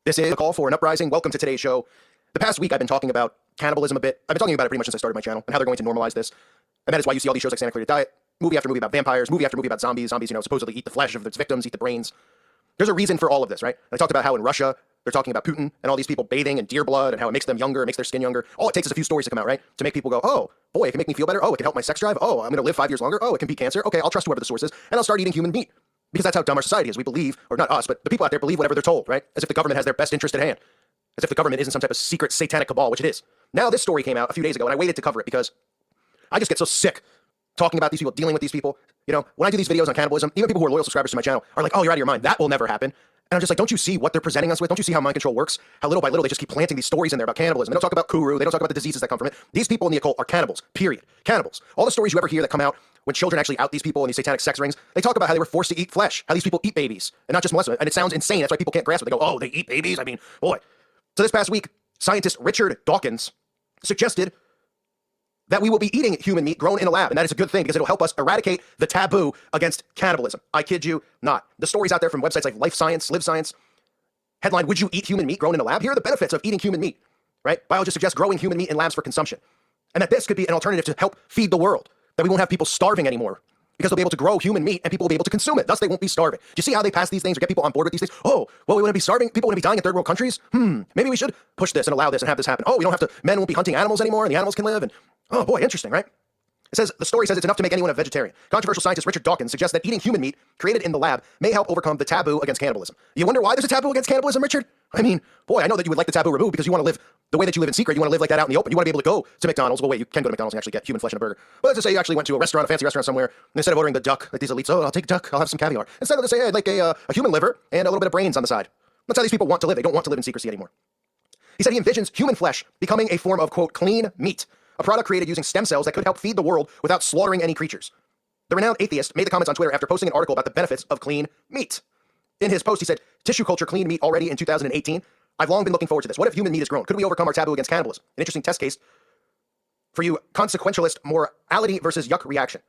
This is a call for an uprising. Welcome to today's show. The past week, I've been talking about cannibalism a bit. I've been talking about it pretty much since I started my channel and how they're going to normalize this. And that is why you see all these shows like Santa Clarita Diet, movie after movie about vampires, movie after movie about zombies. Zombies, supposedly eat the flesh of its victims, eat the brains. There's a reason for all of this, right? And I talked about how in Russia, they're talking about Putin and all these people bathing in deer blood and how it makes them younger, it makes their skin younger. All it takes is a few stories to come out, right? To make people go, oh, boy, it can make me feel better. Oh, it can help my sex drive. Oh, I'm going to live 5 years longer. Oh, it can beat cancer. Okay, I'll trust whoever the source is, and I'll start eating human meat. Because that's how dumb our society is. We believe, or not us, but the people out there believe whatever they're told, right? As if the government has their best interest at hand. As if the government isn't some type of secret satanic cabal, which it is. Now this story came out a few days ago, and I waited to cover it because I just get so sick talking about these people, dealing with these people. When I do these videos on cannibalism, even people who are loyal subscribers to my channel are like, oh, you're out of your mind. That will never happen. And I'm just like, don't you see what they're presenting us with? Don't you see how mind control works? How little by little they just keep planting these stories in there about cannibalism. They don't talk about Kuru. They don't talk about the diseases that come from it. These people in the occult are cannibals, period. Cannibals. All the stories you ever hear that come out when children actually out these people in these satanic sex rings, they talk about how they were forced to eat flesh, how these people eat babies, and not just molest them. And it sounds insane. That's why people can't grasp it. They go, oh, they eat babies? I mean, boy. So this past week, scientist Richard Dawkins suggested that we will be eating human meat grown in a lab, and that is a good thing because it'll help us eradicate the taboo against cannibalism. I kid you not. The stories out there from websites like Life Science, Live Science, headline, would you eat human meat grown in a lab? Here are the benefits of eating human meat, right? Biologists suggest growing human meat in labs for consumption, and that this could be an alternative to help feed the world, that we won't have people starving anymore because they'll be able to grow human meat and people will be able to consume it. Thus, they won't be starving. Do you see how they pass these things or get people on board with these things? Oh, well, we want to be starving? People want to be dying in third world countries? Maybe we should push this and allow this and have this happen. Oh, we don't have to, men won't be hunting animals anymore and the animals can live. And oh boy, interesting, right? It says, the story says it's enough to make anyone a vegetarian. Controversial scientist Richard Dawkins suggests that eating human meat created in the lab may help overcome the taboo against cannibalism. You wonder why there's a taboo against cannibalism, Richard? I mean, boy, I know that you would like the taboo removed because you want to live the way that you live in secret. You want to live like that out in the open. You want to be able to go to McDonald's. Well, wait, you can go to McDonald's and actually get human flesh in a burger. But let's just say you actually went to a restaurant, a fancy restaurant somewhere, and instead of ordering the duck, like these elites, oh, I'll take duck, I'll have some caviar. Instead of just say, hey, I'd like a human liver and a little bit of brains on the side. That's how these people want to live. They don't want to live in secrecy anymore. He said he envisions human flesh becoming a form of, quote, clean meat, a product created using stem cells that could help feed the world without slaughtering any creatures. The renowned atheist made the comments on Twitter after posting an article about the benefits of clean meat. In his post, he said, tissue culture clean meat already in 2018. I've long been looking forward to this. What if human meat is grown? Could we overcome our taboo against cannibalism? An interesting test case for you consequentialist morality versus yuck reaction.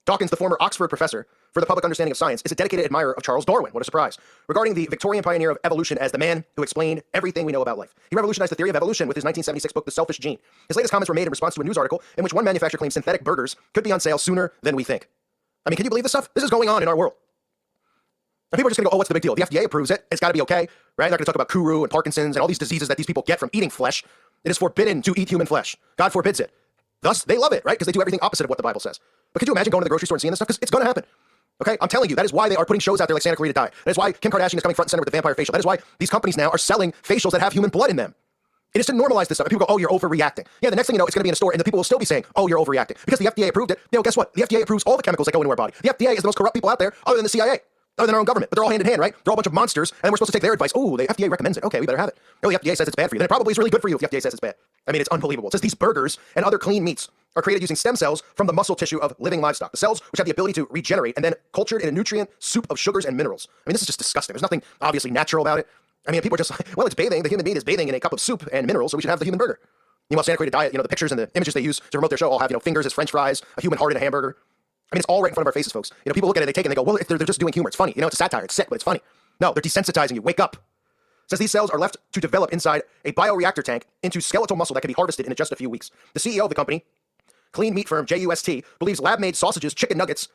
Dawkins, the former Oxford professor for the public understanding of science, is a dedicated admirer of Charles Darwin. What a surprise. Regarding the Victorian pioneer of evolution as the man who explained everything we know about life. He revolutionized the theory of evolution with his 1976 book, The Selfish Gene. His latest comments were made in response to a news article in which one manufacturer claims synthetic burgers could be on sale sooner than we think. I mean, can you believe this stuff? This is going on in our world. And people are just going to go, oh, what's the big deal? The FDA approves it. It's got to be okay, right? They're going to talk about Kuru and Parkinson's and all these diseases that these people get from eating flesh. It is forbidden to eat human flesh. God forbids it. Thus, they love it, right? Because they do everything opposite of what the Bible says. But could you imagine going to the grocery store and seeing this stuff? Because it's going to happen. Okay? I'm telling you, that is why they are putting shows out there like Santa Clarita Diet. That is why Kim Kardashian is coming front and center with the vampire facial. That is why these companies now are selling facials that have human blood in them. It is to normalize this stuff. And people go, oh, you're overreacting. Yeah, the next thing you know, it's going to be in a store and the people will still be saying, oh, you're overreacting. Because the FDA approved it. Guess what? The FDA approves all the chemicals that go into our body. The FDA is the most corrupt people out there other than the CIA. Other than our own government. But they're all hand in hand, right? They're all a bunch of monsters, and we're supposed to take their advice. Oh, the FDA recommends it. Okay, we better have it. No, the FDA says it's bad for you. Then it probably is really good for you if the FDA says it's bad. I mean, it's unbelievable. It says these burgers and other clean meats are created using stem cells from the muscle tissue of living livestock. The cells, which have the ability to regenerate, and then cultured in a nutrient soup of sugars and minerals. I mean, this is just disgusting. There's nothing obviously natural about it. I mean, people are just like, well, it's bathing. The human meat is bathing in a cup of soup and minerals, so we should have the human burger. Meanwhile, Santa Clarita Diet, the pictures and the images they use to promote their show all have, fingers as French fries, a human heart in a hamburger. I mean, it's all right in front of our faces, folks. People look at it, they take it, and they go, well, they're just doing humor. It's funny. It's a satire. It's sick, but it's funny. No, they're desensitizing you. Wake up. It says these cells are left to develop inside a bioreactor tank into skeletal muscle that can be harvested in just a few weeks. The CEO of the company, clean meat firm JUST, believes lab-made sausages, chicken nuggets,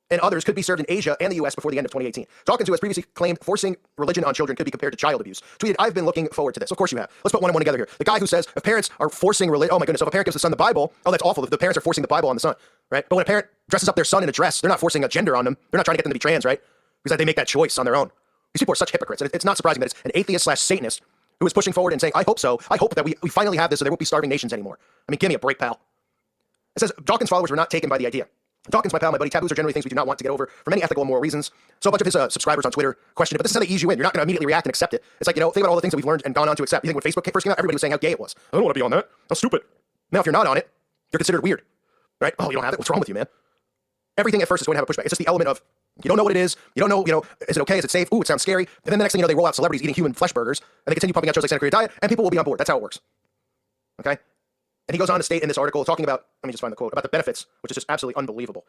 and others could be served in Asia and the US before the end of 2018. Dawkins, who has previously claimed forcing religion on children could be compared to child abuse, tweeted, I've been looking forward to this. Of course you have. Let's put one and one together here. The guy who says if parents are forcing religion, oh my goodness, if a parent gives the son the Bible, oh, that's awful. The parents are forcing the Bible on the son, right? But when a parent dresses up their son in a dress, they're not forcing a gender on them. They're not trying to get them to be trans, right? Because they make that choice on their own. These people are such hypocrites. And it's not surprising that it's an atheist/Satanist who is pushing forward and saying, I hope so. I hope that we finally have this so there won't be starving nations anymore. I mean, give me a break, pal. It says Dawkins' followers were not taken by the idea. Dawkins, my pal, my buddy, taboos are generally things we do not want to get over for many ethical and moral reasons. So a bunch of his subscribers on Twitter questioned it, but this is how they ease you in. You're not going to immediately react and accept it. It's like, think about all the things that we've learned and gone on to accept. You think when Facebook first came out, everybody was saying how gay it was. I don't want to be on that. How stupid. Now, if you're not on it, you're considered weird, right? Oh, you don't have it? What's wrong with you, man? Everything at first is going to have a pushback. It's just the element of, you don't know what it is. You don't know, is it okay? Is it safe? Ooh, it sounds scary. And then the next thing you know, they roll out celebrities eating human flesh burgers, and they continue pumping out shows like Santa Clarita Diet, and people will be on board. That's how it works. Okay? And he goes on to state in this article, talking about, let me just find the quote, about the benefits, which is just absolutely unbelievable.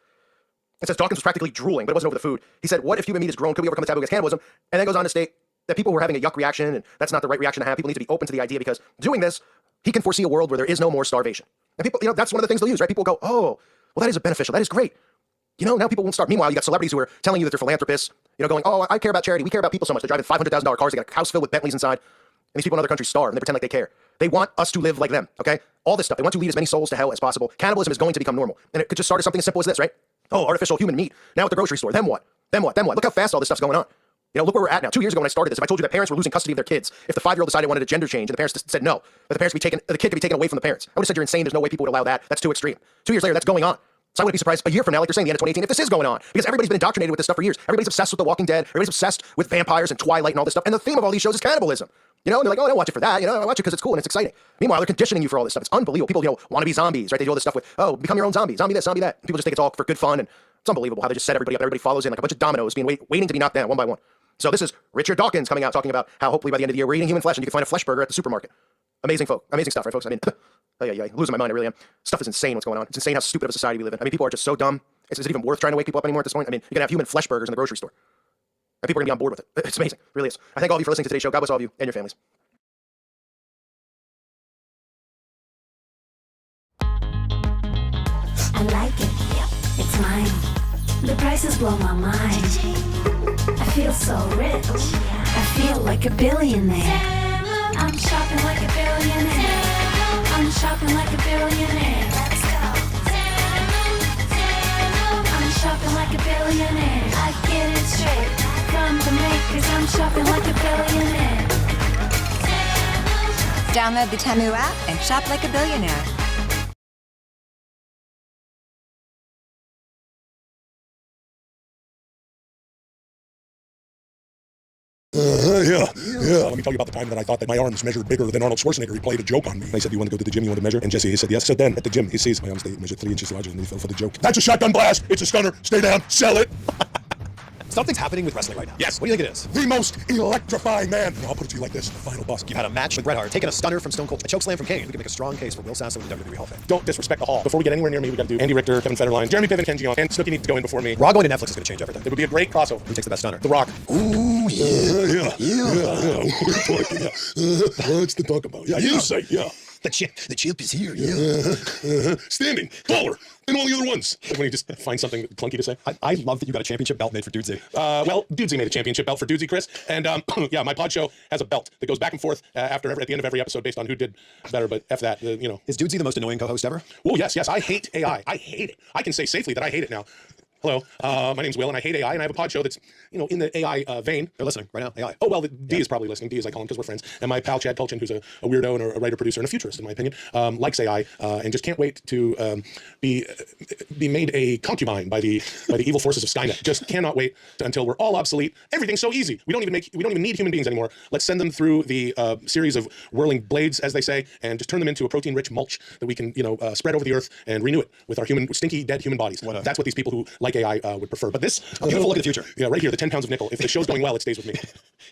It says Dawkins was practically drooling, but it wasn't over the food. He said, what if human meat is grown? Could we overcome the taboo against cannibalism? And then goes on to state, that people were having a yuck reaction, and that's not the right reaction to have. People need to be open to the idea, because doing this, he can foresee a world where there is no more starvation. And people, that's one of the things they'll use, right? People go, oh, well, that is beneficial. That is great. Now people won't start. Meanwhile, you got celebrities who are telling you that they're philanthropists, going, oh, I care about charity. We care about people so much. They're driving $500,000 cars. They got a house filled with Bentleys inside. And these people in other countries starve, and they pretend like they care. They want us to live like them, okay? All this stuff. They want to lead as many souls to hell as possible. Cannibalism is going to become normal. And it could just start as something as simple as this, right? Oh, artificial human meat. Now at the grocery store. Then what? Then what? Then what? Look how fast all this stuff's going on. Look where we're at now. 2 years ago when I started this, if I told you that parents were losing custody of their kids, if the 5-year-old decided wanted a gender change and the parents said no, that the kid could be taken away from the parents, I would have said you're insane. There's no way people would allow that. That's too extreme. 2 years later, that's going on. So I wouldn't be surprised a year from now, like you're saying, the end of 2018, if this is going on. Because everybody's been indoctrinated with this stuff for years. Everybody's obsessed with The Walking Dead. Everybody's obsessed with vampires and Twilight and all this stuff. And the theme of all these shows is cannibalism. And they're like, oh, I don't watch it for that. I watch it because it's cool and it's exciting. Meanwhile, they're conditioning you for all this stuff. It's unbelievable. People, want to be zombies, right? They do all this stuff with, oh, become your own zombie. Zombie this, zombie that. And people just think it's all for good fun. And it's unbelievable how they just set everybody up. Everybody follows in like a bunch of dominoes waiting to be knocked down one by one. So this is Richard Dawkins coming out talking about how hopefully by the end of the year we're eating human flesh and you can find a flesh burger at the supermarket. Amazing stuff, right, folks? I mean, I'm losing my mind. I really am. Stuff is insane what's going on. It's insane how stupid of a society we live in. I mean, people are just so dumb. Is it even worth trying to wake people up anymore at this point? I mean, you're going to have human flesh burgers in the grocery store. And people are going to be on board with it. It's amazing. It really is. I thank all of you for listening to today's show. God bless all of you and your families. I like it. It's mine. The prices blow my mind. I feel so rich. I feel like a billionaire. I'm shopping like a billionaire. I'm shopping like a billionaire. I'm shopping like a billionaire. I get it straight from the makers. I'm shopping like a billionaire. Download the Temu app and shop like a billionaire. Yeah. Let me tell you about the time that I thought that my arms measured bigger than Arnold Schwarzenegger. He played a joke on me. They said, you want to go to the gym? You want to measure? And Jesse, he said, yes. So then at the gym, he sees my arms, they measured 3 inches larger, and he fell for the joke. That's a shotgun blast. It's a stunner. Stay down. Sell it. Something's happening with wrestling right now. Yes. What do you think it is? The most electrifying man. I'll put it to you like this. The final boss. You've had a match with Bret Hart, taken a stunner from Stone Cold, a chokeslam from Kane. We can make a strong case for Will Sasso in the WWE Hall of Fame. Don't disrespect the Hall. Before we get anywhere near me, we got to do Andy Richter, Kevin Federline, Jeremy Piven, Kenji on, and Snooki needs to go in before me. Raw going to Netflix is going to change everything. It would be a great crossover. Who takes the best stunner? The Rock. Ooh, yeah. We're talking, What's to talk about? Yeah, you say, yeah. The chip is here, yeah. Standing, taller than all the other ones. Like when you just find something clunky to say. I love that you got a championship belt made for Dudesy. Well, Dudesy made a championship belt for Dudesy, Chris. And yeah, my pod show has a belt that goes back and forth at the end of every episode based on who did better, but F that, Is Dudesy the most annoying co-host ever? Oh, yes. I hate AI. I hate it. I can say safely that I hate it now. Hello, my name's Will, and I hate AI, and I have a pod show that's, in the AI vein. They're listening right now, AI. Oh, well, D is probably listening. D as I call him because we're friends. And my pal, Chad Kulchin, who's a weirdo and a writer-producer and a futurist, in my opinion, likes AI and just can't wait to be made a concubine by the evil forces of Skynet. Just cannot wait until we're all obsolete. Everything's so easy. We don't even need human beings anymore. Let's send them through the series of whirling blades, as they say, and just turn them into a protein-rich mulch that we can, spread over the earth and renew it with our stinky, dead human bodies. That's what these people who like AI would prefer. But this beautiful look at the future. Yeah, right here, the 10 pounds of nickel. If the show's going well, it stays with me.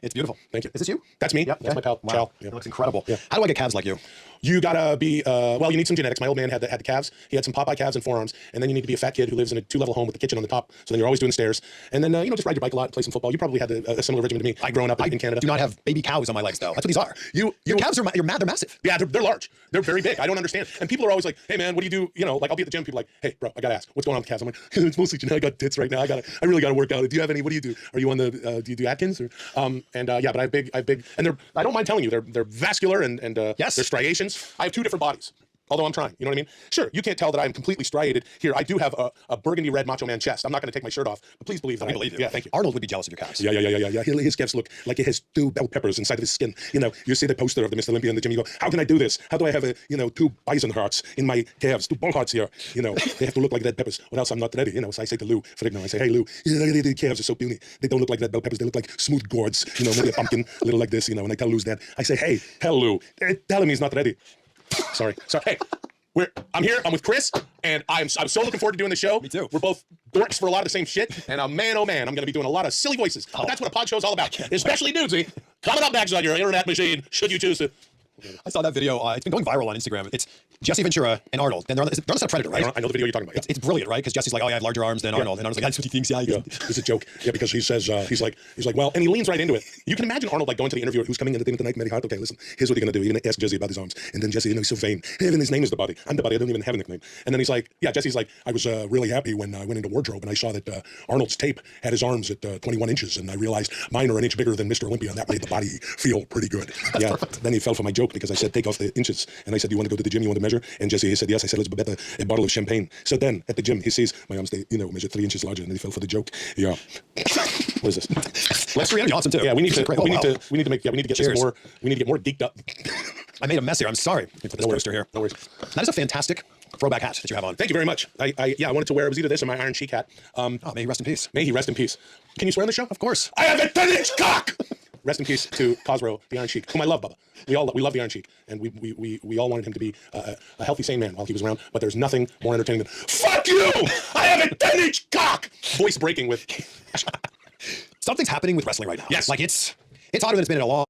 It's beautiful. Thank you. Is this you? That's me. Yep. That's my pal. Wow. Chow. It looks incredible. Yeah. How do I get calves like you? You gotta be, well, you need some genetics. My old man had the calves. He had some Popeye calves and forearms. And then you need to be a fat kid who lives in a 2-level home with the kitchen on the top. So then you're always doing stairs. And then, just ride your bike a lot and play some football. You probably had a similar regimen to me. Growing up in Canada. I do not have baby cows on my legs, though. That's what these are. Your calves are they're massive. Yeah, they're large. They're very big. I don't understand. And people are always like, hey, man, what do you do? Like I'll be at the gym. People are like, hey, bro, I gotta ask, what's going on with calves? I'm like, it's mostly genetic. I got tits right now. I really gotta work out. Do you have any? What do you do? Are you on the? Do you do Atkins? Or, yeah, but I have big, and I don't mind telling you, they're vascular and yes, they're striations. I have 2 different bodies. Although I'm trying, you know what I mean? Sure, you can't tell that I'm completely striated. Here, I do have a burgundy red macho man chest. I'm not going to take my shirt off, but please believe that. I believe you. Yeah, thank you. Arnold would be jealous of your calves. Yeah. His calves look like he has 2 bell peppers inside of his skin. You see the poster of the Mr. Olympia in the gym. You go, how can I do this? How do I have 2 bison hearts in my calves, 2 bull hearts here? They have to look like red peppers, or else I'm not ready. So I say to Lou Ferrigno, I say, hey Lou, the calves are so puny. They don't look like red bell peppers. They look like smooth gourds. Maybe a pumpkin, a little like this. And I tell Lou's dad, I say, hey, tell Lou, tell him he's not ready. Sorry. Hey. I'm here. I'm with Chris, and I'm so looking forward to doing the show. Me too. We're both dorks for a lot of the same shit, and man, oh man, I'm going to be doing a lot of silly voices. But that's what a pod show's all about, especially Dudesy. Coming up next on your internet machine, should you choose to. I saw that video. It's been going viral on Instagram. It's Jesse Ventura and Arnold. And they're on the set of Predator, right? I know the video you're talking about. It's brilliant, right? Because Jesse's like, oh, I have larger arms than Arnold. And Arnold's like, that's what he thinks. Yeah. It's a joke. Yeah, because he says, he's like, well, and he leans right into it. You can imagine Arnold like going to the interviewer who's coming in at the end of the night, Matty Hart. Okay, listen, here's what you're going to do. You're going to ask Jesse about his arms. And then Jesse, he's so vain. Even his name is the Body. I'm the Body. I don't even have a nickname. And then he's like, yeah, Jesse's like, I was really happy when I went into wardrobe and I saw that Arnold's tape had his arms at 21 inches. And I realized mine are an inch bigger than Mr. Olympia. And that made the Body feel pretty good. Yeah. Then he fell for my joke because I said, take off the inches. And I said, do you want to go to the gym? You want to measure? And Jesse, he said, yes. I said, let's bet a bottle of champagne. So then at the gym, he sees my arms, they, measure 3 inches larger. And then he fell for the joke. Yeah. What is this? Let's read Johnson too. Yeah, we need to get more geeked up. I made a mess here. I'm sorry. Put this poster here. No worries. That is a fantastic throwback hat that you have on. Thank you very much. I wanted to wear, it was either this or my Iron Sheik hat. May he rest in peace. May he rest in peace. Can you swear on the show? Of course. I have a 10-inch cock! Rest in peace to Cosro, the Iron Sheik, whom I love, Bubba. We love the Iron Sheik, and we all wanted him to be a healthy, sane man while he was around, but there's nothing more entertaining than, fuck you! I have a 10-inch cock! Voice breaking with... Something's happening with wrestling right now. Yes. Like, it's hotter than it's been in a long...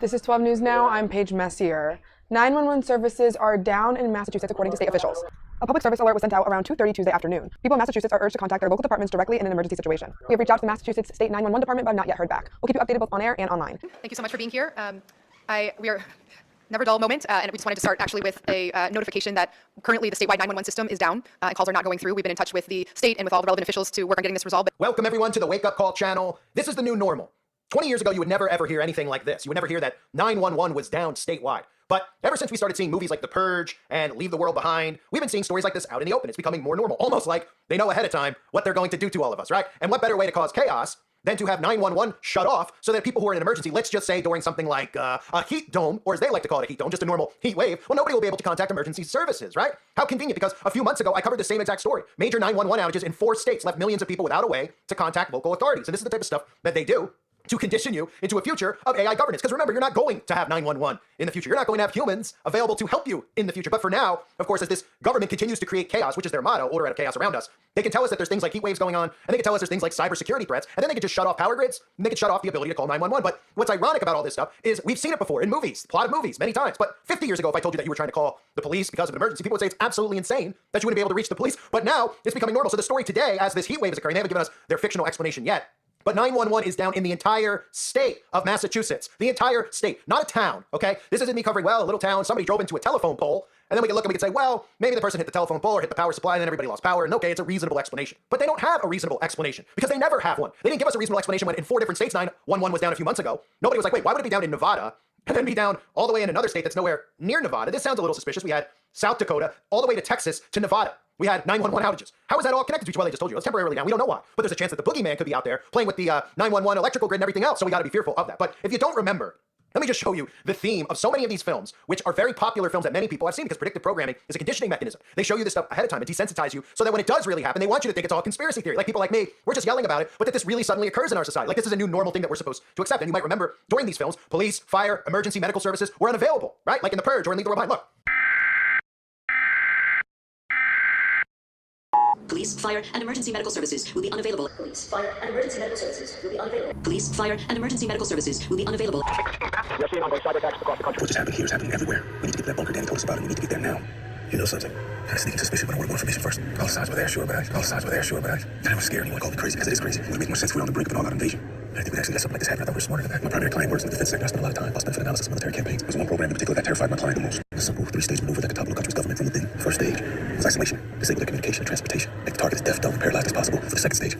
This is 12 News Now. I'm Paige Messier. 911 services are down in Massachusetts, according to state officials. A public service alert was sent out around 2:30 Tuesday afternoon. People in Massachusetts are urged to contact their local departments directly in an emergency situation. We have reached out to the Massachusetts State 911 Department, but have not yet heard back. We'll keep you updated both on air and online. Thank you so much for being here. We are never a dull moment, and we just wanted to start actually with a notification that currently the statewide 911 system is down and calls are not going through. We've been in touch with the state and with all the relevant officials to work on getting this resolved. Welcome everyone to the Wake Up Call channel. This is the new normal. 20 years ago, you would never ever hear anything like this. You would never hear that 911 was down statewide. But ever since we started seeing movies like The Purge and Leave the World Behind, we've been seeing stories like this out in the open. It's becoming more normal, almost like they know ahead of time what they're going to do to all of us, right? And what better way to cause chaos than to have 911 shut off so that people who are in an emergency, let's just say during something like a heat dome, or as they like to call it, a heat dome, just a normal heat wave, well, nobody will be able to contact emergency services, right? How convenient, because a few months ago, I covered the same exact story. Major 911 outages in 4 states left millions of people without a way to contact local authorities. And this is the type of stuff that they do to condition you into a future of AI governance. Because remember, you're not going to have 911 in the future. You're not going to have humans available to help you in the future. But for now, of course, as this government continues to create chaos, which is their motto, order out of chaos around us, they can tell us that there's things like heat waves going on, and they can tell us there's things like cybersecurity threats, and then they can just shut off power grids, and they can shut off the ability to call 911. But what's ironic about all this stuff is we've seen it before in movies, plot of movies, many times. But 50 years ago, if I told you that you were trying to call the police because of an emergency, people would say it's absolutely insane that you wouldn't be able to reach the police. But now it's becoming normal. So the story today, as this heat wave is occurring, they haven't given us their fictional explanation yet, but 911 is down in the entire state of Massachusetts. The entire state, not a town, okay? This isn't me covering, well, a little town, somebody drove into a telephone pole, and then we can look and we can say, well, maybe the person hit the telephone pole or hit the power supply and then everybody lost power, and okay, it's a reasonable explanation. But they don't have a reasonable explanation because they never have one. They didn't give us a reasonable explanation when in 4 different states 911 was down a few months ago. Nobody was like, wait, why would it be down in Nevada and then be down all the way in another state that's nowhere near Nevada? This sounds a little suspicious. We had South Dakota all the way to Texas to Nevada. We had 911 outages. How is that all connected to each other? Well, they just told you. It's temporarily down. We don't know why. But there's a chance that the boogeyman could be out there playing with the 911 electrical grid and everything else, so we got to be fearful of that. But if you don't remember, let me just show you the theme of so many of these films, which are very popular films that many people have seen because predictive programming is a conditioning mechanism. They show you this stuff ahead of time and desensitize you so that when it does really happen, they want you to think it's all conspiracy theory. Like people like me, we're just yelling about it, but that this really suddenly occurs in our society. Like this is a new normal thing that we're supposed to accept. And you might remember during these films, police, fire, emergency medical services were unavailable, right? Like in The Purge or in Leave the World Behind. Look. Police, fire, and emergency medical services will be unavailable. Police, fire, and emergency medical services will be unavailable. Police, fire, and emergency medical services will be unavailable. What's happening here is happening everywhere. We need to get to that bunker Danny told us about, and we need to get there now. You know something? I had a sneaking suspicion, but I wanted more information first. All the signs were there, sure, but I was scared, and you want to call me crazy because it is crazy. It would make more sense if we were on the brink of an all-out invasion. I think we'd actually let something like this happen. I thought we were smarter than that. My primary client works in the defense sector. I spent a lot of time cost-benefit analysis of military campaigns. There was one program in particular that terrified my client the most. A simple 3-stage maneuver that could topple a country's government from within. The first stage was isolation, disable their communication and transportation, make the target as deaf, dumb, and paralyzed as possible. For the second stage,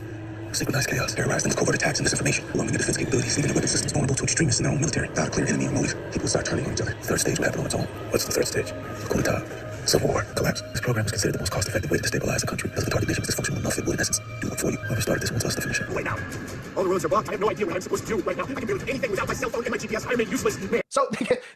synchronized chaos, terrorize them with covert attacks and misinformation, allowing the defense capabilities, leaving the weapon systems vulnerable to extremists in their own military. Without a clear enemy or motive, people start turning on each other. The third stage will happen on its own. What's the third stage? Coup d'etat. Civil war, collapse. This program is considered the most cost-effective way to destabilize a country because the target nation was dysfunctional enough it would, in essence, do it for you. Whoever started this wants us to finish it. Wait now. All the roads are blocked. I have no idea what I'm supposed to do right now. I can barely do anything without my cell phone and my GPS. I'm a useless man. So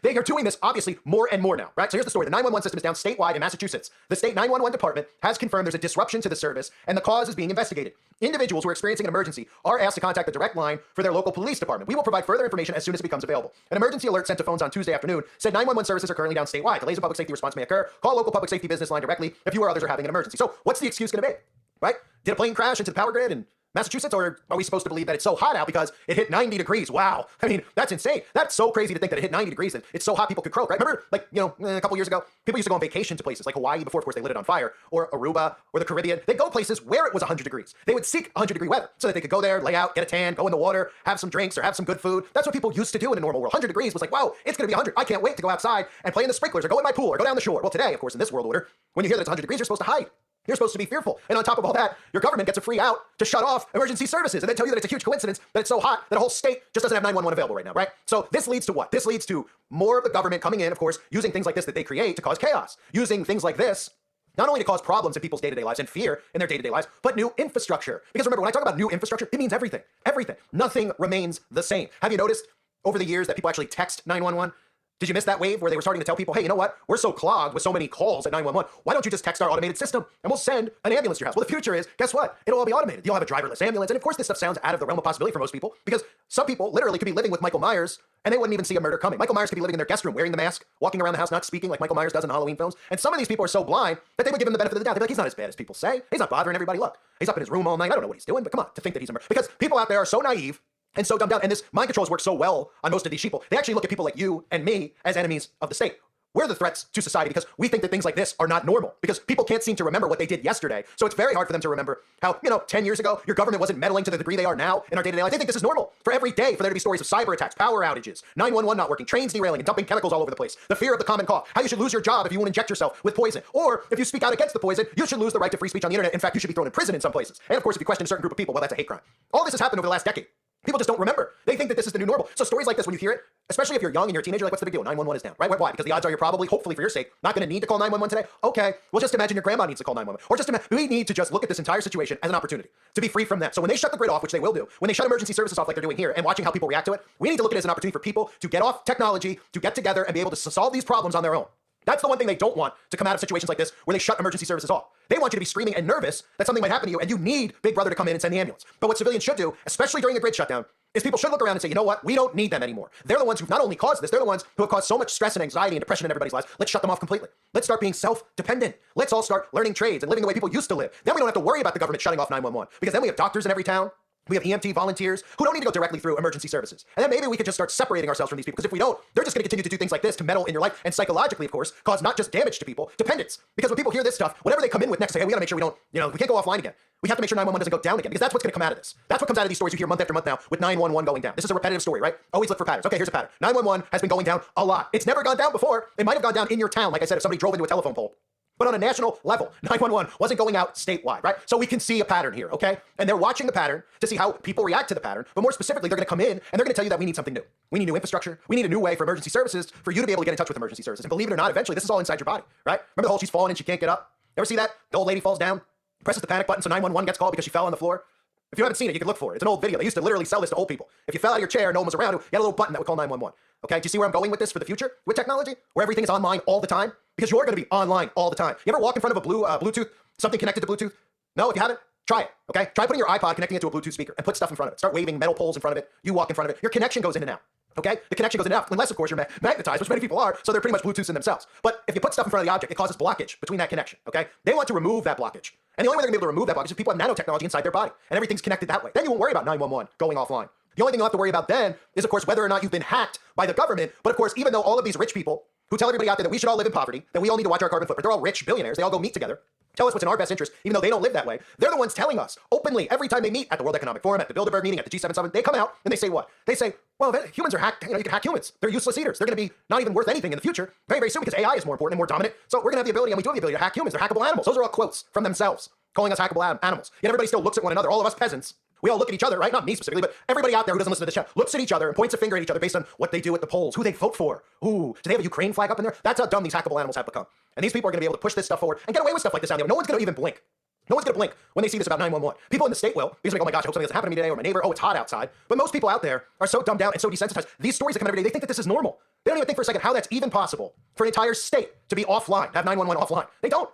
they are doing this, obviously, more and more now, right? So here's the story. The 911 system is down statewide in Massachusetts. The state 911 department has confirmed there's a disruption to the service, and the cause is being investigated. Individuals who are experiencing an emergency are asked to contact the direct line for their local police department. We will provide further information as soon as it becomes available. An emergency alert sent to phones on Tuesday afternoon said 911 services are currently down statewide. Delays in public safety response may occur. Call local public safety business line directly if you or others are having an emergency. So what's the excuse going to be, right? Did a plane crash into the power grid in Massachusetts, or are we supposed to believe that it's so hot out because it hit 90 degrees? Wow. I mean, that's insane. That's so crazy to think that it hit 90 degrees and it's so hot people could croak, right? Remember, like, a couple years ago, people used to go on vacation to places like Hawaii before, of course, they lit it on fire, or Aruba, or the Caribbean. They'd go places where it was 100 degrees. They would seek 100-degree weather so that they could go there, lay out, get a tan, go in the water, have some drinks, or have some good food. That's what people used to do in a normal world. 100 degrees was like, wow, it's going to be 100. I can't wait to go outside and play in the sprinklers, or go in my pool, or go down the shore. Well, today, of course, in this world order, when you hear that it's 100 degrees, you're supposed to hide. You're supposed to be fearful. And on top of all that, your government gets a free out to shut off emergency services and then tell you that it's a huge coincidence that it's so hot that a whole state just doesn't have 911 available right now, right? So this leads to what? This leads to more of the government coming in, of course, using things like this that they create to cause chaos. Using things like this not only to cause problems in people's day-to-day lives and fear in their day-to-day lives, but new infrastructure. Because remember, when I talk about new infrastructure, it means everything. Everything. Nothing remains the same. Have you noticed over the years that people actually text 911? Did you miss that wave where they were starting to tell people, hey, you know what? We're so clogged with so many calls at 911. Why don't you just text our automated system and we'll send an ambulance to your house? Well, the future is, guess what? It'll all be automated. You'll have a driverless ambulance. And of course, this stuff sounds out of the realm of possibility for most people because some people literally could be living with Michael Myers and they wouldn't even see a murder coming. Michael Myers could be living in their guest room, wearing the mask, walking around the house, not speaking like Michael Myers does in the Halloween films. And some of these people are so blind that they would give him the benefit of the doubt. They'd be like, he's not as bad as people say. He's not bothering everybody. Look, he's up in his room all night. I don't know what he's doing, but come on, to think that he's a murderer. Because people out there are so naive and so dumbed down. And this mind control has worked so well on most of these people. They actually look at people like you and me as enemies of the state. We're the threats to society because we think that things like this are not normal because people can't seem to remember what they did yesterday. So it's very hard for them to remember how, 10 years ago, your government wasn't meddling to the degree they are now in our day-to-day life. They think this is normal. For every day, for there to be stories of cyber attacks, power outages, 911 not working, trains derailing and dumping chemicals all over the place, the fear of the common cough, how you should lose your job if you won't inject yourself with poison, or if you speak out against the poison, you should lose the right to free speech on the internet. In fact, you should be thrown in prison in some places. And of course, if you question a certain group of people, well, that's a hate crime. All this has happened over the last decade. People just don't remember. They think that this is the new normal. So stories like this, when you hear it, especially if you're young and you're a teenager, you're like, what's the big deal? 911 is down, right? Why? Because the odds are you're probably, hopefully for your sake, not going to need to call 911 today. Okay, well, just imagine your grandma needs to call 911. Or just imagine, we need to just look at this entire situation as an opportunity to be free from that. So when they shut the grid off, which they will do, when they shut emergency services off like they're doing here, and watching how people react to it, we need to look at it as an opportunity for people to get off technology, to get together and be able to solve these problems on their own. That's the one thing they don't want to come out of situations like this where they shut emergency services off. They want you to be screaming and nervous that something might happen to you and you need Big Brother to come in and send the ambulance. But what civilians should do, especially during the grid shutdown, is people should look around and say, you know what? We don't need them anymore. They're the ones who've not only caused this, they're the ones who have caused so much stress and anxiety and depression in everybody's lives. Let's shut them off completely. Let's start being self-dependent. Let's all start learning trades and living the way people used to live. Then we don't have to worry about the government shutting off 911 because then we have doctors in every town. We have EMT volunteers who don't need to go directly through emergency services. And then maybe we could just start separating ourselves from these people because if we don't, they're just going to continue to do things like this to meddle in your life and psychologically, of course, cause not just damage to people, dependence. Because when people hear this stuff, whatever they come in with next, say, hey, we got to make sure we don't, we can't go offline again. We have to make sure 911 doesn't go down again because that's what's going to come out of this. That's what comes out of these stories you hear month after month now with 911 going down. This is a repetitive story, right? Always look for patterns. Okay, here's a pattern. 911 has been going down a lot. It's never gone down before. It might have gone down in your town, like I said, if somebody drove into a telephone pole. But on a national level, 911 wasn't going out statewide, right? So we can see a pattern here, okay? And they're watching the pattern to see how people react to the pattern. But more specifically, they're going to come in and they're going to tell you that we need something new. We need new infrastructure. We need a new way for emergency services for you to be able to get in touch with emergency services. And believe it or not, eventually, this is all inside your body, right? Remember the whole she's fallen and she can't get up? Ever see that? The old lady falls down, presses the panic button, so 911 gets called because she fell on the floor. If you haven't seen it, you can look for it. It's an old video. They used to literally sell this to old people. If you fell out of your chair and no one was around, you had a little button that would call 911. Okay, do you see where I'm going with this for the future with technology? Where everything is online all the time? Because you're going to be online all the time. You ever walk in front of a Bluetooth, something connected to Bluetooth? No, if you haven't, try it, okay? Try putting your iPod, connecting it to a Bluetooth speaker and put stuff in front of it. Start waving metal poles in front of it. You walk in front of it. Your connection goes in and out. Okay? The connection goes in and out, unless, of course, you're magnetized, which many people are, so they're pretty much Bluetooths in themselves. But if you put stuff in front of the object, it causes blockage between that connection, okay? They want to remove that blockage. And the only way they're going to be able to remove that blockage is if people have nanotechnology inside their body, and everything's connected that way. Then you won't worry about 911 going offline. The only thing you'll have to worry about then is, of course, whether or not you've been hacked by the government. But, of course, even though all of these rich people who tell everybody out there that we should all live in poverty, that we all need to watch our carbon footprint, they're all rich billionaires, they all go meet together, tell us what's in our best interest, even though they don't live that way. They're the ones telling us openly every time they meet at the World Economic Forum, at the Bilderberg meeting, at the G7 summit. They come out and they say what? They say, well, humans are hacked. You can hack humans. They're useless eaters. They're going to be not even worth anything in the future very, very soon because AI is more important and more dominant. So we're going to have the ability, and we do have the ability to hack humans. They're hackable animals. Those are all quotes from themselves, calling us hackable animals. Yet everybody still looks at one another. All of us peasants, we all look at each other, right? Not me specifically, but everybody out there who doesn't listen to this show looks at each other and points a finger at each other based on what they do at the polls, who they vote for. Ooh, do they have a Ukraine flag up in there? That's how dumb these hackable animals have become. And these people are going to be able to push this stuff forward and get away with stuff like this out there. No one's going to even blink. No one's going to blink when they see this about 911. People in the state will, because they're like, oh my gosh, I hope something doesn't happen to me today, or my neighbor, oh, it's hot outside. But most people out there are so dumbed down and so desensitized. These stories that come every day, they think that this is normal. They don't even think for a second how that's even possible for an entire state to be offline, to have 911 offline. They don't.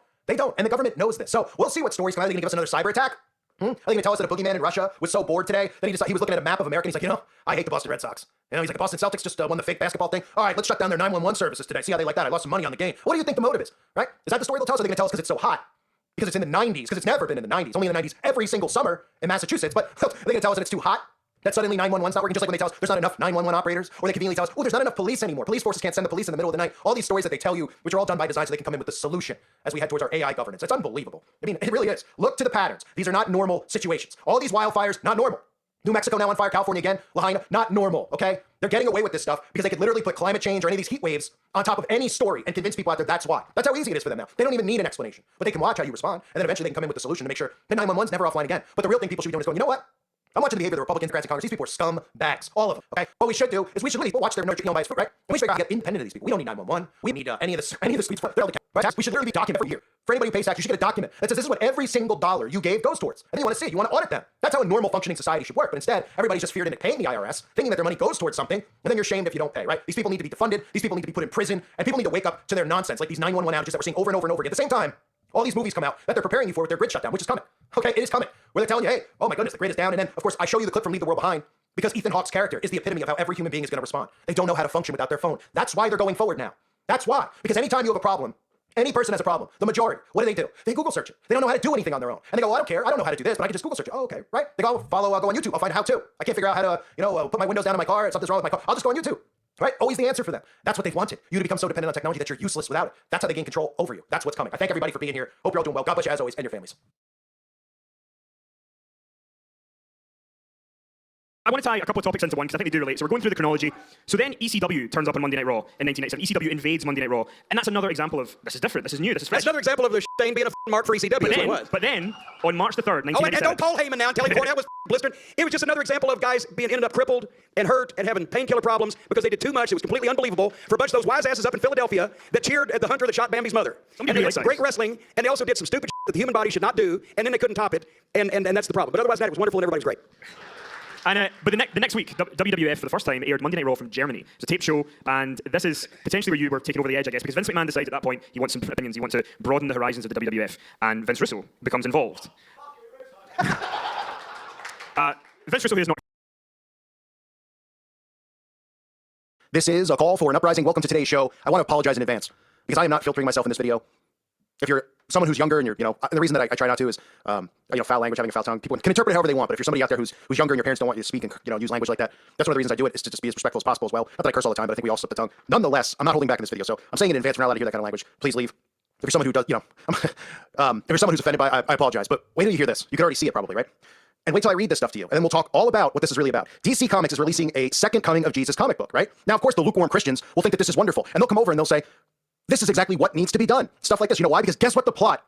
And the government knows this. So we'll see what stories come out. Are they going to give us another cyber attack? Are they going to tell us that a boogeyman in Russia was so bored today that he was looking at a map of America and he's like, I hate the Boston Red Sox. He's like, the Boston Celtics just won the fake basketball thing. All right, let's shut down their 911 services today. See how they like that? I lost some money on the game. What do you think the motive is, right? Is that the story they'll tell us? Or are they going to tell us because it's so hot? Because it's in the 90s? Because it's never been in the 90s. Only in the 90s every single summer in Massachusetts. But are they going to tell us that it's too hot? That suddenly 911's not working, just like when they tell us there's not enough 911 operators, or they conveniently tell us, there's not enough police anymore. Police forces can't send the police in the middle of the night. All these stories that they tell you, which are all done by design so they can come in with the solution as we head towards our AI governance. It's unbelievable. I mean, it really is. Look to the patterns. These are not normal situations. All these wildfires, not normal. New Mexico now on fire, California again, Lahaina, not normal, okay? They're getting away with this stuff because they could literally put climate change or any of these heat waves on top of any story and convince people out there that's why. That's how easy it is for them now. They don't even need an explanation, but they can watch how you respond, and then eventually they can come in with the solution to make sure the 911's never offline again. But the real thing people should be doing is going, you know what? I'm watching the behavior of the Republicans, Democrats, and Congress. These people are scumbags, all of them. Okay, what we should do is we should really watch their bias food, right? And we should figure out how to get independent of these people. We don't need 911. We don't need any of the streets. They're all the right? We should literally be documented every year. For anybody who pays tax, you should get a document that says this is what every single dollar you gave goes towards. And then you want to see it. You want to audit them. That's how a normal functioning society should work. But instead, everybody's just feared into paying the IRS, thinking that their money goes towards something, and then you're shamed if you don't pay, right? These people need to be defunded. These people need to be put in prison, and people need to wake up to their nonsense, like these 911 outages that we're seeing over and over and over again. At the same time, all these movies come out that they're preparing you for with their grid shutdown, which is coming. Okay, it is coming. Where they're telling you, hey, oh my goodness, the grid is down. And then, of course, I show you the clip from Leave the World Behind because Ethan Hawke's character is the epitome of how every human being is going to respond. They don't know how to function without their phone. That's why they're going forward now. That's why. Because anytime you have a problem, any person has a problem, the majority, what do? They Google search it. They don't know how to do anything on their own. And they go, well, I don't care. I don't know how to do this, but I can just Google search it. Oh, okay, right? They go, I'll go on YouTube. I'll find a how-to. I can't figure out how to, put my windows down in my car. Something's wrong with my car. I'll just go on YouTube. Right? Always the answer for them. That's what they've wanted. You to become so dependent on technology that you're useless without it. That's how they gain control over you. That's what's coming. I thank everybody for being here. Hope you're all doing well. God bless you as always and your families. I want to tie a couple of topics into one because I think they do relate. So we're going through the chronology. So then ECW turns up on Monday Night Raw in 1997. ECW invades Monday Night Raw. And that's another example of, this is different, this is new, this is fresh. That's another example of the thing being a mark for ECW. But then, on March the 3rd, 1997... Oh, and don't call Heyman now and tell him Cornell was blistered. It was just another example of guys being ended up crippled and hurt and having painkiller problems because they did too much. It was completely unbelievable for a bunch of those wise asses up in Philadelphia that cheered at the hunter that shot Bambi's mother. And they had some great wrestling, and they also did some stupid that the human body should not do, and then they couldn't top it, and that's the problem. But otherwise, it was wonderful and everybody was great. And but the next week, WWF for the first time aired Monday Night Raw from Germany. It's a tape show, and this is potentially where you were taken over the edge, I guess, because Vince McMahon decides at that point he wants some opinions, he wants to broaden the horizons of the WWF, and Vince Russo becomes involved. Vince Russo is not. This is a call for an uprising. Welcome to today's show. I want to apologize in advance because I am not filtering myself in this video. If you're someone who's younger and you're, the reason that I try not to is, foul language, having a foul tongue. People can interpret it however they want, but if you're somebody out there who's younger and your parents don't want you to speak and, use language like that, that's one of the reasons I do it, is to just be as respectful as possible as well. Not that I curse all the time, but I think we all slip the tongue. Nonetheless, I'm not holding back in this video, so I'm saying in advance, we're not allowed to hear that kind of language. Please leave. If you're someone who does, if you're someone who's offended by it, I apologize, but wait till you hear this. You can already see it probably, right? And wait till I read this stuff to you, and then we'll talk all about what this is really about. DC Comics is releasing a Second Coming of Jesus comic book, right? Now, of course, the lukewarm Christians will think that this is wonderful, and they'll come over and they'll say, this is exactly what needs to be done. Stuff like this. You know why? Because guess what the plot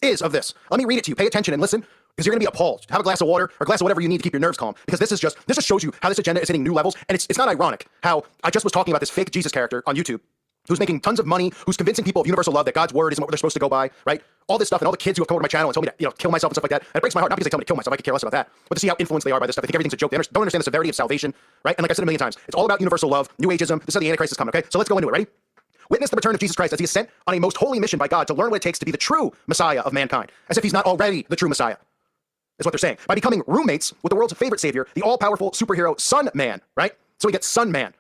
is of this? Let me read it to you. Pay attention and listen, because you're going to be appalled. Have a glass of water or a glass of whatever you need to keep your nerves calm, because this just shows you how this agenda is hitting new levels, and it's not ironic how I just was talking about this fake Jesus character on YouTube who's making tons of money, who's convincing people of universal love, that God's word isn't what they're supposed to go by, right? All this stuff, and all the kids who have come over to my channel and told me to, kill myself and stuff like that. And it breaks my heart, not because they tell me to kill myself, I could care less about that, but to see how influenced they are by this stuff. They think everything's a joke. They don't understand the severity of salvation, right? And like I said a million times, it's all about universal love, New Ageism. This is how the Antichrist is coming, okay? So let's go into it, ready? Witness the return of Jesus Christ as he is sent on a most holy mission by God to learn what it takes to be the true Messiah of mankind, as if he's not already the true Messiah, is what they're saying. By becoming roommates with the world's favorite savior, the all-powerful superhero Sun Man, right? So we get Sun Man.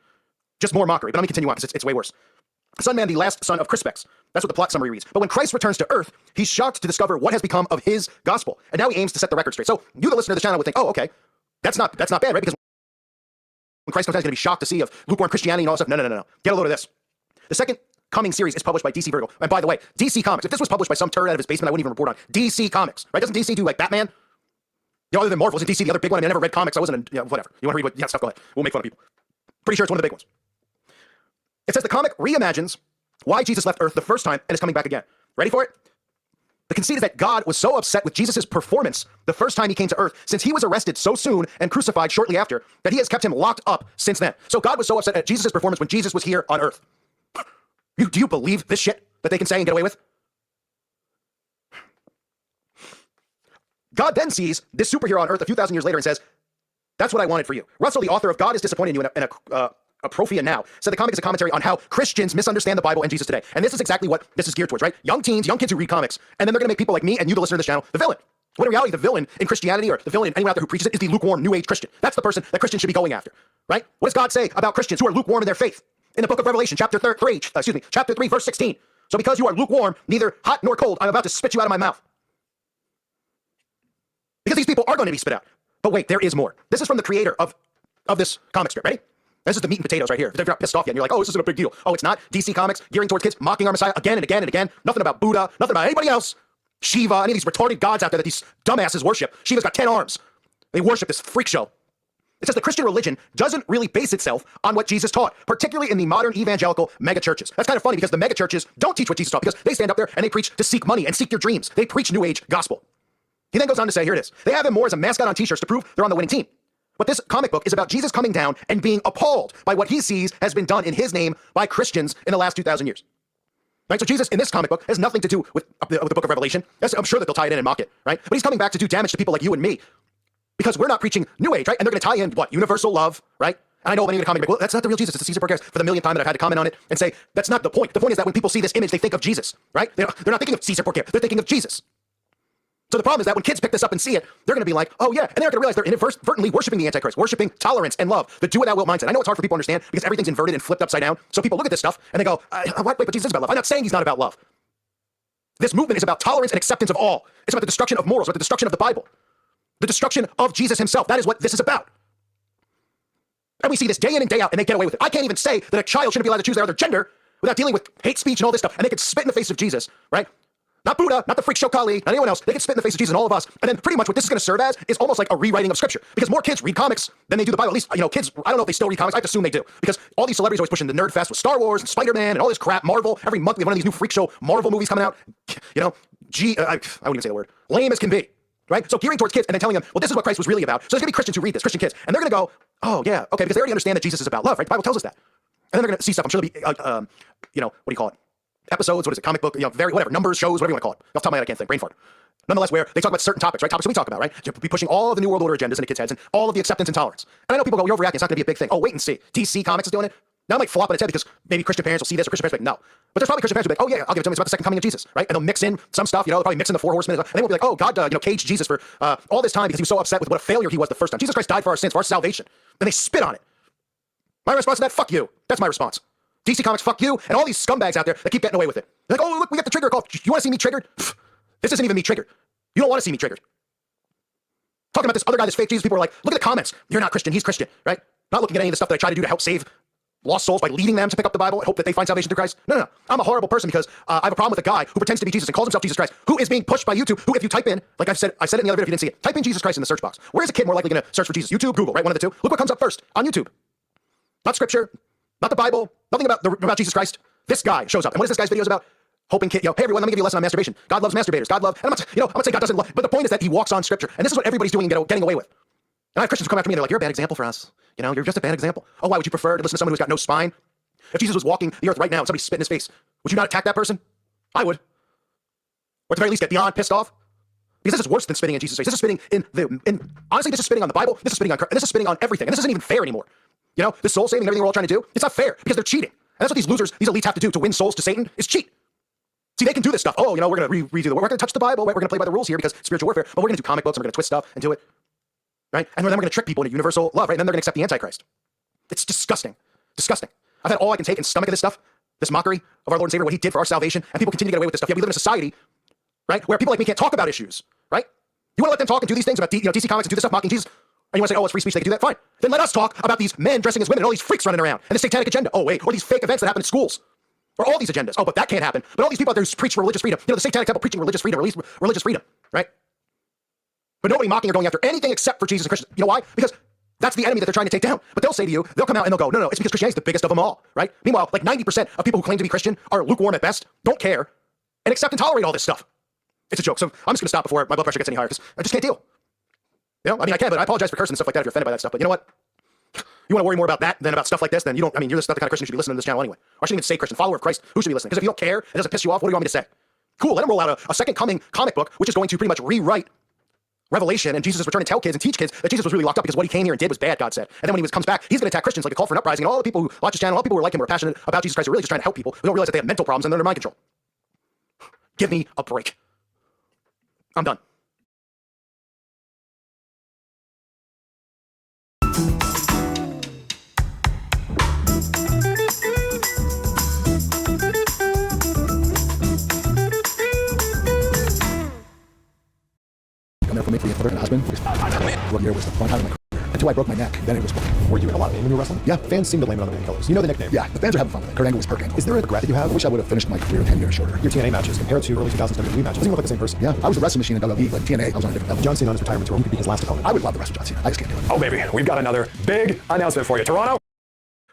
Just more mockery, but let me continue on because it's way worse. Sun Man, the last son of Crispix. That's what the plot summary reads. But when Christ returns to Earth, he's shocked to discover what has become of his gospel. And now he aims to set the record straight. So you, the listener to the channel, would think, oh, okay, that's not bad, right? Because when Christ comes out, he's going to be shocked to see of lukewarm Christianity and all that stuff. No. Get a load of this. The Second Coming series is published by DC Vertical. And by the way, DC Comics, if this was published by some turd out of his basement, I wouldn't even report on. DC Comics, right? Doesn't DC do like Batman? Other than Marvel, isn't DC the other big one? I mean, I never read comics. I wasn't, whatever. You want to read what, stuff, go ahead. We'll make fun of people. Pretty sure it's one of the big ones. It says the comic reimagines why Jesus left Earth the first time and is coming back again. Ready for it? The conceit is that God was so upset with Jesus' performance the first time he came to Earth, since he was arrested so soon and crucified shortly after, that he has kept him locked up since then. So God was so upset at Jesus' performance when Jesus was here on Earth. Do you believe this shit that they can say and get away with? God then sees this superhero on Earth a few thousand years later and says, that's what I wanted for you. Russell, the author of God is Disappointed in You in a Prophia Now, said the comic is a commentary on how Christians misunderstand the Bible and Jesus today. And this is exactly what this is geared towards, right? Young teens, young kids who read comics, and then they're going to make people like me and you, the listener to this channel, the villain. When in reality, the villain in Christianity or the villain anyone out there who preaches it is the lukewarm New Age Christian. That's the person that Christians should be going after, right? What does God say about Christians who are lukewarm in their faith? In the book of Revelation, chapter 3, verse 16. So because you are lukewarm, neither hot nor cold, I'm about to spit you out of my mouth. Because these people are going to be spit out. But wait, there is more. This is from the creator of this comic strip. Ready? This is the meat and potatoes right here. If you're not pissed off yet, and you're like, oh, this isn't a big deal. Oh, it's not. DC Comics, gearing towards kids, mocking our Messiah again and again and again. Nothing about Buddha, nothing about anybody else. Shiva, any of these retarded gods out there that these dumbasses worship. Shiva's got 10 arms. They worship this freak show. It says the Christian religion doesn't really base itself on what Jesus taught, particularly in the modern evangelical megachurches. That's kind of funny because the megachurches don't teach what Jesus taught because they stand up there and they preach to seek money and seek your dreams. They preach New Age gospel. He then goes on to say, here it is. They have him more as a mascot on t-shirts to prove they're on the winning team. But this comic book is about Jesus coming down and being appalled by what he sees has been done in his name by Christians in the last 2,000 years. Right? So Jesus in this comic book has nothing to do with the book of Revelation. I'm sure that they'll tie it in and mock it, right? But he's coming back to do damage to people like you and me because we're not preaching New Age, right? And they're going to tie in what? Universal love, right? And I know many of the comments, well, that's not the real Jesus. It's the Caesar Borgias. For the millionth time that I've had to comment on it and say, that's not the point. The point is that when people see this image, they think of Jesus, right? They're not thinking of Caesar Borgia. They're thinking of Jesus. So the problem is that when kids pick this up and see it, they're going to be like, oh yeah, and they're going to realize they're inadvertently worshiping the Antichrist, worshiping tolerance and love, the do it thou wilt mindset. I know it's hard for people to understand because everything's inverted and flipped upside down. So people look at this stuff and they go, what? Wait, but Jesus is about love. I'm not saying he's not about love. This movement is about tolerance and acceptance of all. It's about the destruction of morals, about the destruction of the Bible, the destruction of Jesus himself. That is what this is about. And we see this day in and day out, and they get away with it. I can't even say that a child shouldn't be allowed to choose their other gender without dealing with hate speech and all this stuff, and they could spit in the face of Jesus, right? Not Buddha, not the freak show Kali, not anyone else. They can spit in the face of Jesus and all of us. And then pretty much what this is going to serve as is almost like a rewriting of Scripture. Because more kids read comics than they do the Bible. At least, kids, I don't know if they still read comics. I have to assume they do. Because all these celebrities always pushing the nerd fest with Star Wars and Spider-Man and all this crap. Marvel. Every month we have one of these new freak show Marvel movies coming out. I wouldn't even say the word. Lame as can be. Right? So gearing towards kids and then telling them, well, this is what Christ was really about. So there's going to be Christians who read this, Christian kids. And they're going to go, oh, yeah, okay, because they already understand that Jesus is about love, right? The Bible tells us that. And then they're going to see stuff. I'm sure there'll be, what do you call it? Episodes, what is it, comic book, whatever, numbers, shows, whatever you want to call it. Off the top of my head, I can't think, brain fart. Nonetheless, where they talk about certain topics, right? Topics we talk about, right? To be pushing all of the New World Order agendas into kids' heads and all of the acceptance and tolerance. And I know people go, you're overreacting, it's not going to be a big thing. Oh, wait and see. DC Comics is doing it. Now it might flop on its head because maybe Christian parents will see this or Christian parents will be like, no. But there's probably Christian parents who will be like, oh yeah, I'll give it to them, it's about the second coming of Jesus, right? And they'll mix in some stuff, they'll probably mix in the 4 horsemen, and they won't be like, oh, God, caged Jesus for all this time because he was so upset with what a failure he was the first time. Jesus Christ died for our sins, for our salvation. Then they spit on it. My response to that, fuck you. That's my response. DC Comics, fuck you, and all these scumbags out there that keep getting away with it. They're like, oh, look, we got the trigger call. You want to see me triggered? Pfft, this isn't even me triggered. You don't want to see me triggered. Talking about this other guy, this fake Jesus, people are like, look at the comments. You're not Christian, he's Christian, right? Not looking at any of the stuff that I try to do to help save lost souls by leading them to pick up the Bible and hope that they find salvation through Christ. No. I'm a horrible person because I have a problem with a guy who pretends to be Jesus and calls himself Jesus Christ, who is being pushed by YouTube, who if you type in, like I said it in the other video if you didn't see it, type in Jesus Christ in the search box. Where is a kid more likely going to search for Jesus? YouTube, Google, right? One of the two. Look what comes up first on YouTube. Not Scripture, not the Bible, nothing about Jesus Christ. This guy shows up. And what is this guy's videos about? Hoping kid, hey everyone, let me give you a lesson on masturbation. God loves masturbators. God loves, and I'm not saying God doesn't love, but the point is that he walks on Scripture. And this is what everybody's doing and getting away with. And I have Christians come after me and they're like, you're a bad example for us. You're just a bad example. Oh, why would you prefer to listen to someone who's got no spine? If Jesus was walking the earth right now and somebody spit in his face, would you not attack that person? I would. Or at the very least get beyond pissed off. Because this is worse than spitting in Jesus' face. This is spitting honestly, this is spitting on the Bible, this is spitting on Christ, and this is spitting on everything. And this isn't even fair anymore. The soul saving, everything we're all trying to do, it's not fair because they're cheating. And that's what these losers, these elites have to do to win souls to Satan, is cheat. See, they can do this stuff. Oh, we're going to redo the, we're going to touch the Bible, right? We're going to play by the rules here because it's spiritual warfare, but we're going to do comic books and we're going to twist stuff and do it, right? And then we're going to trick people into universal love, right? And then they're going to accept the Antichrist. It's disgusting. Disgusting. I've had all I can take and stomach of this stuff, this mockery of our Lord and Savior, what he did for our salvation, and people continue to get away with this stuff. Yet we live in a society, right, where people like me can't talk about issues, right? You want to let them talk and do these things about DC Comics and do this stuff mocking Jesus, and you want to say, oh, it's free speech, they can do that, fine. Then let us talk about these men dressing as women and all these freaks running around, and the satanic agenda, oh wait, or these fake events that happen in schools, or all these agendas, oh, but that can't happen. But all these people out there who preach religious freedom, the satanic temple preaching religious freedom, religious freedom, right? But nobody mocking or going after anything except for Jesus and Christians. You know why? Because that's the enemy that they're trying to take down. But they'll say to you, they'll come out and they'll go, no, it's because Christianity is the biggest of them all, right? Meanwhile, like 90% of people who claim to be Christian are lukewarm at best, don't care, and accept and tolerate all this stuff. It's a joke. So I'm just going to stop before my blood pressure gets any higher because I just can't deal. I can, but I apologize for cursing and stuff like that if you're offended by that stuff. But you know what? You want to worry more about that than about stuff like this, then you're just not the kind of Christian who should be listening to this channel anyway. Or I shouldn't even say Christian, follower of Christ. Who should be listening? Because if you don't care, it doesn't piss you off, what do you want me to say? Cool, let him roll out a second coming comic book, which is going to pretty much rewrite Revelation and Jesus' return and tell kids and teach kids that Jesus was really locked up because what he came here and did was bad, God said. And then when he comes back, he's going to attack Christians like the call for an uprising, and all the people who watch his channel, all the people who are like him, who are passionate about Jesus Christ, are really just trying to help people who don't realize that they have mental problems and they're under mind control. Give me a break. I'm done. make the brother and husband. 1 year was the fun time of my career. Until I broke my neck, then it was fun. Were you in a lot of pain when you were wrestling? Yeah. Fans seem to blame it on the painkillers. You know the nickname. Yeah, the fans are having fun with it. Kurt Angle was Perk Angle. Is there a regret that you have? I wish I would have finished my career 10 years shorter. Your TNA matches compared to early 2000s WWE matches, doesn't look like the same person. Yeah, I was the wrestling machine in WWE, but TNA, I was on a different level. John Cena on his retirement tour, who could be his last opponent? I would love to wrestle John Cena. I just can't do it. Oh, baby, we've got another big announcement for you. Toronto.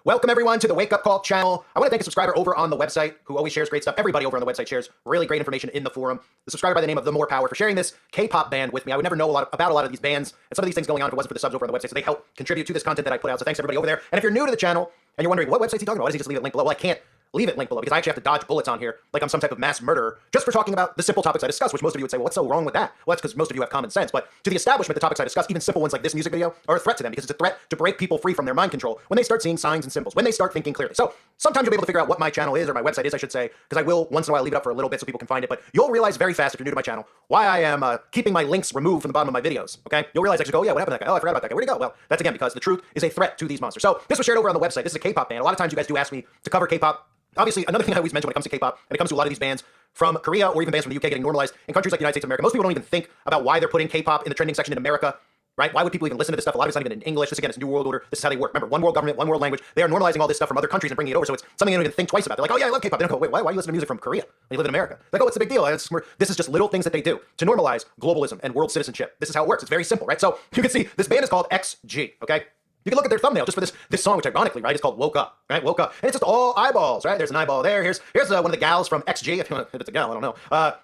Welcome, everyone, to the Wake Up Call channel. I want to thank a subscriber over on the website who always shares great stuff. Everybody over on the website shares really great information in the forum. The subscriber by the name of The More Power for sharing this K-pop band with me. I would never know about a lot of these bands and some of these things going on if it wasn't for the subs over on the website. So they help contribute to this content that I put out. So thanks, everybody over there. And if you're new to the channel and you're wondering, what website is he talking about? Why does he just leave it linked below? Well, I can't leave it linked below because I actually have to dodge bullets on here like I'm some type of mass murderer just for talking about the simple topics I discuss, which most of you would say, well, what's so wrong with that? Well, that's because most of you have common sense. But to the establishment, the topics I discuss, even simple ones like this music video, are a threat to them because it's a threat to break people free from their mind control when they start seeing signs and symbols, when they start thinking clearly. So sometimes you'll be able to figure out what my channel is, or my website is, I should say, because I will once in a while leave it up for a little bit so people can find it. But you'll realize very fast if you're new to my channel why I am keeping my links removed from the bottom of my videos, okay? You'll realize, actually, go, yeah, what happened to that guy? Oh, I forgot about that guy. Where'd he go? Well, that's again because the truth is a threat to these monsters. So this was shared over on the website. This is a K-pop band. A lot of times you guys do ask me to cover K-pop. Obviously, another thing I always mention when it comes to K-pop, and it comes to a lot of these bands from Korea or even bands from the UK getting normalized in countries like the United States of America, most people don't even think about why they're putting K-pop in the trending section in America, right? Why would people even listen to this stuff? A lot of it's not even in English. This, again, is New World Order. This is how they work. Remember, one world government, one world language. They are normalizing all this stuff from other countries and bringing it over, so it's something they don't even think twice about. They're like, oh yeah, I love K-pop. They don't go, wait, why are you listening to music from Korea? You live in America. They're like, oh, what's the big deal? This is just little things that they do to normalize globalism and world citizenship. This is how it works. It's very simple, right? So you can see this band is called XG, okay? You can look at their thumbnail just for this song, which ironically, right, is called Woke Up, right? Woke Up. And it's just all eyeballs, right? There's an eyeball there. Here's one of the gals from XG, if it's a gal, I don't know.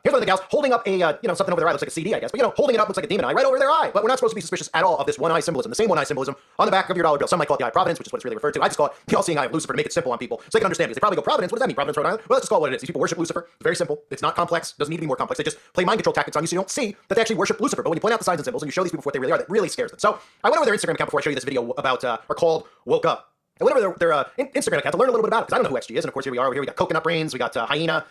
Here's one of the gals holding up a, something over their eye. Looks like a CD, I guess. But, holding it up looks like a demon eye right over their eye. But we're not supposed to be suspicious at all of this one eye symbolism. The same one eye symbolism on the back of your dollar bill. Some might call it the eye of Providence, which is what it's really referred to. I just call it the all-seeing eye of Lucifer to make it simple on people so they can understand. Because they probably go, Providence, what does that mean? Providence, Rhode Island? Well, let's just call it what it is. These people worship Lucifer. It's very simple. It's not complex. Doesn't need to be more complex. They just play mind control tactics on you so you don't see that they actually worship Lucifer. But when you point out the signs and symbols and you show these people for what they really are, that really scares them. So I went over their Instagram account before I show you this video about, or called Woke Up. I went over their Instagram account to learn a little bit about it, because I don't know who XG is, and of course here we are. Over here we got Coconut Brains, we got Hyena,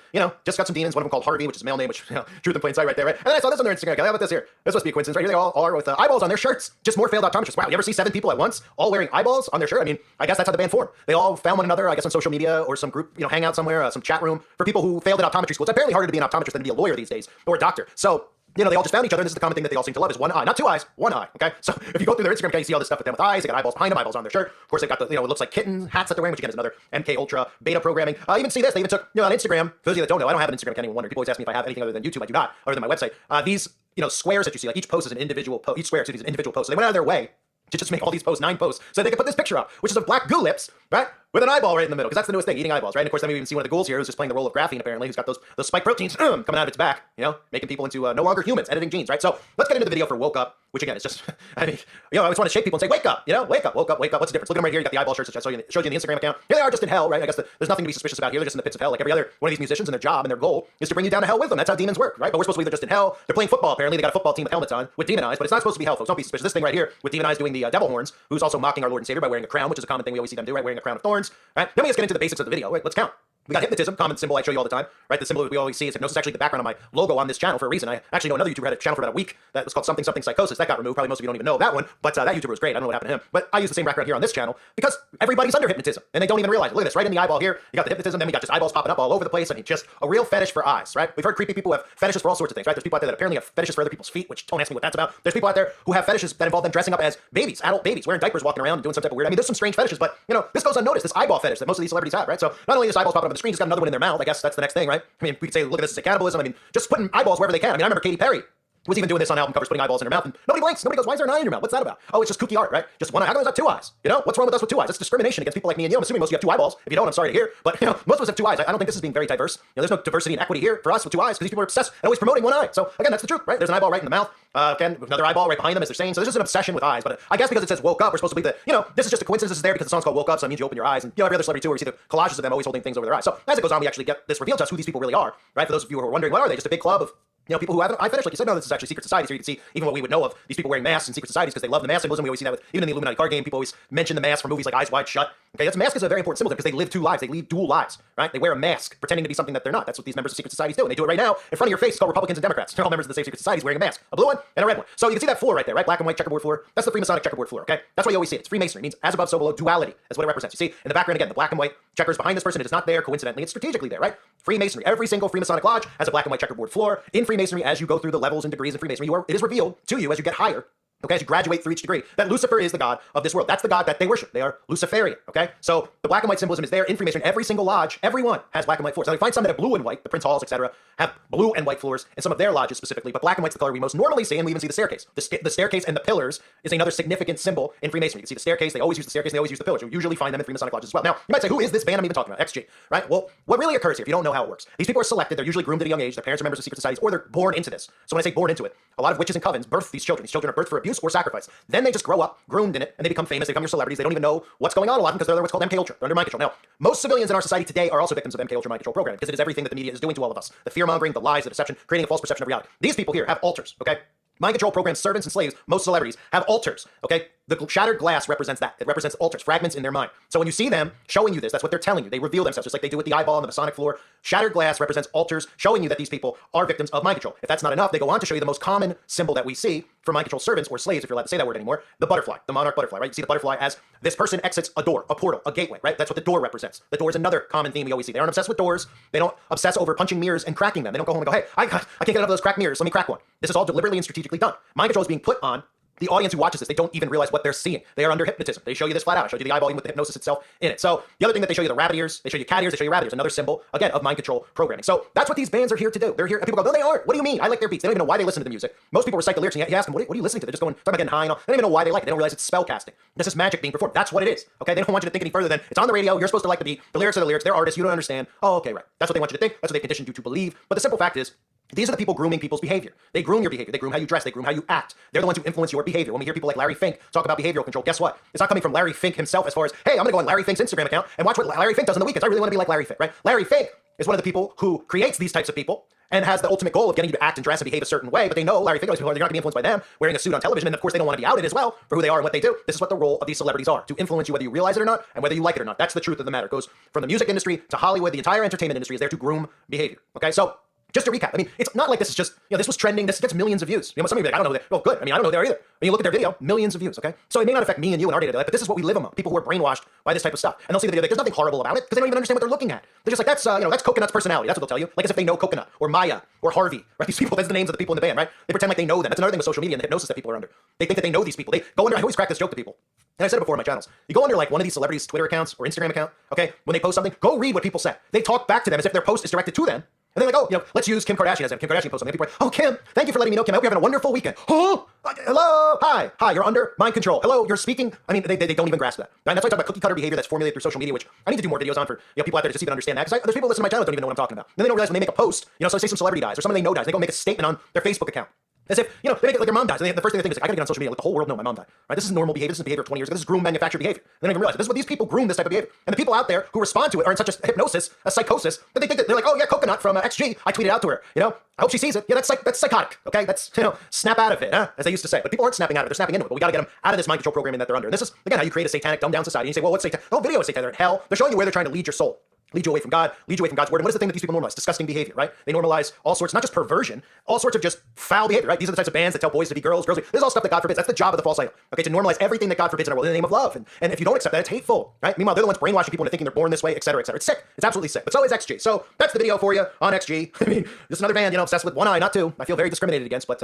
just got some demons, one of them called Harvey, which is a male name, which, truth in plain sight right there, right? And then I saw this on their Instagram account. How about this here? This must be a coincidence, right here. They all are with eyeballs on their shirts. Just more failed optometrists. Wow, you ever see 7 people at once all wearing eyeballs on their shirt? I mean, I guess that's how the band formed. They all found one another, I guess on social media or some group, hangout somewhere, some chat room for people who failed at optometry school. It's apparently harder to be an optometrist than to be a lawyer these days, or a doctor. So they all just found each other, and this is the common thing that they all seem to love is one eye. Not 2 eyes, 1 eye, okay? So if you go through their Instagram account, you see all this stuff with them with eyes. They got eyeballs behind them, eyeballs on their shirt. Of course, they've got the, it looks like kitten hats that they're wearing, which again is another MK Ultra beta programming. Even see this. They even took, on Instagram, for those of you that don't know, I don't have an Instagram account, anyone wonder. People always ask me if I have anything other than YouTube. I do not, other than my website. These, squares that you see, like each post is an individual post. Each square is an individual post. So they went out of their way to just make all these posts, 9 posts, so they could put this picture up, which is of black goo lips, right? With an eyeball right in the middle, because that's the newest thing, eating eyeballs, right? And of course, then we even see one of the ghouls here who's just playing the role of graphene, apparently, who's got those spike proteins coming out of its back, making people into no longer humans, editing genes, right? So let's get into the video for Woke Up, which again is just, I always want to shake people and say, wake up, wake up, woke up, wake up. What's the difference? Look at them right here. You got the eyeball shirts, which I showed you in the Instagram account. Here they are, just in hell, right? I guess there's nothing to be suspicious about here. They're just in the pits of hell, like every other one of these musicians, and their job and their goal is to bring you down to hell with them. That's how demons work, right? But we're supposed to believe they're just in hell. They're playing football, apparently. They got a football team with helmets on with demon eyes, but it's not supposed to be hell, folks. Don't be suspicious. This thing right here with demon eyes doing the devil horns, who's also mocking our Lord and Savior by wearing a crown, which is a common thing we always see them do, right? Wearing a crown of thorns, right? Then we just get into the basics of the video. Wait, let's count. We got hypnotism, common symbol I show you all the time, right? The symbol that we always see is hypnosis. Actually, the background of my logo on this channel for a reason. I actually know another YouTuber had a channel for about a week that was called something psychosis. That got removed. Probably most of you don't even know of that one, but that YouTuber was great. I don't know what happened to him, but I use the same background here on this channel because everybody's under hypnotism and they don't even realize it. Look at this, right in the eyeball here. You got the hypnotism, then we got just eyeballs popping up all over the place. I mean, just a real fetish for eyes, right? We've heard creepy people who have fetishes for all sorts of things, right? There's people out there that apparently have fetishes for other people's feet, which don't ask me what that's about. There's people out there who have fetishes that involve them dressing up as babies, adult babies, wearing diapers, walking around and doing some type of weird. I mean, there's some strange fetishes, but this goes unnoticed. This eyeball fetish that most of these celebrities have, right? So not only is eyeballs popping up on the screen, just got another one in their mouth. I guess that's the next thing, right? I mean, we could say, look at this as cannibalism. I mean, just putting eyeballs wherever they can. I mean, I remember Katy Perry was even doing this on album covers, putting eyeballs in her mouth, and nobody blinks. Nobody goes, why is there an eye in your mouth? What's that about? Oh, it's just kooky art, right? Just one eye. How come there's not 2 eyes? What's wrong with us with 2 eyes? It's discrimination against people like me and you. I'm assuming most of you have 2 eyeballs. If you don't, I'm sorry to hear. But, most of us have 2 eyes. I don't think this is being very diverse. There's no diversity and equity here for us with 2 eyes, because these people are obsessed and always promoting 1 eye. So, again, that's the truth, right? There's an eyeball right in the mouth. Again, another eyeball right behind them, as they're saying. So there's just an obsession with eyes. But I guess because it says woke up, we're supposed to believe that, this is just a coincidence. This is there because the song's called Woke Up, so it means you open your eyes. And, every other celebrity too, where we see the collages of them always holding things over their eyes. So as it goes on, we actually get this revealed to us who these people really are, right? For those of you who are wondering, what are they? Just a big club of people who have an eye fetish, like you said. No, this is actually secret societies. So you can see even what we would know of these people wearing masks in secret societies because they love the mask symbolism. We always see that with, even in the Illuminati card game, people always mention the mask from movies like Eyes Wide Shut. Okay, that's mask is a very important symbol because they live 2 lives. They lead dual lives, right? They wear a mask pretending to be something that they're not. That's what these members of secret societies do. And they do it right now in front of your face. It's called Republicans and Democrats. They're all members of the same secret societies wearing a mask, a blue one and a red one. So you can see that floor right there, right? Black and white checkerboard floor. That's the Freemasonic checkerboard floor, okay? That's why you always see it. It's Freemasonry. It means as above, so below. Duality is what it represents. You see in the background again, the black and white checkers behind this person. It is not there coincidentally. It's strategically there, right? Freemasonry. Every single Freemasonic lodge has a black and white checkerboard floor. In Freemasonry, Freemasonry, as you go through the levels and degrees in Freemasonry, it is revealed to you as you get higher, okay, as you graduate through each degree, that Lucifer is the god of this world. That's the god that they worship. They are Luciferian, okay? So the black and white symbolism is there in Freemasonry. Every single lodge, everyone has black and white floors. Now, you find some that have blue and white, the Prince Halls, etc., have blue and white floors in some of their lodges specifically, but black and white's the color we most normally see, and we even see the staircase. The staircase and the pillars is another significant symbol in Freemasonry. You can see the staircase, they always use the staircase, they always use the pillars. You usually find them in Freemasonic lodges as well. Now, you might say, who is this band I'm even talking about? XG, right? Well, what really occurs here, if you don't know how it works, these people are selected, they're usually groomed at a young age, their parents are members of secret societies, or they're born into this. So when I say born into it, a lot of witches and covens birth these children. These children are birthed for abuse or sacrifice. Then they just grow up, groomed in it, and they become famous, they become your celebrities, they don't even know what's going on a lot because they're what's called MK Ultra. They're under mind control. Now, most civilians in our society today are also victims of MK Ultra mind control programming because it is everything that the media is doing to all of us. The fear-mongering, the lies, the deception, creating a false perception of reality. These people here have altars, okay? Mind control programs, servants and slaves, most celebrities have altars, okay? The shattered glass represents that. It represents altars, fragments in their mind. So when you see them showing you this, that's what they're telling you. They reveal themselves, just like they do with the eyeball on the Masonic floor. Shattered glass represents altars, showing you that these people are victims of mind control. If that's not enough, they go on to show you the most common symbol that we see for mind control servants or slaves, if you're allowed to say that word anymore, the butterfly, the monarch butterfly, right? You see the butterfly as this person exits a door, a portal, a gateway, right? That's what the door represents. The door is another common theme we always see. They aren't obsessed with doors. They don't obsess over punching mirrors and cracking them. They don't go home and go, hey, I can't get out of those cracked mirrors. Let me crack one. This is all deliberately and strategically done. Mind control is being put on the audience who watches this. They don't even realize what they're seeing. They are under hypnotism. They show you this flat out. I showed you the eyeball even with the hypnosis itself in it. So the other thing that they show you, the rabbit ears, they show you cat ears, they show you rabbit ears, another symbol, again, of mind control programming. So that's what these bands are here to do. They're here, and people go, no, they aren't. What do you mean? I like their beats. They don't even know why they listen to the music. Most people recite the lyrics, and you ask them, what are you listening to? They're just going, talking about getting high and all. They don't even know why they like it. They don't realize it's spell casting. This is magic being performed. That's what it is. Okay? They don't want you to think any further than it's on the radio. You're supposed to like the beat. The lyrics are the lyrics. They're artists. You don't understand. Oh, okay, right. That's what they want you to think. That's what they conditioned you to believe. But the simple fact is, these are the people grooming people's behavior. They groom your behavior. They groom how you dress. They groom how you act. They're the ones who influence your behavior. When we hear people like Larry Fink talk about behavioral control, guess what? It's not coming from Larry Fink himself as far as, hey, I'm going to go on Larry Fink's Instagram account and watch what Larry Fink does on the weekends. I really want to be like Larry Fink, right? Larry Fink is one of the people who creates these types of people and has the ultimate goal of getting you to act and dress and behave a certain way, but they know Larry Fink, they're not going to be influenced by them wearing a suit on television, and of course they don't want to be outed as well for who they are and what they do. This is what the role of these celebrities are, to influence you whether you realize it or not, and whether you like it or not. That's the truth of the matter. It goes from the music industry to Hollywood. The entire entertainment industry is there to groom behavior, okay? So just to recap, I mean, it's not like this is just, this was trending, this gets millions of views. Some of you are like, I don't know who they are. Well, good. I mean, I don't know who they are either. When you look at their video, millions of views, okay? So it may not affect me and you in our day-to-day life, but this is what we live among. People who are brainwashed by this type of stuff. And they'll see the video, like, there's nothing horrible about it, because they don't even understand what they're looking at. They're just like, that's, that's Coconut's personality. That's what they'll tell you. Like as if they know Coconut, or Maya, or Harvey, right? These people, that's the names of the people in the band, right? They pretend like they know them. That's another thing with social media and the hypnosis that people are under. They think that they know these people. They go under, I always crack this joke to people. And I said it before on my channels. You go under like one of these celebrities' Twitter accounts or Instagram account, okay? When they post something, go read what people say. They talk back to them as if their post is directed to them. And they're like, oh, let's use Kim Kardashian as them. Kim Kardashian posts something. People are like, oh, Kim, thank you for letting me know, Kim. I hope you're having a wonderful weekend. Oh, hello, hi, you're under mind control. Hello, you're speaking. I mean, they don't even grasp that. Right? And that's why I talk about cookie cutter behavior that's formulated through social media, which I need to do more videos on for people out there to just even understand that. Because there's people that listen to my channel that don't even know what I'm talking about. And then they don't realize when they make a post, so say some celebrity dies or someone they know dies, they go make a statement on their Facebook account. As if, they make it like their mom dies. And the first thing they think is, like, I gotta get on social media, let the whole world know my mom died. Right? This is normal behavior. This is behavior of 20 years ago. This is groom manufactured behavior. They don't even realize it. This is what these people groom this type of behavior. And the people out there who respond to it are in such a hypnosis, a psychosis, that they think that they're like, oh yeah, Coconut from XG. I tweeted out to her. I hope she sees it. Yeah, that's psychotic. Okay, that's snap out of it, huh? As they used to say. But people aren't snapping out of it. They're snapping into it. But we gotta get them out of this mind control programming that they're under. And this is again how you create a satanic, dumbed down society. And you say, well, what's satanic? The whole video is satanic. They're in hell. They're showing you where they're trying to lead your soul. Lead you away from God, lead you away from God's word. And what is the thing that these people normalize? Disgusting behavior, right? They normalize all sorts, not just perversion, all sorts of just foul behavior, right? These are the types of bands that tell boys to be girls, this is all stuff that God forbids. That's the job of the false idol, okay? To normalize everything that God forbids in our world in the name of love. And if you don't accept that, it's hateful, right? Meanwhile, they're the ones brainwashing people into thinking they're born this way, et cetera, et cetera. It's sick. It's absolutely sick. But so is XG. So that's the video for you on XG. I mean, just another band, obsessed with one eye, not two. I feel very discriminated against, but,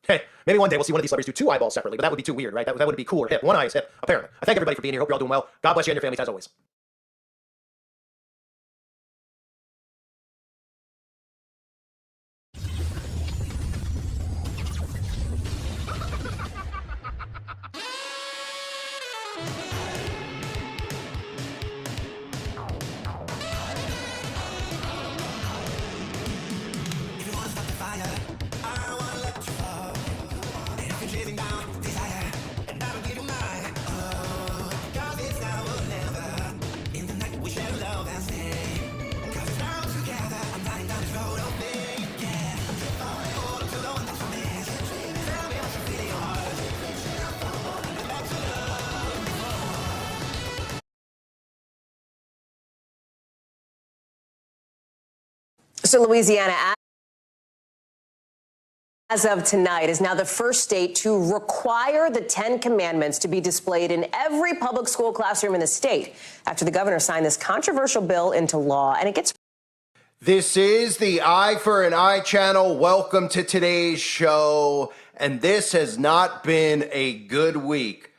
hey, maybe one day we'll see one of these celebrities do two eyeballs separately, but that would be too weird, right? That wouldn't be cool or hip. One eye is hip, apparently. I thank everybody for being here. Hope you're all doing well. God bless you and your families as always. So Louisiana, as of tonight, is now the first state to require the 10 Commandments to be displayed in every public school classroom in the state after the governor signed this controversial bill into law. And it gets This is the Eye for an Eye channel. Welcome to today's show. And this has not been a good week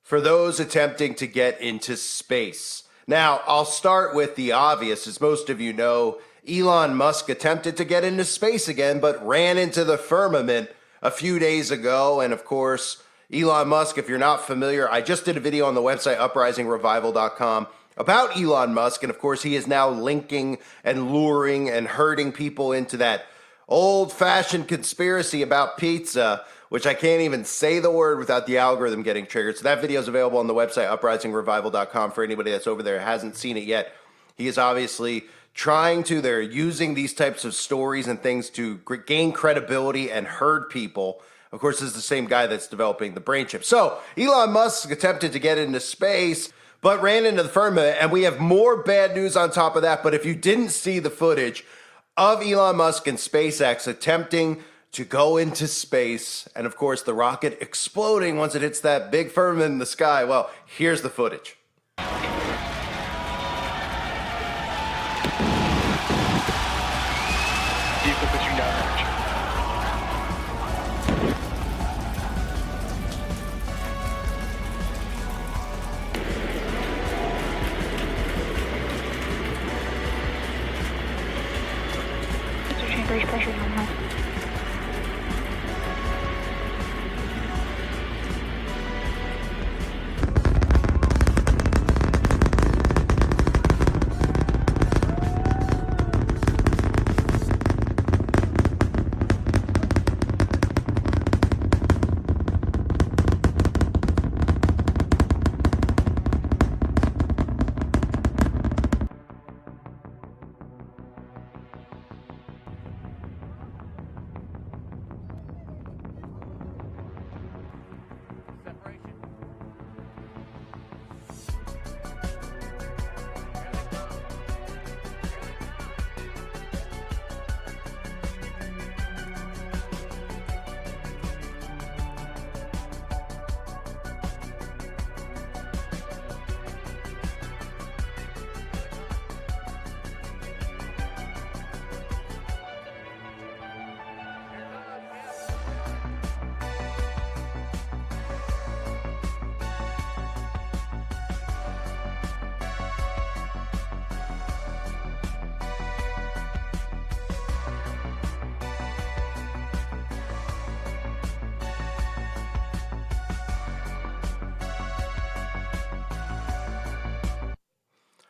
for those attempting to get into space. Now, I'll start with the obvious. As most of you know, Elon Musk attempted to get into space again, but ran into the firmament a few days ago. And of course, Elon Musk, if you're not familiar, I just did a video on the website uprisingrevival.com about Elon Musk, and of course he is now linking and luring and herding people into that old-fashioned conspiracy about pizza, which I can't even say the word without the algorithm getting triggered. So that video is available on the website uprisingrevival.com for anybody that's over there and hasn't seen it yet. He is obviously they're using these types of stories and things to gain credibility and herd people. Of course, this is the same guy that's developing the brain chip. So Elon Musk attempted to get into space, but ran into the firmament, and we have more bad news on top of that. But if you didn't see the footage of Elon Musk and SpaceX attempting to go into space, and of course the rocket exploding once it hits that big firmament in the sky, well, here's the footage. Vehicle pitching downrange. Bridge pressure nominal.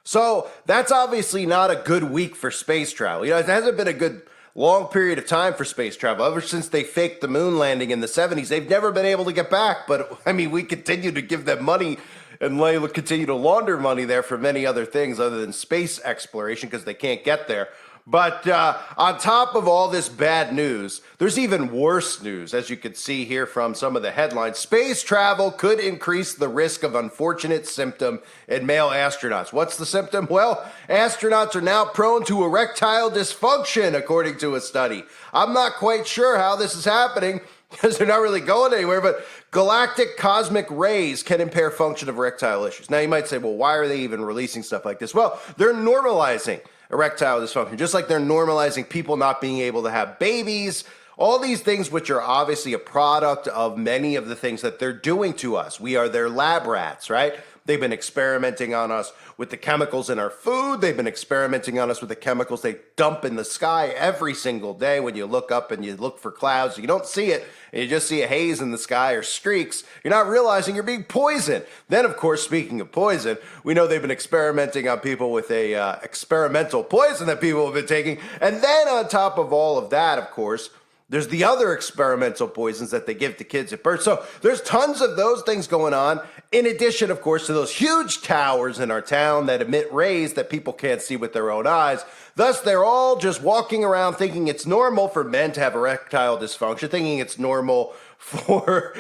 So that's obviously not a good week for space travel. It hasn't been a good long period of time for space travel. Ever since they faked the moon landing in the 70s, they've never been able to get back. But, I mean, we continue to give them money and they will continue to launder money there for many other things other than space exploration because they can't get there. But on top of all this bad news, there's even worse news, as you can see here from some of the headlines. Space travel could increase the risk of unfortunate symptom in male astronauts. What's the symptom? Well, astronauts are now prone to erectile dysfunction, according to a study. I'm not quite sure how this is happening because they're not really going anywhere, but galactic cosmic rays can impair function of erectile issues. Now, you might say, well, why are they even releasing stuff like this? Well, they're normalizing erectile dysfunction, just like they're normalizing people not being able to have babies, all these things which are obviously a product of many of the things that they're doing to us. We are their lab rats, right? They've been experimenting on us with the chemicals in our food. They've been experimenting on us with the chemicals they dump in the sky every single day. When you look up and you look for clouds, you don't see it, and you just see a haze in the sky or streaks. You're not realizing you're being poisoned. Then, of course, speaking of poison, we know they've been experimenting on people with a experimental poison that people have been taking. And then on top of all of that, of course, there's the other experimental poisons that they give to kids at birth. So there's tons of those things going on, in addition, of course, to those huge towers in our town that emit rays that people can't see with their own eyes. Thus, they're all just walking around thinking it's normal for men to have erectile dysfunction, thinking it's normal for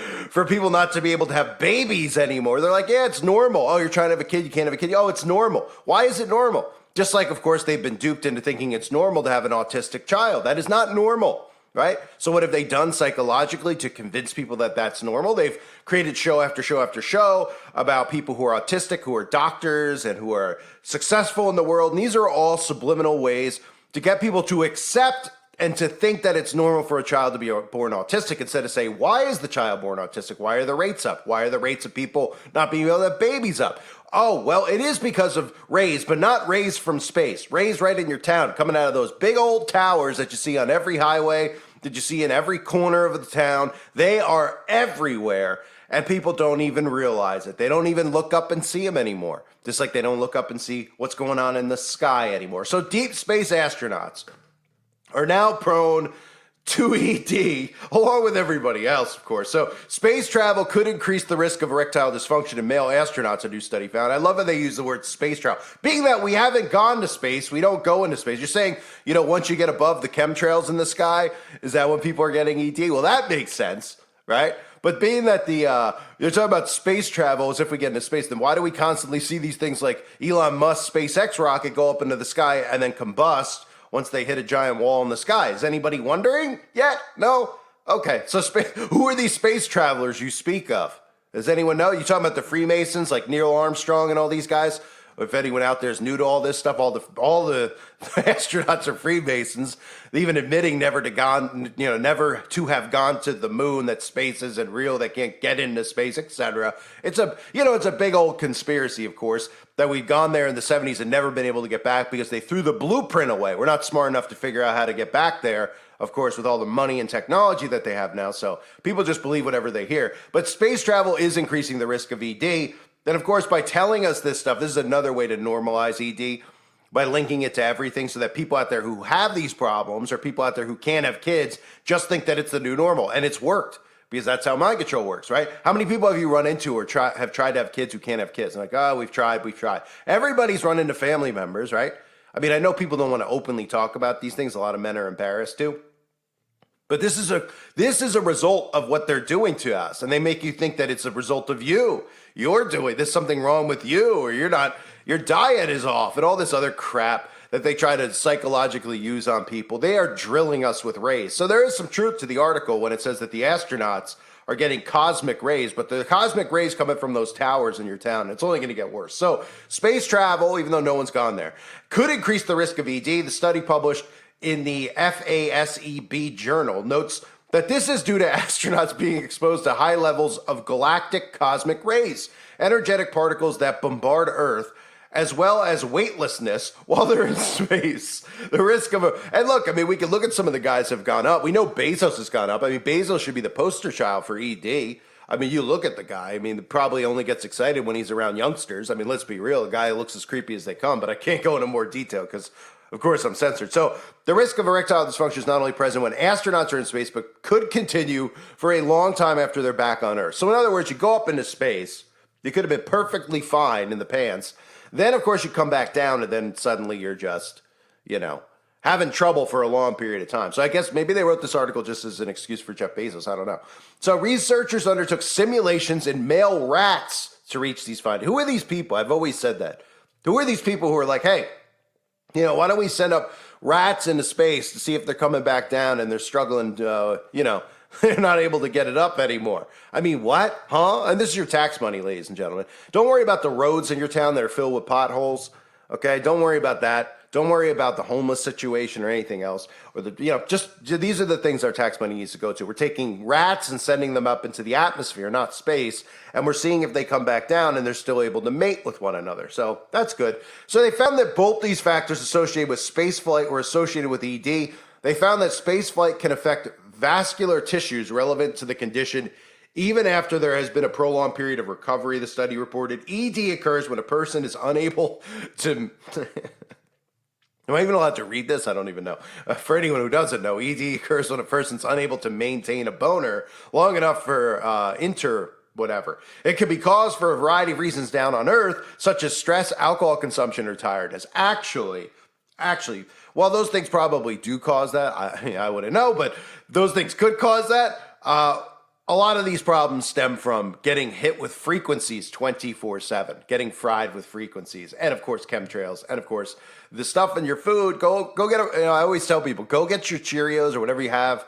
people not to be able to have babies anymore. They're like, yeah, it's normal. Oh, you're trying to have a kid, you can't have a kid. Oh, it's normal. Why is it normal? Just like, of course, they've been duped into thinking it's normal to have an autistic child. That is not normal. Right? So what have they done psychologically to convince people that that's normal? They've created show after show after show about people who are autistic, who are doctors, and who are successful in the world. And these are all subliminal ways to get people to accept and to think that it's normal for a child to be born autistic instead of say, why is the child born autistic? Why are the rates up? Why are the rates of people not being able to have babies up? Oh, well, it is because of rays, but not rays from space. Rays right in your town, coming out of those big old towers that you see on every highway, that you see in every corner of the town. They are everywhere, and people don't even realize it. They don't even look up and see them anymore, just like they don't look up and see what's going on in the sky anymore. So deep space astronauts are now prone to ED, along with everybody else, of course. So space travel could increase the risk of erectile dysfunction in male astronauts, a new study found. I love how they use the word space travel. Being that we haven't gone to space, we don't go into space. You're saying, once you get above the chemtrails in the sky, is that when people are getting ED? Well, that makes sense, right? But being that you're talking about space travel as if we get into space, then why do we constantly see these things like Elon Musk's Spacex rocket go up into the sky and then combust once they hit a giant wall in the sky? Is anybody wondering yet? No? Okay, so who are these space travelers you speak of? Does anyone know? You talking about the Freemasons like Neil Armstrong and all these guys? If anyone out there is new to all this stuff, all the astronauts are Freemasons, even admitting never to have gone to the moon, that space isn't real, they can't get into space, etc. It's a big old conspiracy, of course, that we've gone there in the 70s and never been able to get back because they threw the blueprint away. We're not smart enough to figure out how to get back there, of course, with all the money and technology that they have now. So people just believe whatever they hear. But space travel is increasing the risk of ED. Then, of course, by telling us this stuff, this is another way to normalize ED, by linking it to everything so that people out there who have these problems or people out there who can't have kids just think that it's the new normal. And it's worked because that's how mind control works, right? How many people have you run into or have tried to have kids who can't have kids? And like, oh, we've tried. Everybody's run into family members, right? I mean, I know people don't want to openly talk about these things. A lot of men are embarrassed too. But this is a result of what they're doing to us. And they make you think that it's a result of you. There's something wrong with you, or your diet is off, and all this other crap that they try to psychologically use on people. They are drilling us with rays. So there is some truth to the article when it says that the astronauts are getting cosmic rays, but the cosmic rays coming from those towers in your town, it's only going to get worse. So space travel, even though no one's gone there, could increase the risk of ED. The study published in the FASEB journal notes that this is due to astronauts being exposed to high levels of galactic cosmic rays, energetic particles that bombard Earth, as well as weightlessness while they're in space. The risk of and look, I mean, we can look at some of the guys who have gone up. We know Bezos has gone up. I mean, Bezos should be the poster child for ED. I mean, you look at the guy, I mean, probably only gets excited when he's around youngsters. I mean, let's be real, the guy looks as creepy as they come, but I can't go into more detail because, of course, I'm censored. So the risk of erectile dysfunction is not only present when astronauts are in space, but could continue for a long time after they're back on Earth. So in other words, you go up into space, you could have been perfectly fine in the pants. Then, of course, you come back down, and then suddenly you're just, having trouble for a long period of time. So I guess maybe they wrote this article just as an excuse for Jeff Bezos. I don't know. So researchers undertook simulations in male rats to reach these findings. Who are these people? I've always said that. Who are these people who are like, hey, why don't we send up rats into space to see if they're coming back down and they're struggling to, they're not able to get it up anymore. I mean, what? Huh? And this is your tax money, ladies and gentlemen. Don't worry about the roads in your town that are filled with potholes. Okay? Don't worry about that. Don't worry about the homeless situation or anything else. Or these are the things our tax money needs to go to. We're taking rats and sending them up into the atmosphere, not space, and we're seeing if they come back down and they're still able to mate with one another. So that's good. So they found that both these factors associated with spaceflight were associated with ED. They found that spaceflight can affect vascular tissues relevant to the condition even after there has been a prolonged period of recovery, the study reported. ED occurs when a person is unable to... Am I even allowed to read this? I don't even know. For anyone who doesn't know, ED occurs when a person's unable to maintain a boner long enough for whatever. It can be caused for a variety of reasons down on Earth, such as stress, alcohol consumption, or tiredness. Actually, while those things probably do cause that, I wouldn't know, but those things could cause that. A lot of these problems stem from getting hit with frequencies 24/7, getting fried with frequencies, and of course chemtrails, and of course the stuff in your food. Go get I always tell people, go get your Cheerios or whatever you have,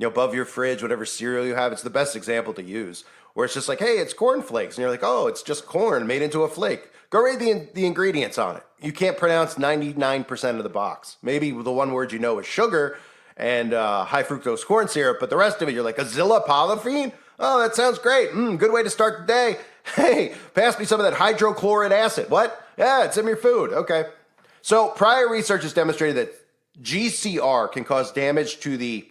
above your fridge, whatever cereal you have. It's the best example to use, where it's just like, hey, it's corn flakes, and you're like, oh, it's just corn made into a flake. Go read the ingredients on it. you can't pronounce 99% of the box. Maybe the one word you know is sugar and high fructose corn syrup, but the rest of it, you're like, azilla-polyphene? Oh, that sounds great. Good way to start the day. Hey, pass me some of that hydrochloric acid. What? Yeah, it's in your food. Okay. So prior research has demonstrated that GCR can cause damage to the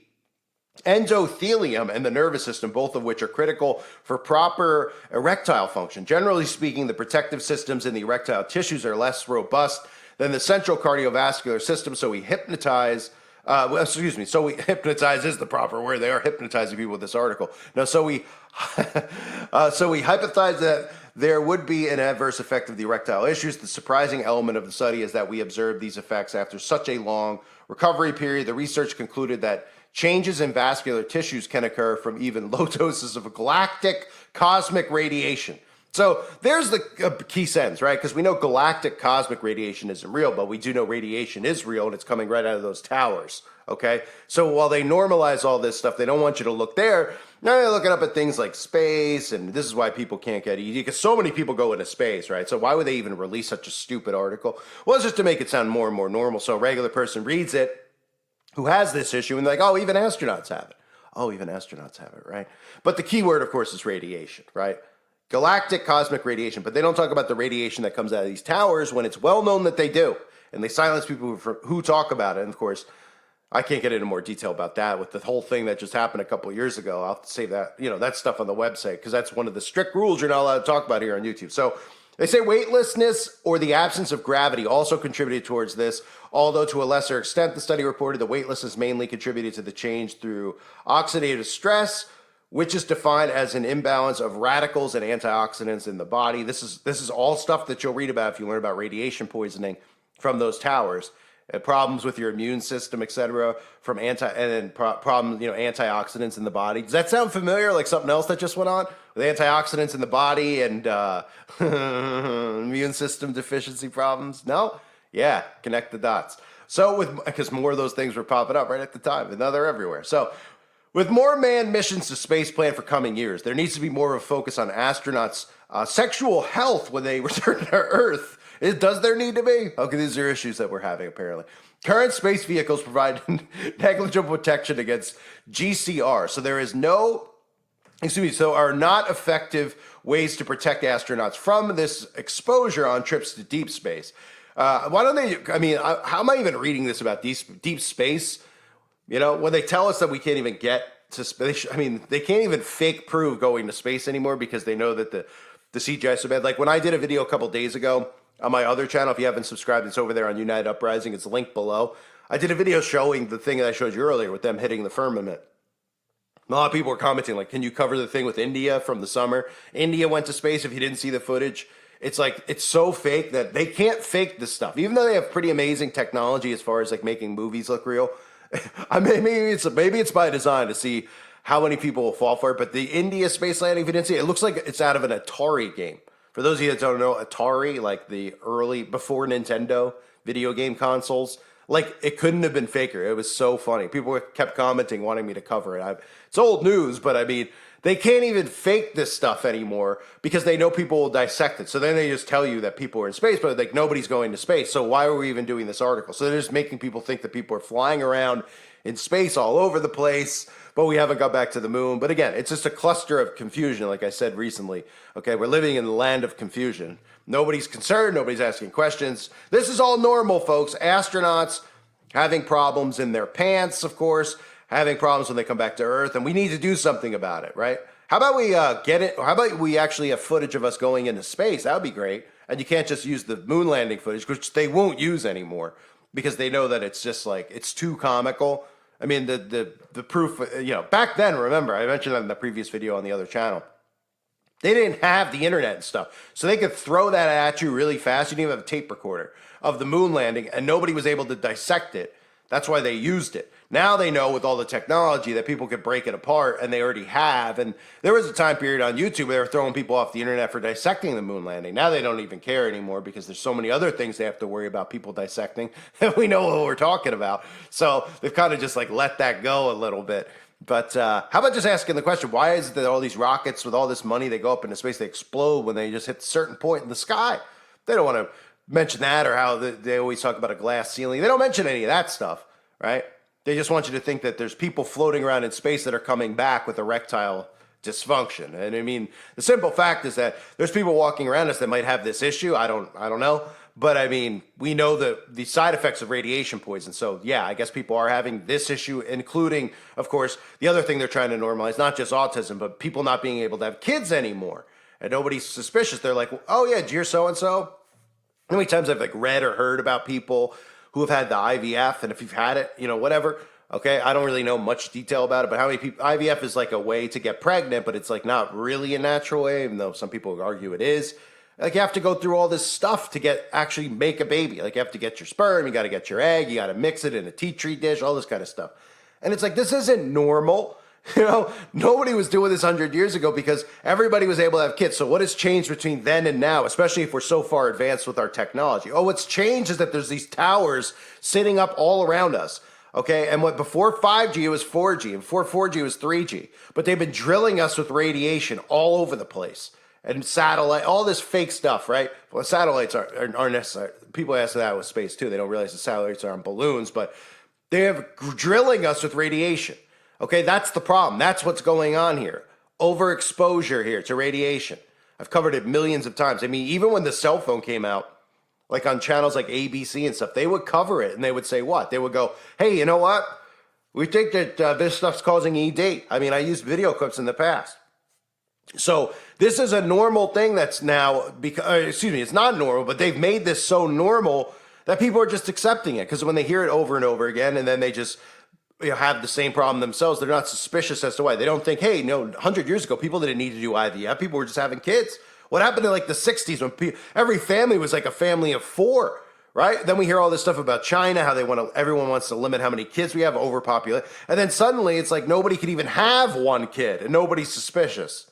endothelium and the nervous system, both of which are critical for proper erectile function. Generally speaking, the protective systems in the erectile tissues are less robust than the central cardiovascular system, so we hypnotize. So we hypnotize is the proper word. They are hypnotizing people with this article. No, so we hypothesize that there would be an adverse effect of the erectile issues. The surprising element of the study is that we observed these effects after such a long recovery period. The research concluded that changes in vascular tissues can occur from even low doses of galactic cosmic radiation. So there's the key sentence, right? Because we know galactic cosmic radiation isn't real, but we do know radiation is real, and it's coming right out of those towers, okay? So while they normalize all this stuff, they don't want you to look there. Now they're looking up at things like space, and this is why people can't get ED, because so many people go into space, right? So why would they even release such a stupid article? Well, it's just to make it sound more and more normal, so a regular person reads it who has this issue, and they're like, oh, even astronauts have it. Oh, even astronauts have it, right? But the key word, of course, is radiation, right? Galactic cosmic radiation, but they don't talk about the radiation that comes out of these towers when it's well known that they do, and they silence people who talk about it. And of course, I can't get into more detail about that with the whole thing that just happened a couple of years ago. I'll save that, that stuff on the website, because that's one of the strict rules you're not allowed to talk about here on YouTube. So they say weightlessness or the absence of gravity also contributed towards this, although to a lesser extent. The study reported that weightlessness mainly contributed to the change through oxidative stress, which is defined as an imbalance of radicals and antioxidants in the body. This is all stuff that you'll read about if you learn about radiation poisoning from those towers. Problems with your immune system, etc., from problems, antioxidants in the body. Does that sound familiar? Like something else that just went on with antioxidants in the body and immune system deficiency problems? No? Yeah, connect the dots. So because more of those things were popping up right at the time, and now they're everywhere. So with more manned missions to space planned for coming years, there needs to be more of a focus on astronauts' sexual health when they return to Earth. Does there need to be? Okay, these are issues that we're having, apparently. Current space vehicles provide negligible protection against GCR, so are not effective ways to protect astronauts from this exposure on trips to deep space. Why don't they, how am I even reading this about deep space? When they tell us that we can't even get to space, they can't even fake prove going to space anymore because they know that the CGI is so bad. Like when I did a video a couple days ago on my other channel, if you haven't subscribed, it's over there on United Uprising. It's linked below. I did a video showing the thing that I showed you earlier with them hitting the firmament. A lot of people were commenting, like, can you cover the thing with India from the summer? India went to space. If you didn't see the footage, it's like, it's so fake that they can't fake this stuff. Even though they have pretty amazing technology as far as like making movies look real. Maybe it's by design to see how many people will fall for it. But the India space landing, if you didn't see it, it looks like it's out of an Atari game. For those of you that don't know, Atari, like the early, before Nintendo video game consoles, like it couldn't have been faker. It was so funny. People kept commenting, wanting me to cover it. It's old news, but they can't even fake this stuff anymore because they know people will dissect it. So then they just tell you that people are in space, but like nobody's going to space. So why are we even doing this article? So they're just making people think that people are flying around in space all over the place, but we haven't got back to the moon. But again, it's just a cluster of confusion, like I said recently. Okay, we're living in the land of confusion. Nobody's concerned. Nobody's asking questions. This is all normal, folks. Astronauts having problems in their pants, of course, having problems when they come back to Earth, and we need to do something about it, right? How about we get it? How about we actually have footage of us going into space? That would be great. And you can't just use the moon landing footage, which they won't use anymore because they know that it's just like, it's too comical. The proof, back then, remember, I mentioned that in the previous video on the other channel. They didn't have the internet and stuff. So they could throw that at you really fast. You didn't even have a tape recorder of the moon landing, and nobody was able to dissect it. That's why they used it. Now they know with all the technology that people could break it apart, and they already have. And there was a time period on YouTube where they were throwing people off the internet for dissecting the moon landing. Now they don't even care anymore because there's so many other things they have to worry about people dissecting that we know what we're talking about. So they've kind of just like let that go a little bit. But how about just asking the question, why is it that all these rockets with all this money, they go up into space, they explode when they just hit a certain point in the sky? They don't want to mention that, or how they always talk about a glass ceiling. They don't mention any of that stuff, right? They just want you to think that there's people floating around in space that are coming back with erectile dysfunction. And I mean, the simple fact is that there's people walking around us that might have this issue. I don't know. But I mean, we know the side effects of radiation poison. So yeah, I guess people are having this issue, including, of course, the other thing they're trying to normalize, not just autism, but people not being able to have kids anymore. And nobody's suspicious. They're like, oh yeah, dear so-and-so. How many times I've like read or heard about people who have had the IVF, and if you've had it, whatever. Okay, I don't really know much detail about it, but how many people, IVF is like a way to get pregnant, but it's like not really a natural way, even though some people argue it is. Like you have to go through all this stuff to actually make a baby. Like you have to get your sperm, you got to get your egg, you got to mix it in a tea tree dish, all this kind of stuff. And it's like, this isn't normal. Nobody was doing this 100 years ago because everybody was able to have kids. So what has changed between then and now, especially if we're so far advanced with our technology? Oh, what's changed is that there's these towers sitting up all around us. Okay, and before 5G, it was 4G, and before 4G, it was 3G. But they've been drilling us with radiation all over the place. And satellite, all this fake stuff, right? Well, satellites aren't necessary. People ask that with space, too. They don't realize the satellites are on balloons, but they have drilling us with radiation. Okay, that's the problem. That's what's going on here. Overexposure here to radiation. I've covered it millions of times. I mean, even when the cell phone came out, like on channels like ABC and stuff, they would cover it and they would say what? They would go, hey, you know what? We think that this stuff's causing ED. I mean, I used video clips in the past. So this is a normal thing that's now, it's not normal, but they've made this so normal that people are just accepting it. Because when they hear it over and over again and then they just have the same problem themselves, they're not suspicious as to why. They don't think, hey, 100 years ago, people didn't need to do IVF. People were just having kids. What happened in like the 60s when every family was like a family of 4, right? Then we hear all this stuff about China, how everyone wants to limit how many kids we have, overpopulate. And then suddenly it's like nobody can even have one kid and nobody's suspicious,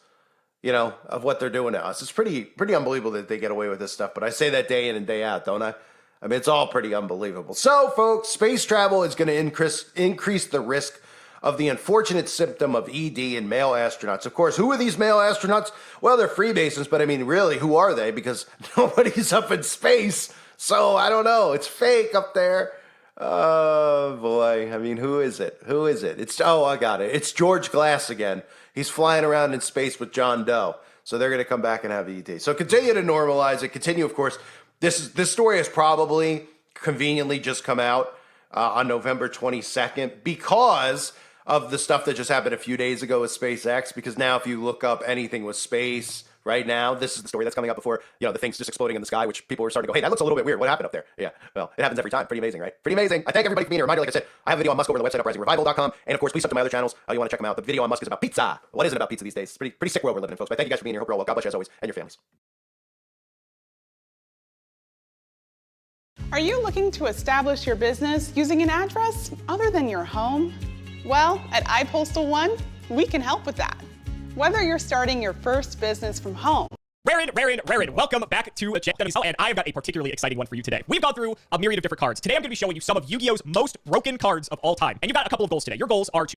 of what they're doing now. So it's pretty unbelievable that they get away with this stuff. But I say that day in and day out, don't I? I mean, it's all pretty unbelievable. So, folks, space travel is going to increase the risk of the unfortunate symptom of ED in male astronauts. Of course, who are these male astronauts? Well, they're Freemasons, but I mean, really, who are they? Because nobody's up in space. So, I don't know. It's fake up there. Oh, boy. I mean, who is it? I got it. It's George Glass again. He's flying around in space with John Doe. So they're going to come back and have ED. So continue to normalize it. Continue, of course. This story has probably conveniently just come out on November 22nd because of the stuff that just happened a few days ago with SpaceX. Because now if you look up anything with space right now, this is the story that's coming up before, the things just exploding in the sky, which people were starting to go, hey, that looks a little bit weird. What happened up there? Yeah, well, it happens every time. Pretty amazing, right? Pretty amazing. I thank everybody for being here. Reminder, like I said, I have a video on Musk over on the website, uprisingrevival.com. And of course, please sub to my other channels. You want to check them out. The video on Musk is about pizza. What is it about pizza these days? It's pretty sick world we're living in, folks. But thank you guys for being here. Hope you're all well. God bless you as always, and your families. Are you looking to establish your business using an address other than your home? Well, at iPostal One, we can help with that. Whether you're starting your first business from home, Rarin, welcome back to Jack Dummies. And I've got a particularly exciting one for you today. We've gone through a myriad of different cards. Today I'm going to be showing you some of Yu-Gi-Oh's most broken cards of all time. And you've got a couple of goals today. Your goals are to...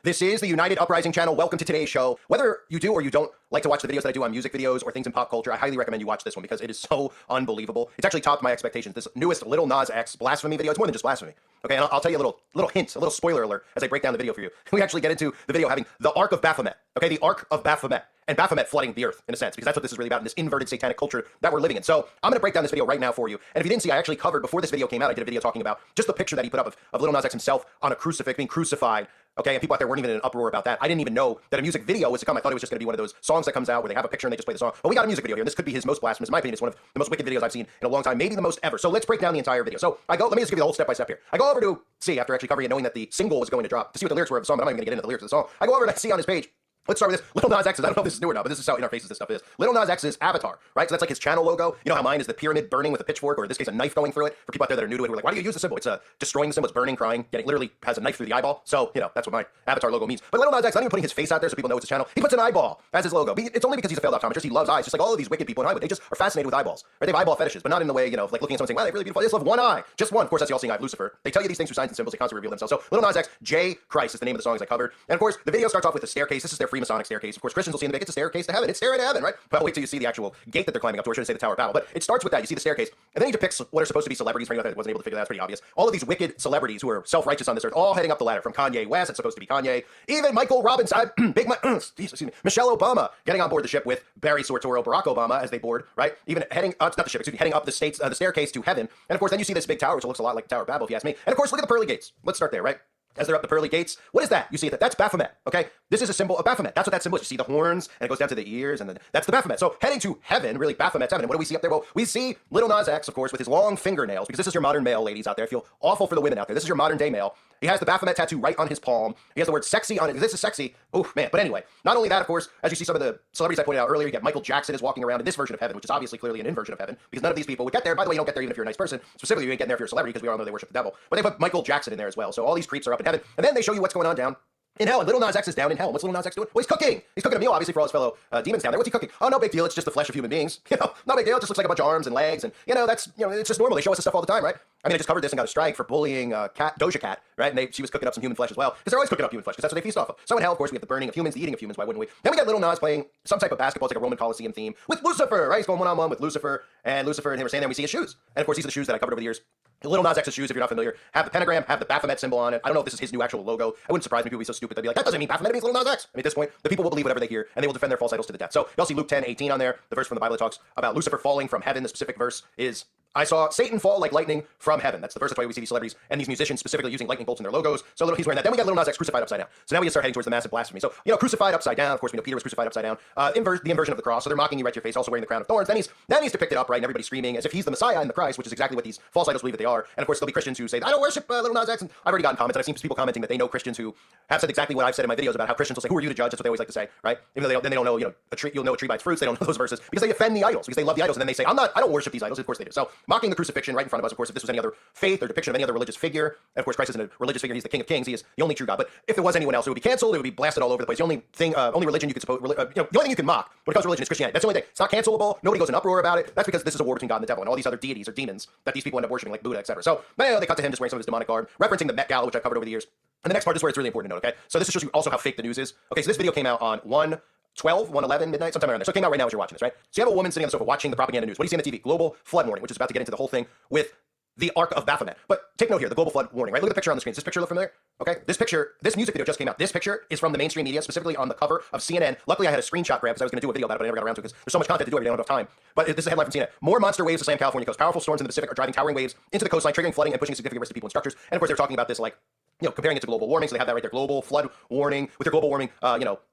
This is the United Uprising channel. Welcome to today's show. Whether you do or you don't like to watch the videos that I do on music videos or things in pop culture, I highly recommend you watch this one because it is so unbelievable. It's actually topped my expectations. This newest Lil Nas X blasphemy video, it's more than just blasphemy. Okay, and I'll tell you a little hint, a little spoiler alert as I break down the video for you. We actually get into the video having the Ark of Baphomet. Okay, the Ark of Baphomet. And Baphomet flooding the earth, in a sense, because that's what this is really about in this inverted satanic culture that we're living in. So I'm going to break down this video right now for you. And if you didn't see, I actually covered, before this video came out, I did a video talking about just the picture that he put up of Lil Nas X himself on a crucifix, being crucified. Okay, and people out there weren't even in an uproar about that. I didn't even know that a music video was to come. I thought it was just going to be one of those songs that comes out where they have a picture and they just play the song. But we got a music video here, and this could be his most blasphemous. In my opinion, it's one of the most wicked videos I've seen in a long time, maybe the most ever. So let's break down the entire video. So let me just give you the whole step by step here. I go over to see, after actually covering it, knowing that the single was going to drop, to see what the lyrics were of the song, but I'm not even going to get into the lyrics of the song. I go over and I see on his page, let's start with this. Lil Nas X's, I don't know if this is new or not, but this is how in our faces this stuff is. Lil Nas X's avatar, right? So that's like his channel logo. You know how mine is the pyramid burning with a pitchfork, or in this case, a knife going through it? For people out there that are new to it, who are like, why do you use the symbol? It's destroying the symbol, it's burning, crying, it literally has a knife through the eyeball. So, that's what my avatar logo means. But Lil Nas X, not even putting his face out there so people know it's his channel. He puts an eyeball as his logo. It's only because he's a failed optometrist. He loves eyes, just like all of these wicked people in Hollywood. They just are fascinated with eyeballs. Right? They have eyeball fetishes, but not in the way, of like looking at someone saying, wow, they're really beautiful. They just love one eye. Just one. Of course, that's the all-seeing eye of Lucifer. They tell you these things through signs and symbols. They constantly reveal themselves. So Lil Nas X, J. Christ is the name of the song as I covered. And of course, the video starts off with a staircase. This is their Freemasonic staircase. Of course, Christians will see in the back, it's a staircase to heaven. It's staring to heaven, right? But wait till you see the actual gate that they're climbing up to, or should I say the Tower of Babel. But it starts with that. You see the staircase, and then he depicts what are supposed to be celebrities. For anyone that wasn't able to figure that out, it's pretty obvious. All of these wicked celebrities who are self-righteous on this earth, all heading up the ladder. From Kanye West, it's supposed to be Kanye. Even Michael Robinson, Michelle Obama getting on board the ship with Barry Sartorial, Barack Obama as they board, right? Even heading, not the ship, excuse me, heading up the staircase to heaven. And of course, then you see this big tower, which looks a lot like the Tower of Babel, if you ask me. And of course, look at the pearly gates. Let's start there, right? As they're up the pearly gates, what is that? You see that? That's Baphomet, okay? This is a symbol of Baphomet. That's what that symbol is. You see the horns, and it goes down to the ears, and then that's the Baphomet. So heading to heaven, really Baphomet's heaven. And what do we see up there? Well, we see Little Nas X, of course, with his long fingernails, because this is your modern male, ladies out there. I feel awful for the women out there. This is your modern day male. He has the Baphomet tattoo right on his palm. He has the word sexy on it. This is sexy. Oh, man. But anyway, not only that, of course, as you see some of the celebrities I pointed out earlier, you get Michael Jackson is walking around in this version of heaven, which is obviously clearly an inversion of heaven, because none of these people would get there. By the way, you don't get there even if you're a nice person. Specifically, you ain't getting there if you're a celebrity, because we all know they worship the devil. But they put Michael Jackson in there as well. So all these creeps are up in heaven. And then they show you what's going on down in hell. And Little Nas X is down in hell. What's Little Nas X doing? Well, he's cooking. He's cooking a meal, obviously, for all his fellow demons down there. What's he cooking? Oh, no big deal. It's just the flesh of human beings. No big deal. It just looks like a bunch of arms and legs. And, that's, it's just normal. They show us this stuff all the time, right? I mean, I just covered this and got a strike for bullying Doja Cat, right? And she was cooking up some human flesh as well. Because they're always cooking up human flesh, because that's what they feast off of. So in hell, of course, we have the burning of humans, the eating of humans. Why wouldn't we? Then we got Little Nas playing some type of basketball. It's like a Roman Coliseum theme with Lucifer, right? He's going one-on-one with Lucifer and him are standing there, and we see his shoes. And of course, these are the shoes that I covered over the years. Little Nas X's shoes, if you're not familiar, have the pentagram, have the Baphomet symbol on it. I don't know if this is his new actual logo. It wouldn't surprise me. People would be so stupid. They'd be like, that doesn't mean Baphomet, it means Little Nas X. I mean, at this point, the people will believe whatever they hear, and they will defend their false idols to the death. So you'll see Luke 10:18 on there, the verse from the Bible that talks about Lucifer falling from heaven. The specific verse is, I saw Satan fall like lightning from heaven. That's the verse. That's why we see these celebrities and these musicians specifically using lightning bolts in their logos. So he's wearing that. Then we got Little Nas X crucified upside down. So now we just start heading towards the massive blasphemy. So, crucified upside down. Of course, we know Peter was crucified upside down. The inversion of the cross. So they're mocking you right to your face, also wearing the crown of thorns. Then he's depicted upright, and everybody's screaming as if he's the Messiah and the Christ, which is exactly what these false idols believe that they are. And of course, there'll be Christians who say, I don't worship Little Nas X. And I've already gotten comments, and I've seen people commenting that they know Christians who have said exactly what I've said in my videos about how Christians will say, who are you to judge? That's what they always like to say, right? Even though they don't know, you'll know a tree by its fruits. They don't know those verses because they offend the idols, because they love the idols, and then they say, I don't worship these idols. Of course they do. So mocking the crucifixion right in front of us. Of course, if this was any other faith or depiction of any other religious figure, and of course Christ isn't a religious figure. He's the King of Kings. He is the only true God. But if there was anyone else, it would be canceled. It would be blasted all over the place. The only religion you could suppose, the only thing you can mock when it comes to religion is Christianity. That's the only thing. It's not cancelable. Nobody goes in uproar about it. That's because this is a war between God and the devil and all these other deities or demons that these people end up worshiping, like Buddha, etc. So they cut to him just wearing some of his demonic garb, referencing the Met Gala, which I covered over the years. And the next part is where it's really important to note. Okay, so this shows you also how fake the news is. Okay, so this video came out on 1/11 midnight, sometime around there. So it came out right now as you're watching this, right? So you have a woman sitting on the sofa watching the propaganda news. What do you see on the TV? Global flood warning, which is about to get into the whole thing with the Ark of Baphomet. But take note here, the global flood warning, right? Look at the picture on the screen. Does this picture look familiar? Okay, this music video just came out. This picture is from the mainstream media, specifically on the cover of CNN. Luckily, I had a screenshot grab because I was going to do a video about it, but I never got around to it because there's so much content to do. I don't have enough time. But this is a headline from CNN. More monster waves to slam California coast. Powerful storms in the Pacific are driving towering waves into the coastline, triggering flooding and pushing significant risk to people and structures. And of course, they're talking about this like, comparing it to global warming. So they have that right there, global flood warning with their global warming,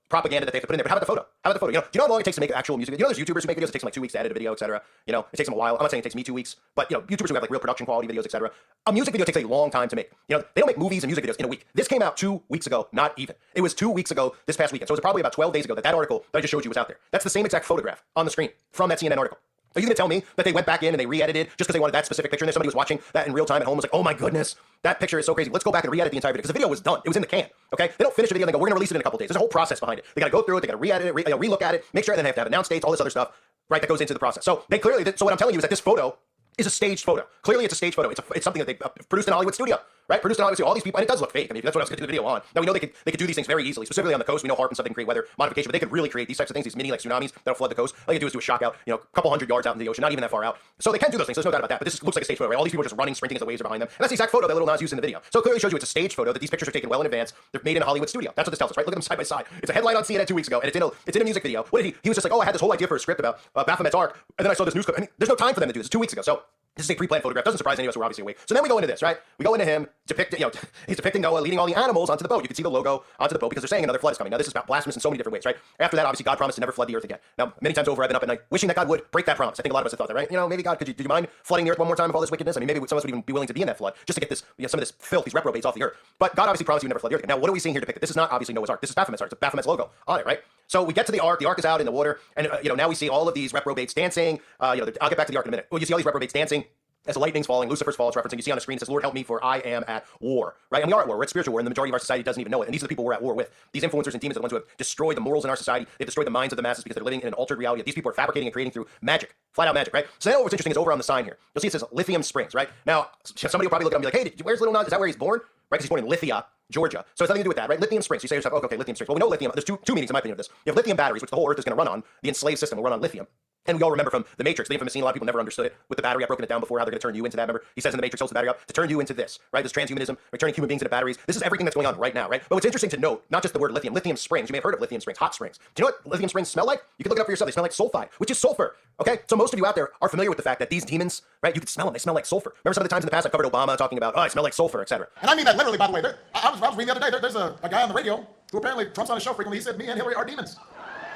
propaganda that they have to put in there. But how about the photo? How about the photo? Do you know how long it takes to make actual music? There's YouTubers who make videos. It takes them like 2 weeks to edit a video, etc. It takes them a while. I'm not saying it takes me 2 weeks, but YouTubers who have like real production quality videos, etc. A music video takes a long time to make. They don't make movies and music videos in a week. This came out 2 weeks ago, not even. It was 2 weeks ago this past weekend. So it was probably about 12 days ago that article that I just showed you was out there. That's the same exact photograph on the screen from that CNN article. Are you going to tell me that they went back in and they re-edited just because they wanted that specific picture and then somebody was watching that in real time at home was like, oh my goodness, that picture is so crazy. Let's go back and re-edit the entire video because the video was done. It was in the can, okay? They don't finish the video and they go, we're going to release it in a couple days. There's a whole process behind it. They got to go through it. They got to re-edit it, re-look at it, make sure, and then they have to have announced dates, all this other stuff, right, that goes into the process. So they clearly, so what I'm telling you is that this photo is a staged photo. Clearly, it's a staged photo. It's something that they produced in a Hollywood studio, right? Produced in a Hollywood studio. All these people, and it does look fake. I mean, that's what I was going to do the video on. Now, we know they could do these things very easily, specifically on the coast. We know HAARP and stuff, they can create weather modification, but they could really create these types of things, these mini like tsunamis that'll flood the coast. All you do is do a shock out, a couple hundred yards out in the ocean, not even that far out. So they can do those things. There's no doubt about that. But this looks like a staged photo, right? All these people are just running, sprinting as the waves are behind them. And that's the exact photo that Little Nas used in the video. So it clearly shows you it's a staged photo, that these pictures are taken well in advance. They're made in a Hollywood studio. That's what this tells us, right? Look at them side by side. It's a headline on CNN 2 weeks ago, and it's in a music video. What did he was just like, oh, I had this whole idea for a script about Baphomet's Ark, and then I saw this news clip. I mean, there's no time for them to do this. 2 weeks ago. So this is a pre-planned photograph. Doesn't surprise any of us who are obviously awake. So then we go into this, right? We go into him depicting, he's depicting Noah leading all the animals onto the boat. You can see the logo onto the boat because they're saying another flood is coming. Now this is about blasphemous in so many different ways, right? After that, obviously God promised to never flood the earth again. Now many times over, I've been up at night wishing that God would break that promise. I think a lot of us have thought that, right? Maybe God, do you mind flooding the earth one more time of all this wickedness? I mean, maybe some of us would even be willing to be in that flood just to get this, some of this filth, these reprobates off the earth. But God obviously promised he would never flood the earth again. Now what are we seeing here depicted? This is not obviously Noah's Ark. This is Baphomet's Ark. It's Baphomet's logo on it, right? So we get to the Ark. The Ark is out in the water, and now we see all of these reprobates dancing. I'll get back to the Ark in a minute. Well, you see all these reprobates dancing. As the lightning's falling, Lucifer's fall, it's referencing. You see on the screen, it says, Lord, help me, for I am at war. Right? And we are at war. We're at spiritual war, and the majority of our society doesn't even know it. And these are the people we're at war with. These influencers and demons are the ones who have destroyed the morals in our society. They've destroyed the minds of the masses because they're living in an altered reality. These people are fabricating and creating through magic. Flat out magic, right? So now what's interesting is over on the sign here. You'll see it says Lithium Springs, right? Now, somebody will probably look at it and be like, hey, where's Little Nas? Is that where he's born? Right? Because he's born in Lithia. Georgia. So it's nothing to do with that, right? Lithium springs. You say to yourself, okay, lithium springs. Well, we know lithium. There's two meanings in my opinion of this. You have lithium batteries, which the whole Earth is going to run on. The enslaved system will run on lithium. And we all remember from The Matrix, the infamous scene, a lot of people never understood it with the battery. I've broken it down before, how they're going to turn you into that. Remember, he says in The Matrix, holds the battery up to turn you into this, right? This transhumanism, turning human beings into batteries. This is everything that's going on right now, right? But what's interesting to note, not just the word lithium, lithium springs. You may have heard of lithium springs, hot springs. Do you know what lithium springs smell like? You can look it up for yourself. They smell like sulfide, which is sulfur, okay? So most of you out there are familiar with the fact that these demons, right, you can smell them. They smell like sulfur. Remember some of the times in the past I've covered Obama talking about, oh, I smell like sulfur, etc. And I mean that literally, by the way. I was reading the other day, there's a guy on the radio who apparently Trump's on his show frequently. He said, me and Hillary are demons.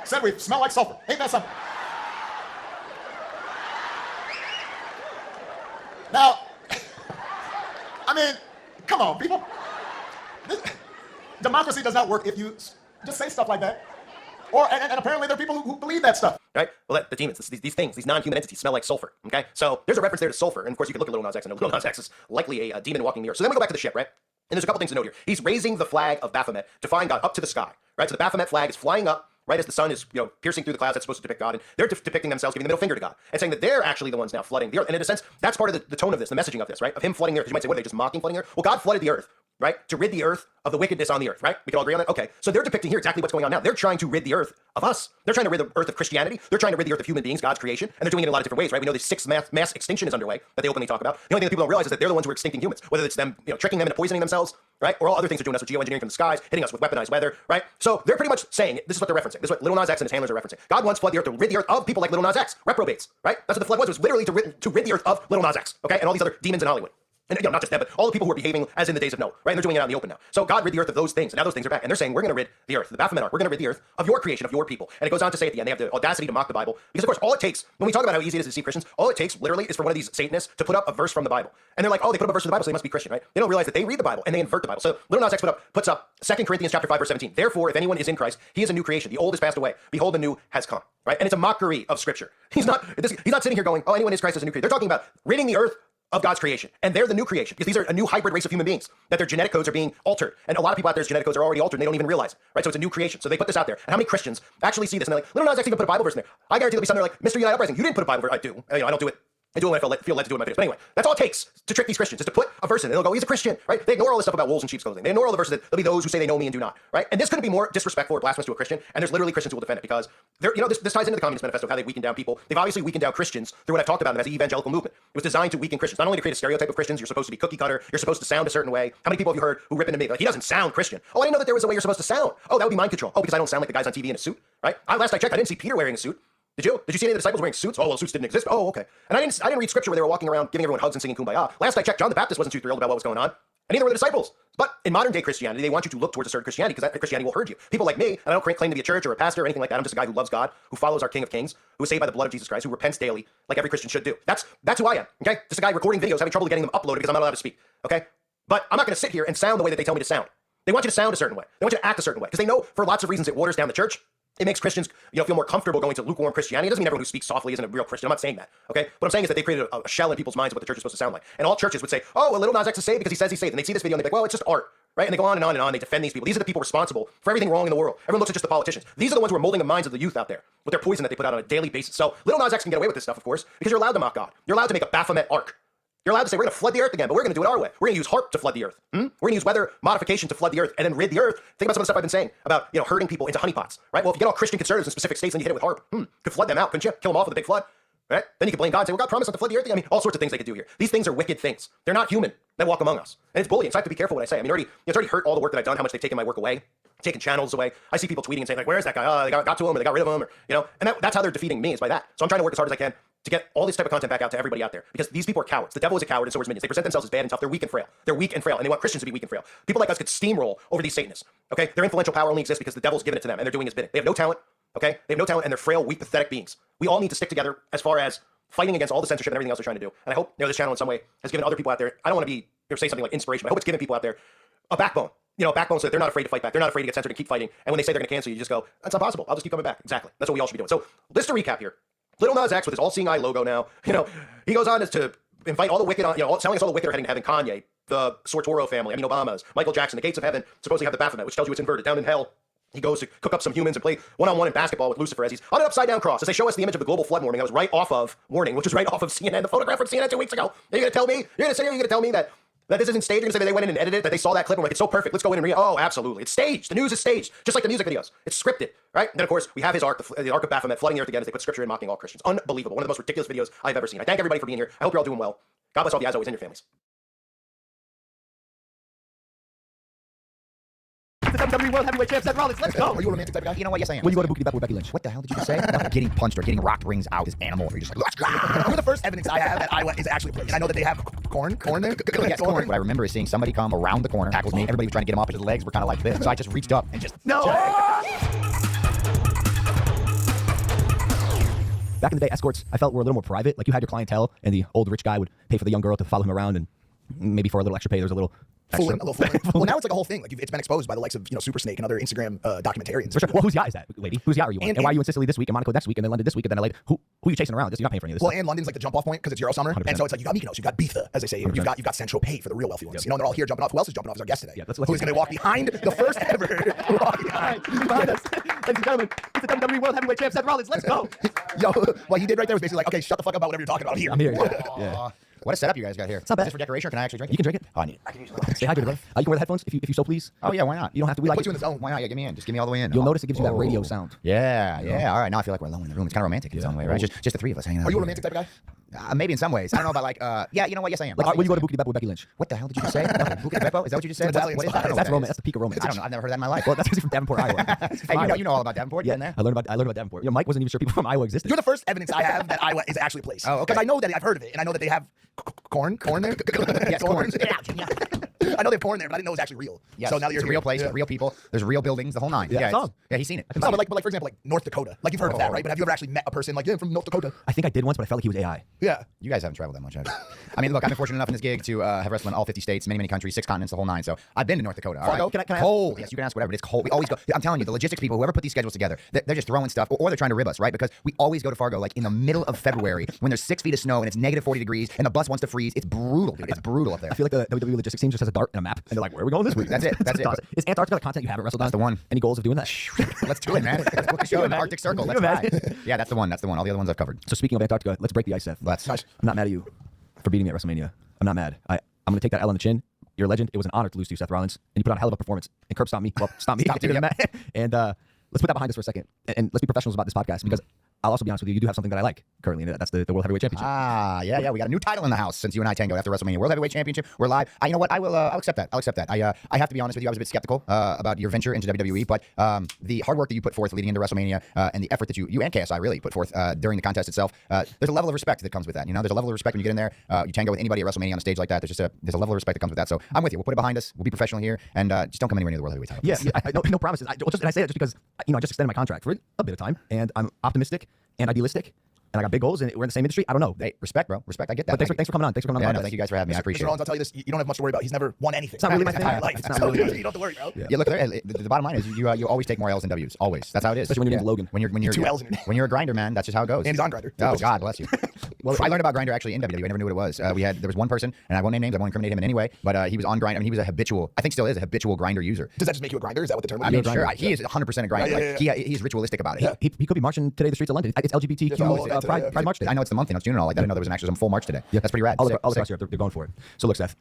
Said we smell like sulfur. Ain't that something? Now, I mean, come on, people. Democracy does not work if you just say stuff like that. And apparently there are people who believe that stuff. Right? Well, the demons, these things, these non-human entities smell like sulfur, okay? So there's a reference there to sulfur, and of course you can look at Lil Nas X, and Lil Nas X is likely a demon walking the earth. So then we go back to the ship, right? And there's a couple things to note here. He's raising the flag of Baphomet, defying God, up to the sky, right? So the Baphomet flag is flying up, right, as the sun is, piercing through the clouds. That's supposed to depict God, and they're depicting themselves giving the middle finger to God, and saying that they're actually the ones now flooding the earth. And in a sense, that's part of the tone of this, the messaging of this, right? Of him flooding the earth. Because you might say, what are they, just mocking flooding the earth? Well, God flooded the earth, right? To rid the earth of the wickedness on the earth, right? We can all agree on that? Okay. So they're depicting here exactly what's going on now. They're trying to rid the earth of us. They're trying to rid the earth of Christianity. They're trying to rid the earth of human beings, God's creation. And they're doing it in a lot of different ways, right? We know the sixth mass extinction is underway that they openly talk about. The only thing that people don't realize is that they're the ones who are extincting humans. Whether it's them, tricking them into poisoning themselves, right? Or all other things they're doing us with geoengineering from the skies, hitting us with weaponized weather, right? So they're pretty much saying, this is what they're referencing. This is what Lil Nas X and his handlers are referencing. God wants to flood the earth to rid the earth of people like Lil Nas X, reprobates, right? That's what the flood was. It was literally to rid the earth of Lil Nas X, okay? And all these other demons in Hollywood. And not just them, but all the people who are behaving as in the days of Noah, right? And they're doing it out in the open now. So God rid the earth of those things, and now those things are back. And they're saying, we're going to rid the earth, the Baphomet ark, we're going to rid the earth of your creation, of your people. And it goes on to say at the end, they have the audacity to mock the Bible. Because of course, all it takes, when we talk about how easy it is to deceive Christians, all it takes literally is for one of these Satanists to put up a verse from the Bible. And they're like, oh, they put up a verse from the Bible, so they must be Christian, right? They don't realize that they read the Bible and they invert the Bible. So Lil Nas X puts up 2 Corinthians chapter 5, verse 17. Therefore, if anyone is in Christ, he is a new creation. The old has passed away. Behold, the new has come, right? And it's a mockery of Scripture. He's not sitting here going, oh, anyone is Christ is a new creation. They're talking about ridding the earth of God's creation. And they're the new creation, because these are a new hybrid race of human beings, that their genetic codes are being altered. And a lot of people out there's genetic codes are already altered and they don't even realize it, right? So it's a new creation. So they put this out there. And how many Christians actually see this? And they're like, Lil Nas X even put a Bible verse in there. I guarantee there'll be some there like, Mr. United Uprising, you didn't put a Bible verse. I do. I don't do it. I do it when I feel led to do it in my videos. But anyway, that's all it takes to trick these Christians, is to put a verse in. And they'll go, he's a Christian, right? They ignore all this stuff about wolves and sheep's clothing. They ignore all the verses that there'll be those who say they know me and do not, right? And this couldn't be more disrespectful or blasphemous to a Christian. And there's literally Christians who will defend it, because they're, this ties into the Communist Manifesto of how they've weakened down people. They've obviously weakened down Christians through what I've talked about them as the evangelical movement. It was designed to weaken Christians, not only to create a stereotype of Christians. You're supposed to be cookie cutter. You're supposed to sound a certain way. How many people have you heard who rip into me like, he doesn't sound Christian? Oh, I didn't know that there was a way you're supposed to sound. Oh, that would be mind control. Oh, because I don't sound like the guys on TV in a suit, right? Last I checked, I didn't see Peter wearing a suit. Did you see any of the disciples wearing suits? Oh, well, suits didn't exist. Oh, okay. And I didn't read scripture where they were walking around giving everyone hugs and singing Kumbaya. Last I checked, John the Baptist wasn't too thrilled about what was going on. And neither were the disciples. But in modern day Christianity, they want you to look towards a certain Christianity, because that Christianity will hurt you. People like me, and I don't claim to be a church or a pastor or anything like that. I'm just a guy who loves God, who follows our King of Kings, who is saved by the blood of Jesus Christ, who repents daily, like every Christian should do. That's who I am, okay? Just a guy recording videos, having trouble getting them uploaded because I'm not allowed to speak, okay? But I'm not going to sit here and sound the way that they tell me to sound. They want you to sound a certain way. They want you to act a certain way, because they know for lots of reasons it waters down the church. It makes Christians, feel more comfortable going to lukewarm Christianity. It doesn't mean everyone who speaks softly isn't a real Christian. I'm not saying that, okay? What I'm saying is that they created a shell in people's minds of what the church is supposed to sound like. And all churches would say, oh, well, Lil Nas X is saved because he says he's saved. And they see this video and they're like, well, it's just art, right? And they go on and on and on. They defend these people. These are the people responsible for everything wrong in the world. Everyone looks at just the politicians. These are the ones who are molding the minds of the youth out there with their poison that they put out on a daily basis. So Lil Nas X can get away with this stuff, of course, because you're allowed to mock God. You're allowed to make a Baphomet ark. You're allowed to say, we're going to flood the earth again, but we're going to do it our way. We're going to use HARP to flood the earth. We're going to use weather modification to flood the earth and then rid the earth. Think about some of the stuff I've been saying about, herding people into honeypots, right? Well, if you get all Christian conservatives in specific states and you hit it with HARP, could flood them out, couldn't you? Kill them off with a big flood, right? Then you could blame God and say, well, God promised not to flood the earth again. I mean, all sorts of things they could do here. These things are wicked things. They're not human. They walk among us. And it's bullying. So I have to be careful what I say. I mean, it's already hurt all the work that I've done, how much they've taken my work away, taken channels away. I see people tweeting and saying, like, where's that guy? Oh, they got to him, or they got rid of him, or, and that's how they're defeating me, is by that. So I'm trying to work as hard as I can to get all this type of content back out to everybody out there, because these people are cowards. The devil is a coward, and so are his minions. They present themselves as bad and tough. They're weak and frail. They're weak and frail, and they want Christians to be weak and frail. People like us could steamroll over these Satanists, okay? Their influential power only exists because the devil's given it to them, and they're doing his bidding. They have no talent, okay? They have no talent, and they're frail, weak, pathetic beings. We all need to stick together as far as fighting against all the censorship and everything else they're trying to do. And I hope this channel in some way has given other people out there, I don't want to be say something like inspiration, but I hope it's giving people out there a backbone. A backbone so that they're not afraid to fight back. They're not afraid to get censored and keep fighting. And when they say they're going to cancel you, just go, that's not possible. I'll just keep coming back. Exactly. That's what we all should be doing. So just to recap here, Lil Nas X with his all-seeing eye logo now, he goes on as to invite all the wicked, telling us all the wicked are heading to heaven. Kanye, the Sortoro family, Obama's, Michael Jackson, the gates of heaven supposedly have the Baphomet, which tells you it's inverted. Down in hell, he goes to cook up some humans and play one-on-one in basketball with Lucifer as he's on an upside-down cross. As they show us the image of the global flood warning that was right off of CNN, which was right off of CNN, the photograph from CNN 2 weeks ago. You're going to tell me, you're going to sit here, you're going to tell me that That this isn't staged. You're gonna say they went in and edited it, that they saw that clip and were like, it's so perfect, let's go in and read it. Oh, absolutely. It's staged. The news is staged, just like the music videos. It's scripted, right? And then, of course, we have his ark, the Ark of Baphomet, flooding the earth again as they put scripture in, mocking all Christians. Unbelievable. One of the most ridiculous videos I've ever seen. I thank everybody for being here. I hope you're all doing well. God bless all of you as always and your families. The WWE World Heavyweight Champ Seth Rollins. Let's go. Are you a romantic type of guy? You know what? Yes, I am. When you go to Bookie Beppo with Becky Lynch. What the hell did you just say? Not getting punched or getting rocked rings out is animal. Or you're just like, let's go. You're the first evidence I have that Iowa is actually a place. And I know that they have corn there. Yes, corn. What I remember is seeing somebody come around the corner, tackled me. Everybody was trying to get him up, and his legs were kind of like this. So I just reached up and just no. Back in the day, escorts, I felt were a little more private. Like you had your clientele, and the old rich guy would pay for the young girl to follow him around, and maybe for a little extra pay, there's a little. Fooling. Well, now it's like a whole thing. Like it's been exposed by the likes of Super Snake and other Instagram documentarians. For sure. Well, whose yacht is that, lady? Whose yacht are you on? And why are you in Sicily this week and Monaco next week and then London this week and then LA? Who are you chasing around? You're not paying for any of this. Well, stuff. and London's like the jump off point because it's Euro summer, 100%. and so it's like you got Mykonos, you got Bitha, as they say. You've got Saint Tropez for the real wealthy ones. Yep. And they're all here jumping off. Who else is jumping off? Is our guest today? Yeah, who's going to walk behind the first ever walk behind us, ladies and gentlemen? It's the WWE World Heavyweight Champ Seth Rollins. Let's go. Yo, what he did right there was basically like, okay, shut the fuck up about whatever you're talking about here. I'm here. Yeah. What a setup you guys got here. It's not bad. Is this for decoration or can I actually drink it? You can drink it. Oh, I need it. I can use it. Stay hydrated, brother. You can wear the headphones if you so please. Oh, yeah, why not? You don't have to. We like put you in the zone. Why not? Yeah, get me in. Just get me all the way in. You'll notice it gives you that radio sound. Yeah. All right, now I feel like we're alone in the room. It's kind of romantic in its own way, right? Just the three of us hanging out. Are you a romantic type of guy? Maybe in some ways. I don't know about like, yeah, you know what? Yes, I am. Like, when you go to Bookie Beppo with Becky Lynch. What the hell did you just say? Bookie Beppo? Is that what you just said? Italian What is spot. that? That's romance. That's the peak of romance. I don't know. I've never heard that in my life. Well, that's because he's from Davenport, Iowa. Hey, you know all about Davenport? Yeah, You been there? I learned about Davenport. Mike wasn't even sure people from Iowa existed. You're the first evidence I have that Iowa is actually a place. Oh, okay. Because I know that I've heard of it, and I know that they have corn there. Yes, corn. I know they have corn there, but I didn't know it was actually real. Yes, so now that it's you're a real here. place, real people. There's real buildings, the whole nine. Yeah, he's seen it. No, but like for example, like North Dakota. Like you've heard of that, right? But have you ever actually met a person like from North Dakota? I think I did once, but I felt like he was AI. Yeah. You guys haven't traveled that much, have you? I mean, look, I've been fortunate enough in this gig to have wrestled in all 50 states, many countries, 6 continents, the whole nine. So I've been to North Dakota. Fargo? All right. Can I cold. Yes, you can ask whatever. But it's cold. We always go. I'm telling you, the logistics people, whoever put these schedules together, they're just throwing stuff, or they're trying to rib us, right? Because we always go to Fargo like in the middle of February when there's 6 feet of snow and it's negative 40 degrees and the bus wants to freeze. It's brutal, dude. It's brutal up there. I feel like the WWE logistics team just has a dart and a map, and they're like, "Where are we going this week?" That's it. That's it. Is Antarctica the continent you haven't wrestled on? That's the one. Any goals of doing that? Let's do it, man. Let's book a show in the Arctic Circle. Let's try. Yeah, that's the one. That's the one. All the other ones I've covered. So speaking of Antarctica, let's break the ice, Seth. Let's. I'm not mad at you for beating me at WrestleMania. I'm not mad. I'm going to take that L on the chin. You're a legend. It was an honor to lose to you, Seth Rollins, and you put on a hell of a performance. And curb stomped me. Well, stomped me. And let's put that behind us for a second, and let's be professionals about this podcast because I'll also be honest with you. You do have something that I like currently, and that's the World Heavyweight Championship. Yeah. We got a new title in the house since you and I tango after WrestleMania. World Heavyweight Championship. We're live. You know what? I'll accept that. I'll accept that. I have to be honest with you. I was a bit skeptical about your venture into WWE, but the hard work that you put forth leading into WrestleMania and the effort that you and KSI really put forth during the contest itself, there's a level of respect that comes with that. You know, there's a level of respect when you get in there. You tango with anybody at WrestleMania on a stage like that. There's a level of respect that comes with that. So I'm with you. We'll put it behind us. We'll be professional here, and just don't come anywhere near the World Heavyweight title. Yeah. No promises. I say that just because I just extended my contract for a bit of time, and I'm optimistic and idealistic. And I got big goals, and we're in the same industry. I don't know. Hey, respect, bro. Respect. I get that. But thanks for coming on. Thanks for coming on. Thank you guys for having me. I appreciate it. I'll tell you this: you don't have much to worry about. He's never won anything. It's not really my thing. Life. It's not really. You don't have to worry, bro. Yeah, look, the bottom line is you always take more L's than W's. Always. That's how it is. Especially when you're into Logan. When you're 2 L's in it. when you're a grinder, man, that's just how it goes. And he's on Grindr. Oh, God bless you. Well, I learned about Grindr actually in WWE. I never knew what it was. There was one person, and I won't name names. I won't incriminate him in any way, but he was on Grindr. I mean, he was a habitual. I think still is a habitual Grindr user. Does that just make you a grinder? Is that what the term is? I mean, sure. He is 100% a grinder. He's ritualistic about it. Yeah. He could be marching today the streets of London. It's LGBTQ Pride March Day. I know it's the month, and you know, like I didn't know there was actually some full march today. Yeah, that's pretty rad. All across Europe, they're going for it. So look, Seth.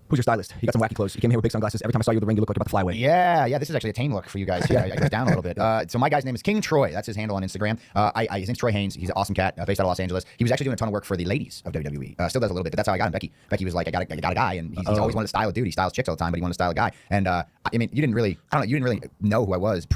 Who's your stylist? You got some wacky clothes. You came here with big sunglasses. Every time I saw you with the ring, you looked like you're about to fly away. Yeah. This is actually a tame look for you guys. Yeah, I goes down a little bit. So my guy's name is King Troy. That's his handle on Instagram. His name's Troy Haynes. He's an awesome cat based out of Los Angeles. He was actually doing a ton of work for the ladies of WWE. Still does a little bit, but that's how I got him. Becky was like, I got a guy, and he's always wanted to style a dude. He styles chicks all the time, but he wanted to style a guy. And I mean, you didn't really know who I was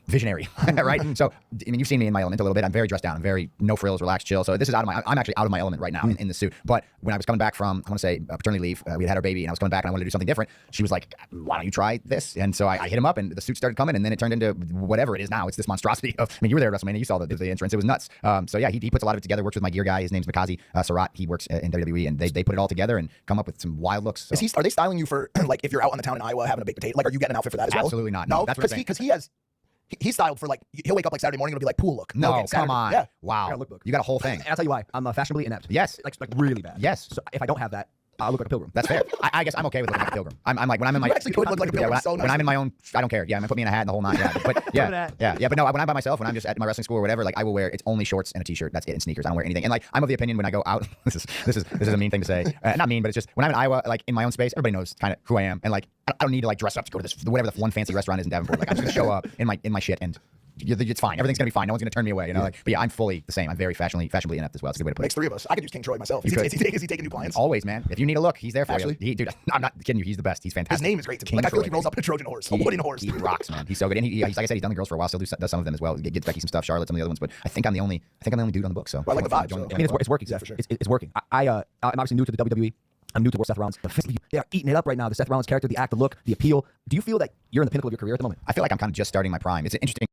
visionary, right? So, I mean, you've seen me in my element a little bit. I'm very dressed down. I'm very no frills, relaxed, chill. So this is I'm actually out of my element right now in the suit. But when I was coming back from, I want to say paternity leave, we had our baby, and I was coming back and I wanted to do something different. She was like, why don't you try this? And so I hit him up, and the suit started coming, and then it turned into whatever it is now. It's this monstrosity of, I mean, you were there at WrestleMania. You saw the entrance. It was nuts. So yeah, he puts a lot of it together, works with my gear guy. His name's Mikazi Sarat. He works in WWE, and they put it all together and come up with some wild looks. So. Are they styling you for, like, if you're out on the town in Iowa having a baked potato? Like, are you getting an outfit for that as well? Absolutely not. No, because he's styled for, like, he'll wake up like Saturday morning and it'll be like pool look. No, come on. Yeah. Wow. You got a whole thing. And I'll tell you why. I'm fashionably inept. Yes. Like really bad. Yes. So if I don't have that, I'll look like a pilgrim. That's fair. I guess I'm okay with looking like a pilgrim. I'm like when I'm in my You actually could look like a pilgrim. when I'm in my own, I don't care. Yeah, I mean, put me in a hat and the whole nine. Yeah, but yeah. But no, when I'm by myself, when I'm just at my wrestling school or whatever, like I will wear it's only shorts and a t-shirt. That's it, and sneakers. I don't wear anything. And like I'm of the opinion when I go out, this is a mean thing to say. Not mean, but it's just when I'm in Iowa, like in my own space, everybody knows kind of who I am, and like I don't need to like dress up to go to this whatever the one fancy restaurant is in Davenport. Like I'm just gonna show up in my shit and. It's fine. Everything's gonna be fine. No one's gonna turn me away. You know, like, but yeah, I'm fully the same. I'm very fashionably inept as well. It's a good way to put it. Makes three of us. I could use King Troy myself. Is he taking new clients? Always, man. If you need a look, he's there for Actually? you. Dude, I'm not kidding you. He's the best. He's fantastic. His name is great to me. King Like I feel like he Troy, rolls up in a Trojan horse, a wooden horse. He rocks, man. He's so good. And he's like I said, he's done the girls for a while. Still does some of them as well. Gets Becky some stuff. Charlotte, some of the other ones. But I think I'm the only dude on the book. So I like the vibe. So. I mean, it's working. Yeah, for sure. It's working. I'm obviously new to the WWE. I'm new to Seth Rollins. They are eating it up right now. The Seth Rollins character, the act, the look, the appeal. Do you feel that you're in the pinnacle of your career at the moment? I feel like I'm kind of just starting my prime. It's interesting.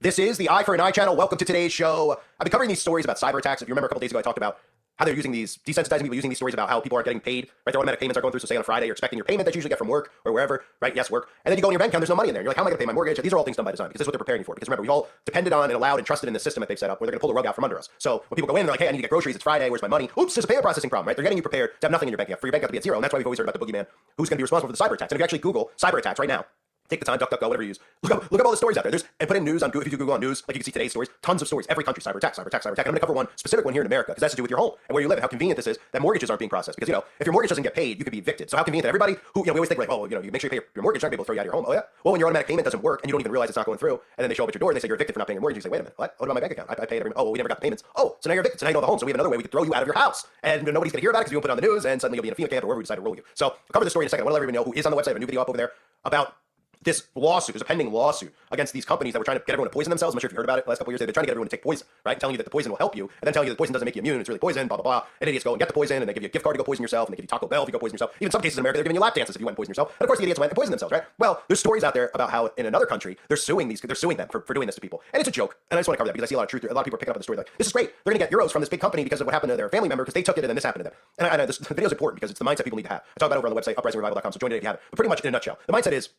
This is the Eye for an Eye channel. Welcome to today's show. I've been covering these stories about cyber attacks. If you remember a couple days ago, I talked about how they're using these, desensitizing people, using these stories about how people aren't getting paid, right? Their automatic payments are going through. So say on a Friday, you're expecting your payment that you usually get from work or wherever, right? Yes, work. And then you go in your bank account, there's no money in there. You're like, how am I going to pay my mortgage? These are all things done by design because this is what they're preparing you for. Because remember, we've all depended on and allowed and trusted in the system that they've set up where they're going to pull the rug out from under us. So when people go in, they're like, hey, I need to get groceries. It's Friday. Where's my money? Oops, there's a payment processing problem, right? They're getting you prepared to have nothing in your bank account. For your bank account to be at zero. And that's why we've always heard about the boogeyman who's going to be responsible for the cyber attacks. And if you actually Google cyber attacks right now, take the time, DuckDuckGo, whatever you use. Look up all the stories out there. And put in news on Google. If you Google on news, like you can see today's stories, tons of stories. Every country, cyber attack. And I'm going to cover one specific one here in America because that's to do with your home and where you live and how convenient this is that mortgages aren't being processed. Because, if your mortgage doesn't get paid, you could be evicted. So how convenient that everybody who, we always think like, oh, you make sure you pay your mortgage, you're not going to be able to throw you out of your home. Oh, yeah. Well, when your automatic payment doesn't work and you don't even realize it's not going through, and then they show up at your door and they say you're evicted for not paying your mortgage, you say, wait a minute, what about my bank account? I paid every month. Oh, well, we never got the payments. Oh, so now you're evicted. So now you don't have a home. So we have another way we could throw you out of your house. And nobody's going to hear about it because you won't put it on the news and suddenly you'll be in a FEMA camp or wherever we decide to roll you. So I'll cover the story in a second. I want to let everybody know who is on the website. I have a new video up over there about this lawsuit. There's a pending lawsuit against these companies that were trying to get everyone to poison themselves. I'm not sure if you heard about it the last couple of years. They've been trying to get everyone to take poison, right? Telling you that the poison will help you, and then telling you that the poison doesn't make you immune. It's really poison, blah, blah, blah. And idiots go and get the poison, and they give you a gift card to go poison yourself, and they give you Taco Bell if you go poison yourself. Even in some cases in America, they're giving you lap dances if you went and poison yourself. And of course, the idiots went and poisoned themselves, right? Well, there's stories out there about how in another country, they're suing them for doing this to people. And it's a joke. And I just want to cover that because I see a lot of truth there. A lot of people are picking up on the story like, this is great. They're going to get euros from this big company because of what happened to their family member because they took it and then this happened to them. And I know this video is important because it's the mindset people need to have. I talk about it over on the website, uprisingrevival.com, so join it if you have it. But pretty much in a nutshell, the mindset is,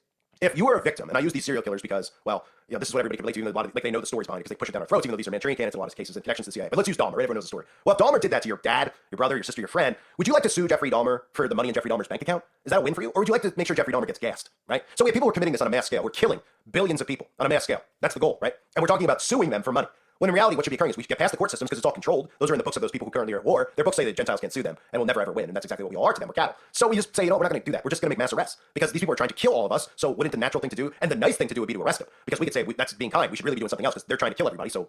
if you are a victim, and I use these serial killers because, well, this is what everybody can relate to, even though they know the stories behind it because they push it down our throats, even though these are Manchurian candidates in a lot of cases and connections to the CIA. But let's use Dahmer, right? Everyone knows the story. Well, if Dahmer did that to your dad, your brother, your sister, your friend, would you like to sue Jeffrey Dahmer for the money in Jeffrey Dahmer's bank account? Is that a win for you? Or would you like to make sure Jeffrey Dahmer gets gassed, right? So we have people who are committing this on a mass scale. We're killing billions of people on a mass scale. That's the goal, right? And we're talking about suing them for money. When in reality, what should be occurring is we should get past the court systems because it's all controlled. Those are in the books of those people who currently are at war. Their books say that Gentiles can't sue them and will never ever win. And that's exactly what we all are to them. We're cattle. So we just say, we're not going to do that. We're just going to make mass arrests because these people are trying to kill all of us. So wouldn't the natural thing to do and the nice thing to do would be to arrest them? Because we could say that's being kind. We should really be doing something else because they're trying to kill everybody. So,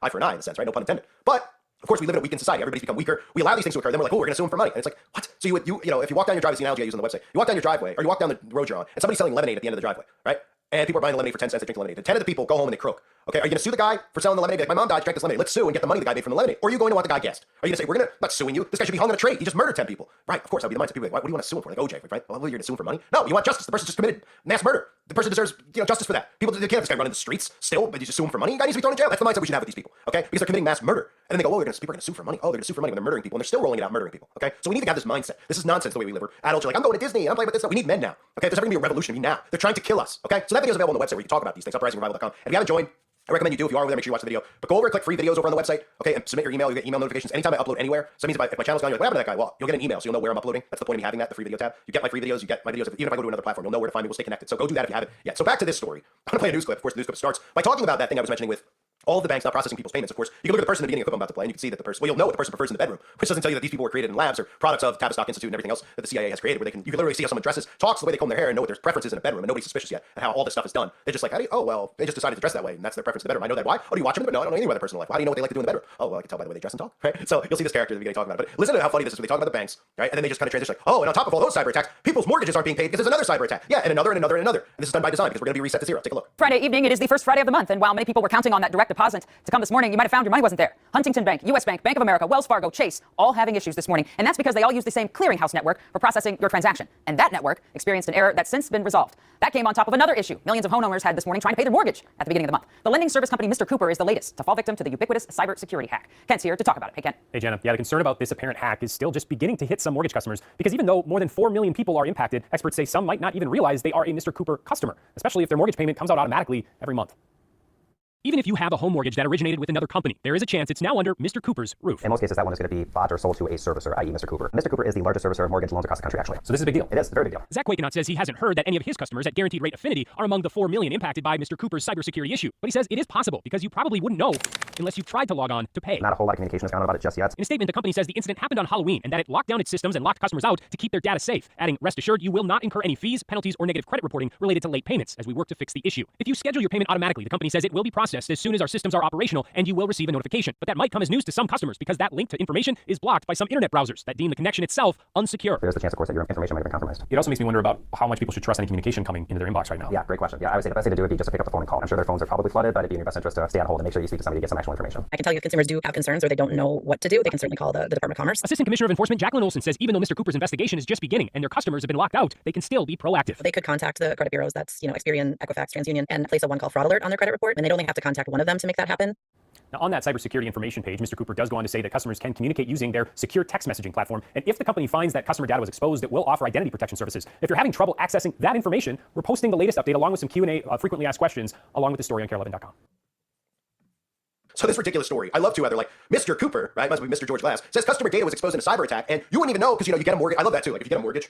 eye for an eye in a sense, right? No pun intended. But of course, we live in a weakened society. Everybody's become weaker. We allow these things to occur. Then we're like, oh, we're going to sue them for money. And it's like, what? So if you walk down your driveway, it's the analogy I use on the website. You walk down your driveway or you walk down the road you're on and somebody's selling lemonade at the end of the driveway, right? And people are buying lemonade for 10 cents, they drink lemonade. And 10 of the people go home and they croak. Okay, are you going to sue the guy for selling the lemonade? Like, my mom died, she drank this lemonade. Let's sue and get the money the guy made from the lemonade. Or are you going to want the guy gassed? Are you going to say, we're not suing you. This guy should be hung on a tree. He just murdered 10 people. Right, of course, that would be the mindset. People are like, what do you want to sue him for? Like OJ, right? Well, you're going to sue him for money? No, you want justice. The person just committed mass murder. The person deserves justice for that. People, they can't have this guy run in the streets still, but you just sue him for money? The guy needs to be thrown in jail. That's the mindset we should have with these people, okay? Because they're committing mass murder. And then they go, oh, people are going to sue for money. Oh, they're going to sue for money when they're murdering people. And they're still rolling it out, murdering people, okay? So we need to have this mindset. This is nonsense the way we live. We're adults are like, I'm going to Disney. I'm playing with this stuff. We need men now, okay? There's never going to be a revolution. We need now. They're trying to kill us, okay? So that video is available on the website where you can talk about these things, uprisingrevival.com. And if you haven't joined, I recommend you do. If you are over there, make sure you watch the video. But go over and click free videos over on the website, okay, and submit your email. You get email notifications anytime I upload anywhere. So that means if my channel's gone, you're like, what happened to that guy? Well, you'll get an email, so you'll know where I'm uploading. That's the point of me having that, the free video tab. You get my free videos, you get my videos. Even if I go to another platform, you'll know where to find me. We'll stay connected. So go do that if you haven't yet. So back to this story. I'm going to play a news clip. Of course, the news clip starts by talking about that thing I was mentioning with all of the banks not processing people's payments. Of course, you can look at the person in the beginning of the clip I'm about to play, and you can see that the person, well, you'll know what the person prefers in the bedroom, which doesn't tell you that these people were created in labs or products of Tavistock Institute and everything else that the CIA has created, where you can literally see how someone dresses, talks, the way they comb their hair, and know what their preferences in a bedroom, and nobody's suspicious yet, and how all this stuff is done. They're just like, they just decided to dress that way, and that's their preference in the bedroom. I know that. Why? Oh, do you watch them? No, I don't know anything about their personal life. Well, how do you know what they like to do in the bedroom? Oh, well, I can tell by the way they dress and talk, right? So you'll see this character at the beginning talking about it. But listen to how funny this is when they talk about the banks, right? And then they just kind of transition like, oh, and on top of all those cyber attacks, people's mortgages aren't being paid because there's another cyber attack. Yeah, and another and another and another. And this is done by design because we're going to be reset to zero. Take a look. Friday evening, it is the first Friday of the month, and while many people were counting on that direct deposit to come this morning, you might have found your money wasn't there. Huntington Bank, US Bank, Bank of America, Wells Fargo, Chase, all having issues this morning. And that's because they all use the same clearinghouse network for processing your transaction. And that network experienced an error that's since been resolved. That came on top of another issue millions of homeowners had this morning trying to pay their mortgage at the beginning of the month. The lending service company Mr. Cooper is the latest to fall victim to the ubiquitous cybersecurity hack. Kent's here to talk about it. Hey, Kent. Hey, Jenna. Yeah, the concern about this apparent hack is still just beginning to hit some mortgage customers because even though more than 4 million people are impacted, experts say some might not even realize they are a Mr. Cooper customer, especially if their mortgage payment comes out automatically every month. Even if you have a home mortgage that originated with another company, there is a chance it's now under Mr. Cooper's roof. In most cases, that one is going to be bought or sold to a servicer, i.e. Mr. Cooper. Mr. Cooper is the largest servicer of mortgage loans across the country, actually. So this is a big deal. It is a very big deal. Zach Quakenot says he hasn't heard that any of his customers at Guaranteed Rate Affinity are among the 4 million impacted by Mr. Cooper's cybersecurity issue. But he says it is possible because you probably wouldn't know unless you tried to log on to pay. Not a whole lot of communication has gone on about it just yet. In a statement, the company says the incident happened on Halloween and that it locked down its systems and locked customers out to keep their data safe, adding, rest assured, you will not incur any fees, penalties, or negative credit reporting related to late payments as we work to fix the issue. If you schedule your payment automatically, the company says it will be processed as soon as our systems are operational and you will receive a notification. But that might come as news to some customers because that link to information is blocked by some internet browsers that deem the connection itself unsecure. There's the chance, of course, that your information might have been compromised. It also makes me wonder about how much people should trust any communication coming into their inbox right now. Yeah, great question. Yeah, I would say the best thing to do would be just to pick up the phone and call. I'm sure their phones are probably flooded, but it'd be in your best interest to stay on hold and make sure you speak to somebody to get some actual information. I can tell you if consumers do have concerns or they don't know what to do, they can certainly call the Department of Commerce. Assistant Commissioner of Enforcement Jacqueline Olson says even though Mr. Cooper's investigation is just beginning and their customers have been locked out, they can still be proactive. They could contact the credit bureaus, that's Experian, Equifax, TransUnion, and place a one-call fraud alert on their credit report, and they'd only have to contact one of them to make that happen. Now, on that cybersecurity information page, Mr. Cooper does go on to say that customers can communicate using their secure text messaging platform, and if the company finds that customer data was exposed, it will offer identity protection services. If you're having trouble accessing that information, we're posting the latest update along with some Q&A, frequently asked questions, along with the story on care11.com. So this ridiculous story, I love to they're like, Mr. Cooper, right, must be Mr. George Glass, says customer data was exposed in a cyber attack, and you wouldn't even know because, you get a mortgage. I love that too. Like, if you get a mortgage,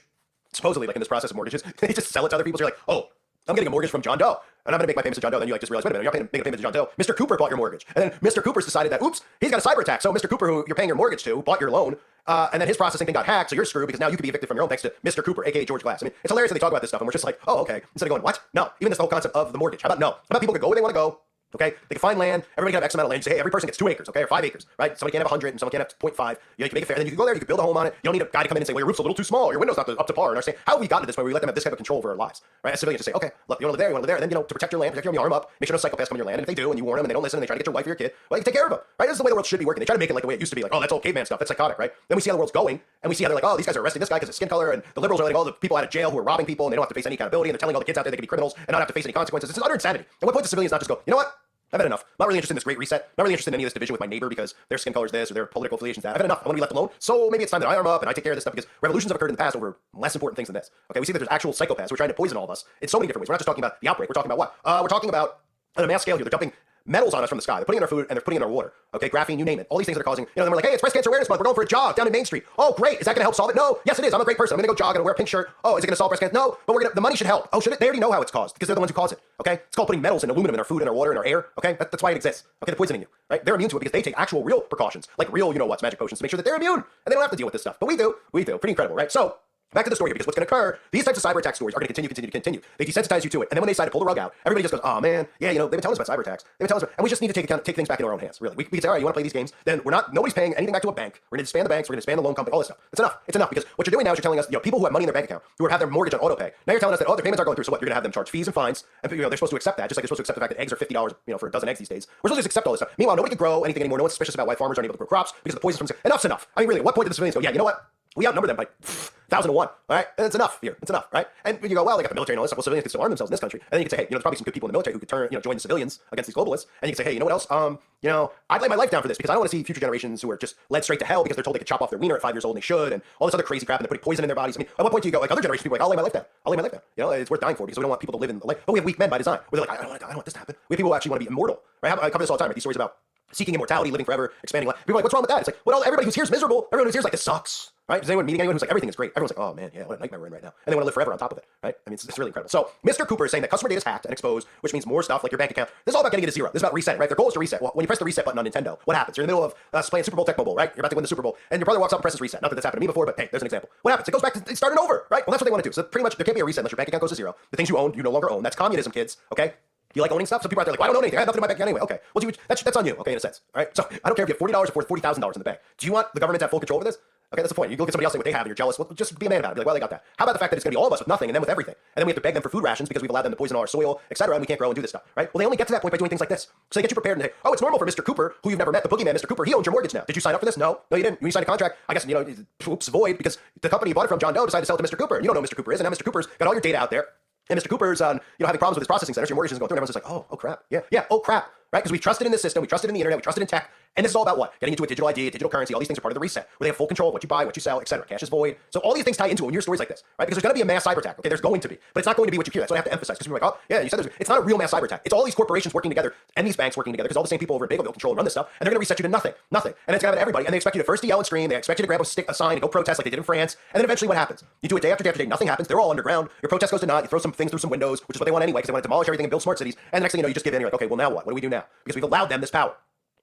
supposedly, like in this process of mortgages, they just sell it to other people. So you're like, oh, I'm getting a mortgage from John Doe, and I'm going to make my payments to John Doe. Then you just realize, wait a minute, you're not making a payment to John Doe. Mr. Cooper bought your mortgage. And then Mr. Cooper's decided that, oops, he's got a cyber attack. So Mr. Cooper, who you're paying your mortgage to, bought your loan, and then his processing thing got hacked, so you're screwed because now you could be evicted from your own thanks to Mr. Cooper, aka George Glass. I mean, it's hilarious that they talk about this stuff, and we're just like, oh, okay. Instead of going, what? No. Even this whole concept of the mortgage. How about no? How about people could go where they want to go? Okay, they can find land. Everybody can have X amount of land. You say, hey, every person gets 2 acres, okay, or 5 acres, right? Somebody can have 100, and someone can have 0.5. You can make it fair. And then you can go there. You can build a home on it. You don't need a guy to come in and say, well, your roof's a little too small. Your window's not up to par. And I say, how have we gotten to this point where we let them have this type of control over our lives, right? As civilians, just say, okay, look, you want to live there, you want to live there, and then to protect your land, protect your arm up, make sure no psychopaths come in your land. And if they do, and you warn them, and they don't listen, and they try to get your wife or your kid, well, you can take care of them, right? This is the way the world should be working. They try to make it like the way it used to be, like, oh, that's old caveman stuff. That's psychotic, right? Then we see how the world's going, and we see how they're like, oh, these guys are arresting this guy because of skin color, and the liberals are letting all the people out of jail who are robbing people, and they don't have to face any accountability, and they're telling all the kids out there they can be criminals and not have to face any consequences. This is utter insanity. At what point do civilians not just go, you know what? I've had enough. I'm not really interested in this great reset. Not really interested in any of this division with my neighbor because their skin color is this or their political affiliations that. I've had enough. I want to be left alone. So maybe it's time that I arm up and I take care of this stuff because revolutions have occurred in the past over less important things than this. Okay, we see that there's actual psychopaths who are trying to poison all of us in so many different ways. We're not just talking about the outbreak. We're talking about what? We're talking about on a mass scale here. They're dumping metals on us from the sky. They're putting in our food and they're putting in our water. Okay, graphene, you name it. All these things that are causing, then we're like, hey, it's Breast Cancer Awareness Month. We're going for a jog down in Main Street. Oh, great. Is that going to help solve it? No. Yes, it is. I'm a great person. I'm going to go jog and wear a pink shirt. Oh, is it going to solve breast cancer? No, but the money should help. Oh, should it? They already know how it's caused because they're the ones who cause it. Okay, it's called putting metals and aluminum in our food, in our water, in our air. Okay, that's why it exists. Okay, they're poisoning you, right? They're immune to it because they take actual real precautions, like real, magic potions to make sure that they're immune and they don't have to deal with this stuff. But we do. Pretty incredible, right? So back to the story here, because what's going to occur, these types of cyber attack stories are going to continue. They desensitize you to it. And then when they decide to pull the rug out, everybody just goes, oh man, yeah, they've been telling us about cyber attacks. And we just need to take things back in our own hands, really. We can say, all right, you want to play these games? Then nobody's paying anything back to a bank. We're going to disband the banks. We're going to disband the loan company, all this stuff. It's enough because what you're doing now is you're telling us, people who have money in their bank account, who have their mortgage on auto pay, now you're telling us that, their payments are going through. So what? You're going to have them charge fees and fines. And they're supposed to accept that, just like they're supposed to accept the fact that eggs are $50, for a dozen eggs these days. We're supposed to just accept all this stuff. Meanwhile, nobody can grow anything anymore. No one's suspicious about why farmers aren't able to grow crops because of the poisons from. Enough's enough. I mean, really, at what point do the civilians go, yeah, you know what? We outnumber them by 1,000 to 1, all right? And it's enough here. It's enough, right? And you go, well, they got the military and all this stuff. Well, civilians can still arm themselves in this country. And then you can say, hey, there's probably some good people in the military who could join the civilians against these globalists. And you can say, hey, you know what else? I'd lay my life down for this because I don't want to see future generations who are just led straight to hell because they're told they can chop off their wiener at 5 years old and they should, and all this other crazy crap, and they're putting poison in their bodies. I mean, at what point do you go, like other generations, people are like, I'll lay my life down. It's worth dying for because we don't want people to live in the life. But we have weak men by design. Where they're like, I don't want this to happen. We have people who actually want to be immortal, right? I cover this all the time, right? These stories about seeking immortality, living forever, expanding life. People are like, what's wrong with that? It's like, well, everybody who's here is miserable. Everyone who's here is like, this sucks, right? Does anyone meeting anyone who's like, everything is great? Everyone's like, oh man, yeah, what a nightmare we're in right now. And they want to live forever on top of it, right? I mean, it's really incredible. So Mr. Cooper is saying that customer data is hacked and exposed, which means more stuff like your bank account. This is all about getting it to zero. This is about resetting, right? Their goal is to reset. Well, when you press the reset button on Nintendo, what happens? You're in the middle of playing Super Bowl Tech Mobile, right? You're about to win the Super Bowl, and your brother walks up and presses reset. Not that that's happened to me before, but hey, there's an example. What happens? It goes back to starting over, right? Well, that's what they want to do. So pretty much there can't be a reset unless your bank account goes to zero. The things you own, you no longer own. That's communism, kids, okay? You like owning stuff? Some people out there are like, well, I don't own anything. I have nothing in my bank account anyway. Okay. Well, that's on you, okay, in a sense. All right? So I don't care if you have $40 or $40,000 in the bank. Do you want the government to have full control over this? Okay, that's the point. You look at somebody else and what they have and you're jealous. Well, just be a man about it. Be like, well, they got that. How about the fact that it's going to be all of us with nothing and then with everything? And then we have to beg them for food rations because we've allowed them to poison all our soil, etc., and we can't grow and do this stuff, right? Well, they only get to that point by doing things like this. So they get you prepared and say, oh, it's normal for Mr. Cooper, who you've never met, the boogeyman, Mr. Cooper, he owns your mortgage now. Did you sign up for this? No, you didn't. When you signed a contract, I guess, oops, void, because the company you bought it from, John Doe, decided to sell it to Mr. Cooper. And you don't know who Mr. Cooper is, and now Mr. Cooper's got all your data out there. And Mr. Cooper's having problems with his processing centers. Your mortgage is going through, and everyone's just like, oh crap, yeah, oh crap, right? Because we trusted in this system, we trusted in the internet, we trusted in tech, And this is all about what? Getting into a digital ID, a digital currency. All these things are part of the reset, where they have full control of what you buy, what you sell, etc. Cash is void. So all these things tie into it when you hear stories like this, right? Because there's going to be a mass cyber attack. Okay, there's going to be, but it's not going to be what you hear. That's what I have to emphasize. Because people are like, oh yeah, you said it's not a real mass cyber attack. It's all these corporations working together and these banks working together because all the same people over at Bagel control and run this stuff, and they're going to reset you to nothing. And it's going to happen to everybody. And they expect you to first yell and scream. They expect you to grab a sign and go protest like they did in France. And then eventually, what happens? You do it day after day after day. Nothing happens. They're all underground. Your protest goes to naught. You throw some things through some windows, which is what they want anyway, because they want to demolish everything and build smart cities. And the next thing you know, you just give in. You're like, okay, well now what? What do we do now? Because we've allowed them this power.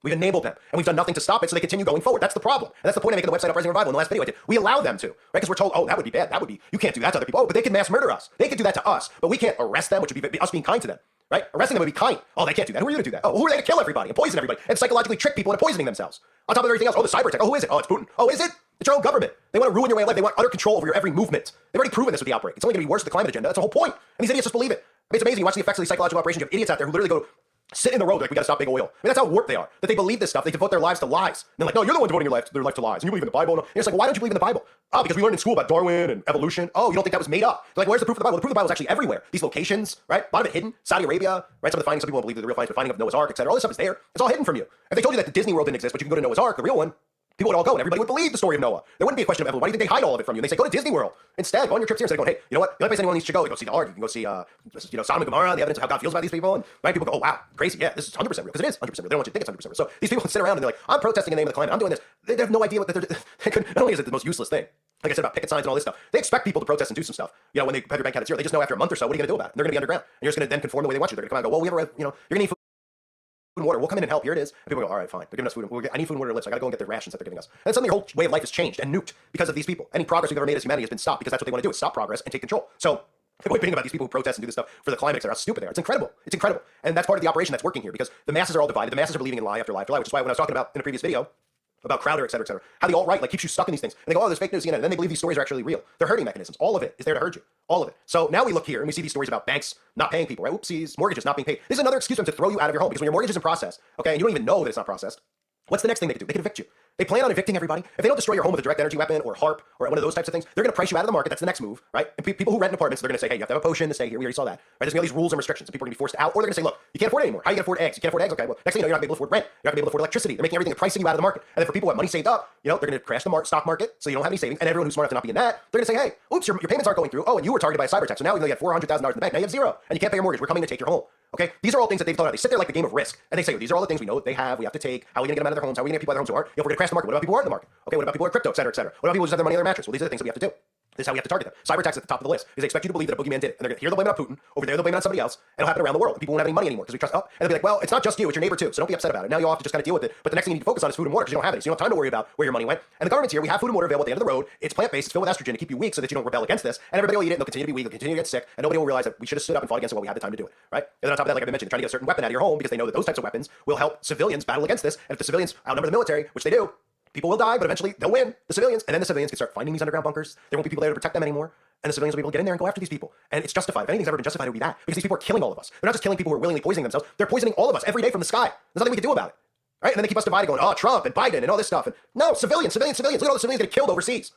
We've enabled them, and we've done nothing to stop it, so they continue going forward. That's the problem. And that's the point I make in the website Uprising Revival in the last video I did. We allow them to, right? Because we're told, oh, that would be bad. That would be, you can't do that to other people. Oh, but they can mass murder us. They can do that to us, but we can't arrest them, which would be us being kind to them, right? Arresting them would be kind. Oh, they can't do that. Who are you going to do that? Oh, who are they to kill everybody and poison everybody and psychologically trick people into poisoning themselves? On top of everything else, oh, the cyber attack. Oh, who is it? Oh, it's Putin. Oh, is it? It's your own government. They want to ruin your way of life. They want utter control over your every movement. They've already proven this with the outbreak. It's only going to be worse with the climate agenda. That's the whole point. And these idiots just believe it. I mean, it's amazing. You watch the effects of these psychological operations. You have idiots out there who literally go sit in the road like, we got to stop big oil. I mean, that's how warped they are. That they believe this stuff. They devote their lives to lies. And they're like, no, you're the one devoting their life to lies. And you believe in the Bible. And it's like, well, why don't you believe in the Bible? Oh, because we learned in school about Darwin and evolution. Oh, you don't think that was made up? They're like, where's the proof of the Bible? The proof of the Bible is actually everywhere. These locations, right? A lot of it hidden. Saudi Arabia, right? Some of the findings, some people don't believe they're the real findings, but finding of Noah's Ark, etc. All this stuff is there. It's all hidden from you. If they told you that the Disney World didn't exist, but you can go to Noah's Ark, the real one, people would all go and everybody would believe the story of Noah. There wouldn't be a question of Evelyn. Why do you think they hide all of it from you? And they say, go to Disney World. Instead, go on your trips here instead of going, hey, you know what? The only place anyone needs to go, you go see the Ark, you can go see Sodom and Gomorrah, the evidence of how God feels about these people. And right, people go, oh wow, crazy. Yeah, this is 100% real. Because it is 100% real. They don't want you to think it's 100% real. So these people sit around and they're like, I'm protesting in the name of the climate. I'm doing this. They have no idea what they're not only is it the most useless thing, like I said about picket signs and all this stuff, they expect people to protest and do some stuff. You know, when they have your bank account at zero, they just know after a month or so, what are you going to do about it? And they're going to be underground. And you're just going to then conform the way they want you. They're going to come out and go, well, we ever, you're going to need food and water. We'll come in and help. Here it is. And people go, all right, fine. They're giving us food. I need food and water to live, so I got to go and get the rations that they're giving us. And suddenly your whole way of life has changed and nuked because of these people. Any progress we've ever made as humanity has been stopped because that's what they want to do, is stop progress and take control. So the point being about these people who protest and do this stuff for the climate, etc., how stupid they are. It's incredible. It's incredible. And that's part of the operation that's working here because the masses are all divided. The masses are believing in lie after lie after lie, which is why when I was talking about in a previous video about Crowder, etc., how the alt-right keeps you stuck in these things. And they go, oh, there's fake news, and then they believe these stories are actually real. They're herding mechanisms. All of it is there to herd you. All of it. So now we look here and we see these stories about banks not paying people, right? Oopsies, mortgages not being paid. This is another excuse for them to throw you out of your home because when your mortgage isn't processed, okay, and you don't even know that it's not processed, what's the next thing they can do? They can evict you. They plan on evicting everybody. If they don't destroy your home with a direct energy weapon or HARP or one of those types of things, they're going to price you out of the market. That's the next move, right? And people who rent apartments, they're going to say, hey, you have to have a potion to stay here. We already saw that, right? There's going to be all these rules and restrictions, and people are going to be forced out. Or they're going to say, look, you can't afford it anymore. How are you going to afford eggs? You can't afford eggs? Okay, well, next thing you know, you're not going to be able to afford rent. You're not going to be able to afford electricity. They're making everything and pricing you out of the market. And then for people who have money saved up, they're going to crash the stock market, so you don't have any savings. And everyone who's smart enough to not be in that, they're going to say, hey, oops, your payments aren't going through. Oh, and you were targeted by a cyber attack. So now even though you had $400,000 in the bank, now you have zero, and you can't pay your mortgage. We're coming to take your home. Okay, these are all things that they've thought out. They sit there like the game of Risk, and they say, these are all the things we know that they have. We have to take. How are we going to get them out of their homes? How are we going to get people out of their homes who aren't? If we're going to crash the market, what about people who aren't in the market? Okay, what about people who are crypto, et cetera, et cetera? What about people who just have their money on their mattress? Well, these are the things that we have to do. This is how we have to target them. Cyber attacks at the top of the list because they expect you to believe that a boogeyman did it. And they're going to here they'll blame it on Putin, over there they'll blame it on somebody else, and it'll happen around the world. And people won't have any money anymore because we trust up. And they'll be like, well, it's not just you, it's your neighbor too. So don't be upset about it. Now you'll have to just kind of deal with it. But the next thing you need to focus on is food and water because you don't have any. So you don't have time to worry about where your money went. And the government's here. We have food and water available at the end of the road. It's plant-based. It's filled with estrogen to keep you weak so that you don't rebel against this. And everybody will eat it. And they'll continue to be weak. They'll continue to get sick. And nobody will realize that we should have stood up and fought against it while we had the time to do it. Right? And then on top of that, like I mentioned, they're trying to get a certain weapon out of your home because they know that those types of weapons will help civilians battle against this. And if the civilians outnumber the military, which they do, people will die, but eventually they'll win, the civilians, and then the civilians can start finding these underground bunkers. There won't be people there to protect them anymore, and the civilians will be able to get in there and go after these people. And it's justified. If anything's ever been justified, it would be that. Because these people are killing all of us. They're not just killing people who are willingly poisoning themselves, they're poisoning all of us every day from the sky. There's nothing we can do about it. Right? And then they keep us divided going, oh, Trump and Biden and all this stuff. And no, civilians. Look at all the civilians getting killed overseas.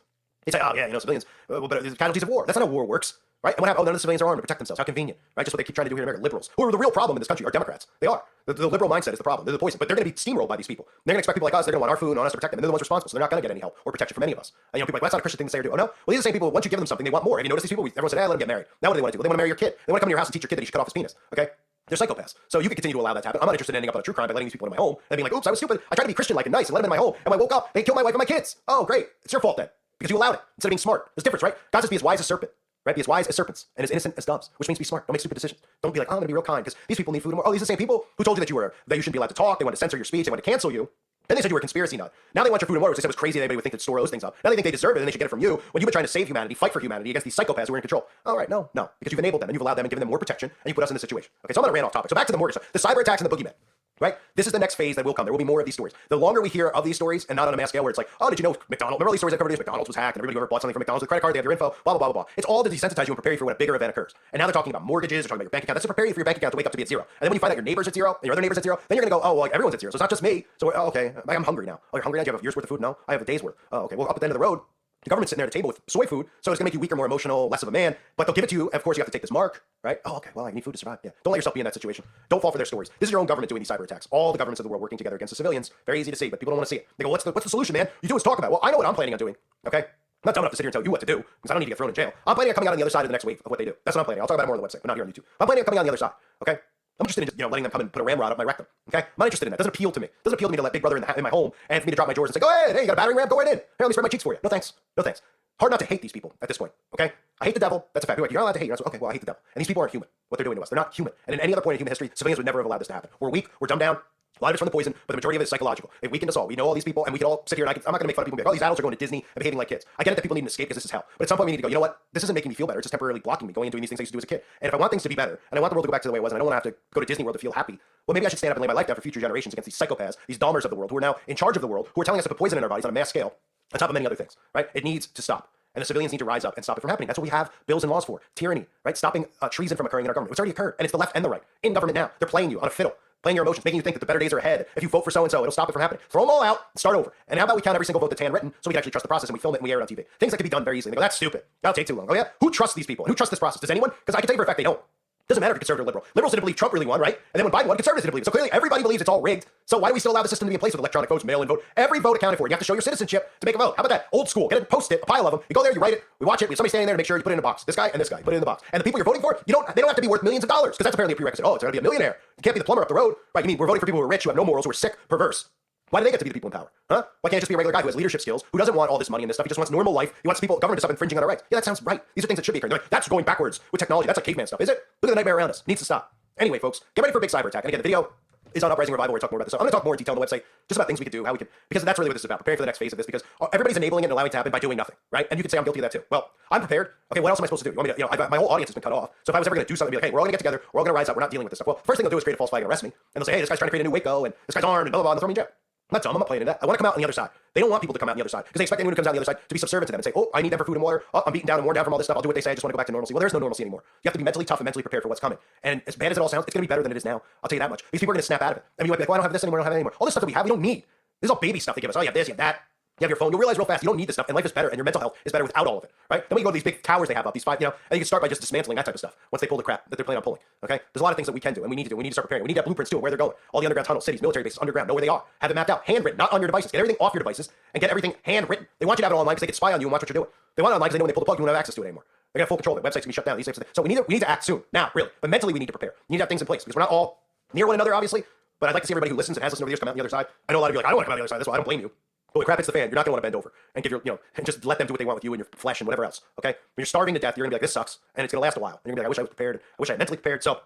They say, oh, yeah, civilians, but there's casualties of war. That's not how war works. Right? And what happened? Oh, none of the civilians are armed to protect themselves. How convenient. Right? Just what they keep trying to do here in America. Liberals, who are the real problem in this country, are Democrats. They are. The liberal mindset is the problem. They're the poison. But they're going to be steamrolled by these people. They're going to expect people like us. They're going to want our food and want us to protect them. And they're the ones responsible. So they're not going to get any help or protection from any of us. And people are like, well, that's not a Christian thing to say or do. Oh, no? Well, these are the same people, once you give them something, they want more. Have you noticed these people? Everyone said, let them get married. Now what do they want to do? Well, they want to marry your kid. They want to come to your house and teach your kid that he should cut off his penis. Okay? They're psychopaths. So you can continue to allow that to happen. I'm not interested in ending up on a true crime by letting these people into my home and being like, oops, I was stupid. I tried to be Christian-like and nice and let them in my home. And when I woke up, they killed my wife and my kids. Oh, great. It's your fault then. Because you allowed it instead of being smart. There's a difference, right? God says be as wise as serpent. Right? Be as wise as serpents and as innocent as doves, which means be smart. Don't make stupid decisions. Don't be like, oh, I'm going to be real kind because these people need food and more. Oh, these are the same people who told you that you shouldn't be allowed to talk. They want to censor your speech. They want to cancel you. Then they said you were a conspiracy nut. Now they want your food and water, which they said was crazy that anybody would think to store those things up. Now they think they deserve it and they should get it from you when you've been trying to save humanity, fight for humanity against these psychopaths who are in control. All right, no, because you've enabled them and you've allowed them and given them more protection and you put us in this situation. Okay, so I'm going to rant off topic. So back to the mortgage stuff. The cyber attacks and the boogeyman. Right? This is the next phase that will come. There will be more of these stories. The longer we hear of these stories, and not on a mass scale where it's like, oh, did you know McDonald's? Remember all these stories that covered this? McDonald's was hacked, and everybody who ever bought something from McDonald's with a credit card, they have your info, blah, blah, blah, blah, blah. It's all to desensitize you and prepare you for when a bigger event occurs. And now they're talking about mortgages, they're talking about your bank account. That's to prepare you for your bank account to wake up to be at zero. And then when you find out your neighbor's at zero, and your other neighbor's at zero, then you're going to go, oh, well, everyone's at zero. So it's not just me. So, oh, okay, I'm hungry now. Oh, you're hungry now? Do you have a year's worth of food? No, I have a day's worth. Oh, okay. Well, up at the end of the road, The government's sitting there at the table with soy food, so it's going to make you weaker, more emotional, less of a man, but they'll give it to you. Of course, you have to take this mark, right? Oh, okay, well, I need food to survive. Yeah. Don't let yourself be in that situation. Don't fall for their stories. This is your own government doing these cyber attacks. All the governments of the world working together against the civilians. Very easy to see, but people don't want to see it. They go, what's the solution, man? You do is talk about it. Well, I know what I'm planning on doing, okay? I'm not dumb enough to sit here and tell you what to do, because I don't need to get thrown in jail. I'm planning on coming out on the other side of the next wave of what they do. That's what I'm planning. I'll talk about it more on the website, but not here on YouTube. I'm planning on coming out on the other side, okay? I'm interested in just, letting them come and put a ramrod up my rectum, okay? I'm not interested in that. It doesn't appeal to me. It doesn't appeal to me to let Big Brother in my home and for me to drop my drawers and say, go ahead, hey, you got a battering ram? Go right in. Hey, let me spread my cheeks for you. No thanks. No thanks. Hard not to hate these people at this point, okay? I hate the devil. That's a fact. You're not allowed to hate. Okay, well, I hate the devil. And these people aren't human. What they're doing to us, they're not human. And in any other point in human history, civilians would never have allowed this to happen. We're weak. We're dumbed down. A lot of it's from the poison, but the majority of it is psychological. It weakened us all. We know all these people, and we can all sit here, and I'm not going to make fun of people and be like, oh, these adults are going to Disney and behaving like kids. I get it that people need an escape because this is hell. But at some point, we need to go, you know what? This isn't making me feel better. It's just temporarily blocking me going and doing these things I used to do as a kid. And if I want things to be better, and I want the world to go back to the way it was, and I don't want to have to go to Disney World to feel happy, well, maybe I should stand up and lay my life down for future generations against these psychopaths, these Dahmers of the world, who are now in charge of the world, who are telling us to put poison in our bodies on a mass scale, on top of many other things, right? It needs to stop. And the civilians need to rise up and stop it from happening. That's what we have bills and laws for. Tyranny, right? Stopping treason from occurring in our government. It's already occurred. And it's the left and the right. In government now. They're playing you on a fiddle. Playing your emotions, making you think that the better days are ahead. If you vote for so-and-so, it'll stop it from happening. Throw them all out and start over. And how about we count every single vote that's handwritten so we can actually trust the process and we film it and we air it on TV. Things that can be done very easily. They go, that's stupid. That'll take too long. Oh yeah? Who trusts these people? Who trusts this process? Does anyone? Because I can tell you for a fact they don't. Doesn't matter if you're conservative or liberal. Liberals didn't believe Trump really won, right? And then when Biden won, conservatives didn't believe it. So clearly everybody believes it's all rigged. So why do we still allow the system to be in place with electronic votes, mail-in vote? Every vote accounted for. You have to show your citizenship to make a vote. How about that? Old school. Get it, post it, a pile of them. You go there, you write it, we watch it, we have somebody standing there to make sure you put it in a box. This guy and this guy. Put it in the box. And the people you're voting for, they don't have to be worth millions of dollars, because that's apparently a prerequisite. Oh, it's gonna be a millionaire. You can't be the plumber up the road. Right? You mean we're voting for people who are rich, who have no morals, who are sick, perverse. Why do they get to be the people in power? Huh? Why can't it just be a regular guy who has leadership skills, who doesn't want all this money and this stuff? He just wants normal life. He wants people, government to stop infringing on our rights. Yeah, that sounds right. These are things that should be occurring. They're like, that's going backwards with technology. That's like caveman stuff. Is it? Look at the nightmare around us. It needs to stop. Anyway, folks, get ready for a big cyber attack. And again, the video is on Uprising Revival where we talk more about this stuff. I'm going to talk more in detail on the website, just about things we could do, how we can, because that's really what this is about, preparing for the next phase of this, because everybody's enabling it and allowing it to happen by doing nothing, right? And you could say I'm guilty of that too. Well, I'm prepared. Okay, what else am I supposed to do? You want me to, my whole audience has been cut off. So if I was ever going to do something, be like, hey, we're all going to get together, we're all going to rise up, we're not dealing with this stuff. Well, first thing they'll do is create a false flag and arrest me. And they'll say, hey, this guy's trying to create a new Waco, and this guy's armed, and blah, blah, blah, and they'll throw me in jail. I'm not dumb, I'm not playing in that. I want to come out on the other side. They don't want people to come out on the other side, because they expect anyone who comes out on the other side to be subservient to them and say, oh, I need them for food and water. Oh, I'm beaten down and worn down from all this stuff. I'll do what they say. I just want to go back to normalcy. Well, there's no normalcy anymore. You have to be mentally tough and mentally prepared for what's coming. And as bad as it all sounds, it's going to be better than it is now. I'll tell you that much. These people are going to snap out of it. I mean, you might be like, well, I don't have this anymore, I don't have it anymore. All this stuff that we have, we don't need. This is all baby stuff they give us. Oh, you have this, you have that. You have your phone. You'll realize real fast you don't need this stuff, and life is better, and your mental health is better without all of it, right? Then when you go to these big towers they have up, these five, and you can start by just dismantling that type of stuff once they pull the crap that they're planning on pulling, okay? There's a lot of things that we can do, and we need to do. We need to start preparing. We need to have blueprints too, of where they're going. All the underground tunnels, cities, military bases, underground, know where they are. Have it mapped out, handwritten, not on your devices. Get everything off your devices, and get everything handwritten. They want you to have it online because they can spy on you and watch what you're doing. They want it online because they know when they pull the plug, you won't have access to it anymore. They got full control of it. Websites can be shut down. These types of things. So we need to act soon, now, really. But mentally, we need to prepare. You need to have things in place, because we're not all near one another, obviously. But I'd like to see everybody who listens and has listened over the years come out on the other side. I know a lot of you are like, I don't want to come out on the other side. That's why I don't blame you. Holy crap, it's the fan. You're not going to want to bend over and give your, and just let them do what they want with you and your flesh and whatever else, okay? When you're starving to death, you're going to be like, this sucks, and it's going to last a while. And you're going to be like, I wish I was prepared. I wish I had mentally prepared. So,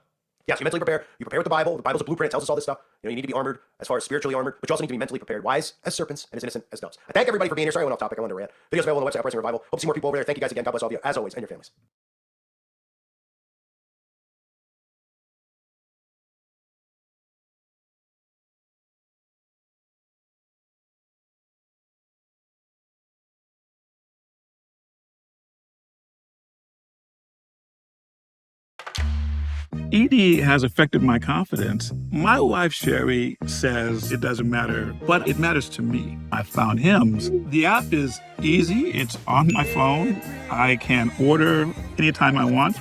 yes, you mentally prepare. You prepare with the Bible. The Bible's a blueprint. It tells us all this stuff. You need to be armored as far as spiritually armored, but you also need to be mentally prepared, wise as serpents and as innocent as doves. I thank everybody for being here. Sorry I went off topic. I wanted to rant. Videos available on the website, Uprising Revival. Hope to see more people over there. Thank you guys again. God bless all of you, as always, and your families. ED has affected my confidence. My wife, Sherry, says it doesn't matter, but it matters to me. I found Hims. The app is easy. It's on my phone. I can order anytime I want.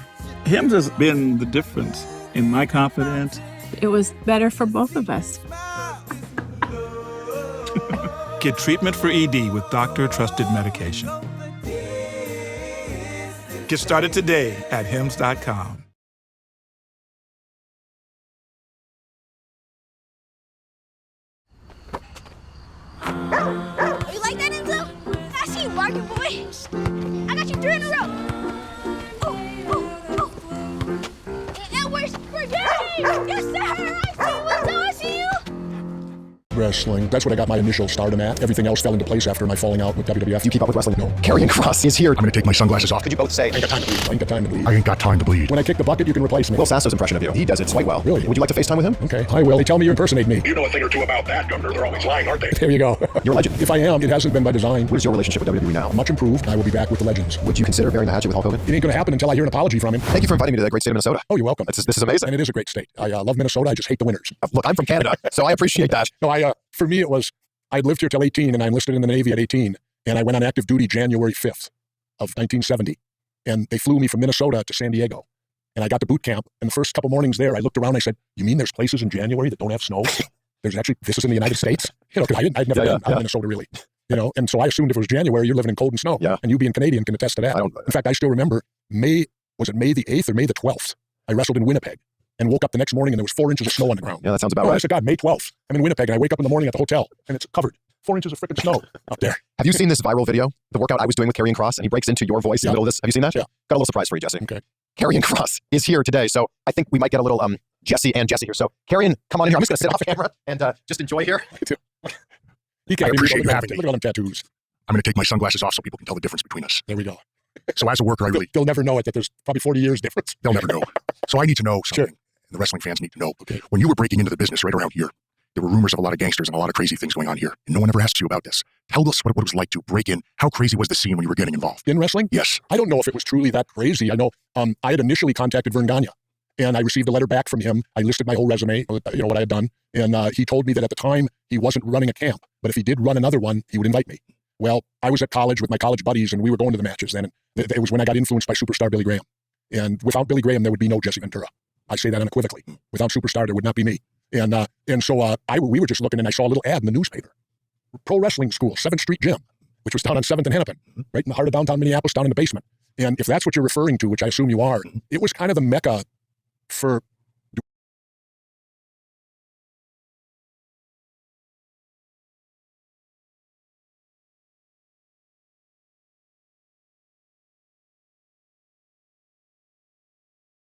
Hims has been the difference in my confidence. It was better for both of us. Get treatment for ED with doctor-trusted medication. Get started today at hims.com. You like that, Enzo? I see you barking, boy. I got you 3 in a row. And we're spaghetti! Yes, sir! I see you! Wrestling. That's what I got my initial stardom at. Everything else fell into place after my falling out with WWF. You keep up with wrestling? No. Karrion Kross is here. I'm going to take my sunglasses off. Could you both say, I ain't got time to bleed. I ain't got time to bleed. I ain't got time to bleed. When I kick the bucket, you can replace me. Will Sasso's impression of you. He does it quite well. Really? Would you like to FaceTime with him? Okay. I will. They tell me you impersonate me. You know a thing or two about that, Governor. They're always lying, aren't they? There you go. You're a legend. If I am, it hasn't been by design. What is your relationship with WWE now? Much improved. I will be back with the legends. Would you consider burying the hatchet with Hulk Hogan? It ain't going to happen until I hear an apology from him. Thank you for inviting me to the great state of Minnesota. Oh, you're welcome. This is amazing. And it is a great state. I love Minnesota. I just hate the winters. Look, I'm from Canada, so I appreciate that. No, for me, it was, I'd lived here till 18, and I enlisted in the Navy at 18. And I went on active duty January 5th of 1970. And they flew me from Minnesota to San Diego. And I got to boot camp. And the first couple mornings there, I looked around and I said, you mean there's places in January that don't have snow? This is in the United States? You know, because I'd never been out of Minnesota really. You know, and so I assumed if it was January, you're living in cold and snow. Yeah. And you being Canadian can attest to that. In fact, I still remember May the 8th or May the 12th? I wrestled in Winnipeg and woke up the next morning and there was 4 inches of snow on the ground. Yeah, that sounds about right. I said, God, May 12th. I'm in Winnipeg and I wake up in the morning at the hotel and it's covered. 4 inches of freaking snow out there. Have you seen this viral video? The workout I was doing with Karrion Kross, and he breaks into your voice in the middle of this. Have you seen that? Yeah. Got a little surprise for you, Jesse. Okay. Karrion Kross is here today, so I think we might get a little Jesse and Jesse here. So Karrion, come on in here. I'm just going to sit off camera and just enjoy here. I appreciate you having me. Look at all them tattoos. I'm going to take my sunglasses off so people can tell the difference between us. There we go. So as a worker, I really... They'll never know it, that there's probably 40 years difference. They'll never know. So I need to know something. Sure. The wrestling fans need to know. Okay. When you were breaking into the business right around here, there were rumors of a lot of gangsters and a lot of crazy things going on here. And no one ever asks you about this. Tell us what it was like to break in. How crazy was the scene when you were getting involved? In wrestling? Yes. I don't know if it was truly that crazy. I know I had initially contacted Vern Gagne, and I received a letter back from him. I listed my whole resume, you know, what I had done. And he told me that at the time, he wasn't running a camp. But if he did run another one, he would invite me. Well, I was at college with my college buddies, and we were going to the matches then. And it was when I got influenced by superstar Billy Graham. And without Billy Graham, there would be no Jesse Ventura. I say that unequivocally. Without superstar, there would not be me. And so we were just looking, and I saw a little ad in the newspaper. Pro Wrestling School, 7th Street Gym, which was down on 7th and Hennepin, right in the heart of downtown Minneapolis, down in the basement. And if that's what you're referring to, which I assume you are, it was kind of the mecca for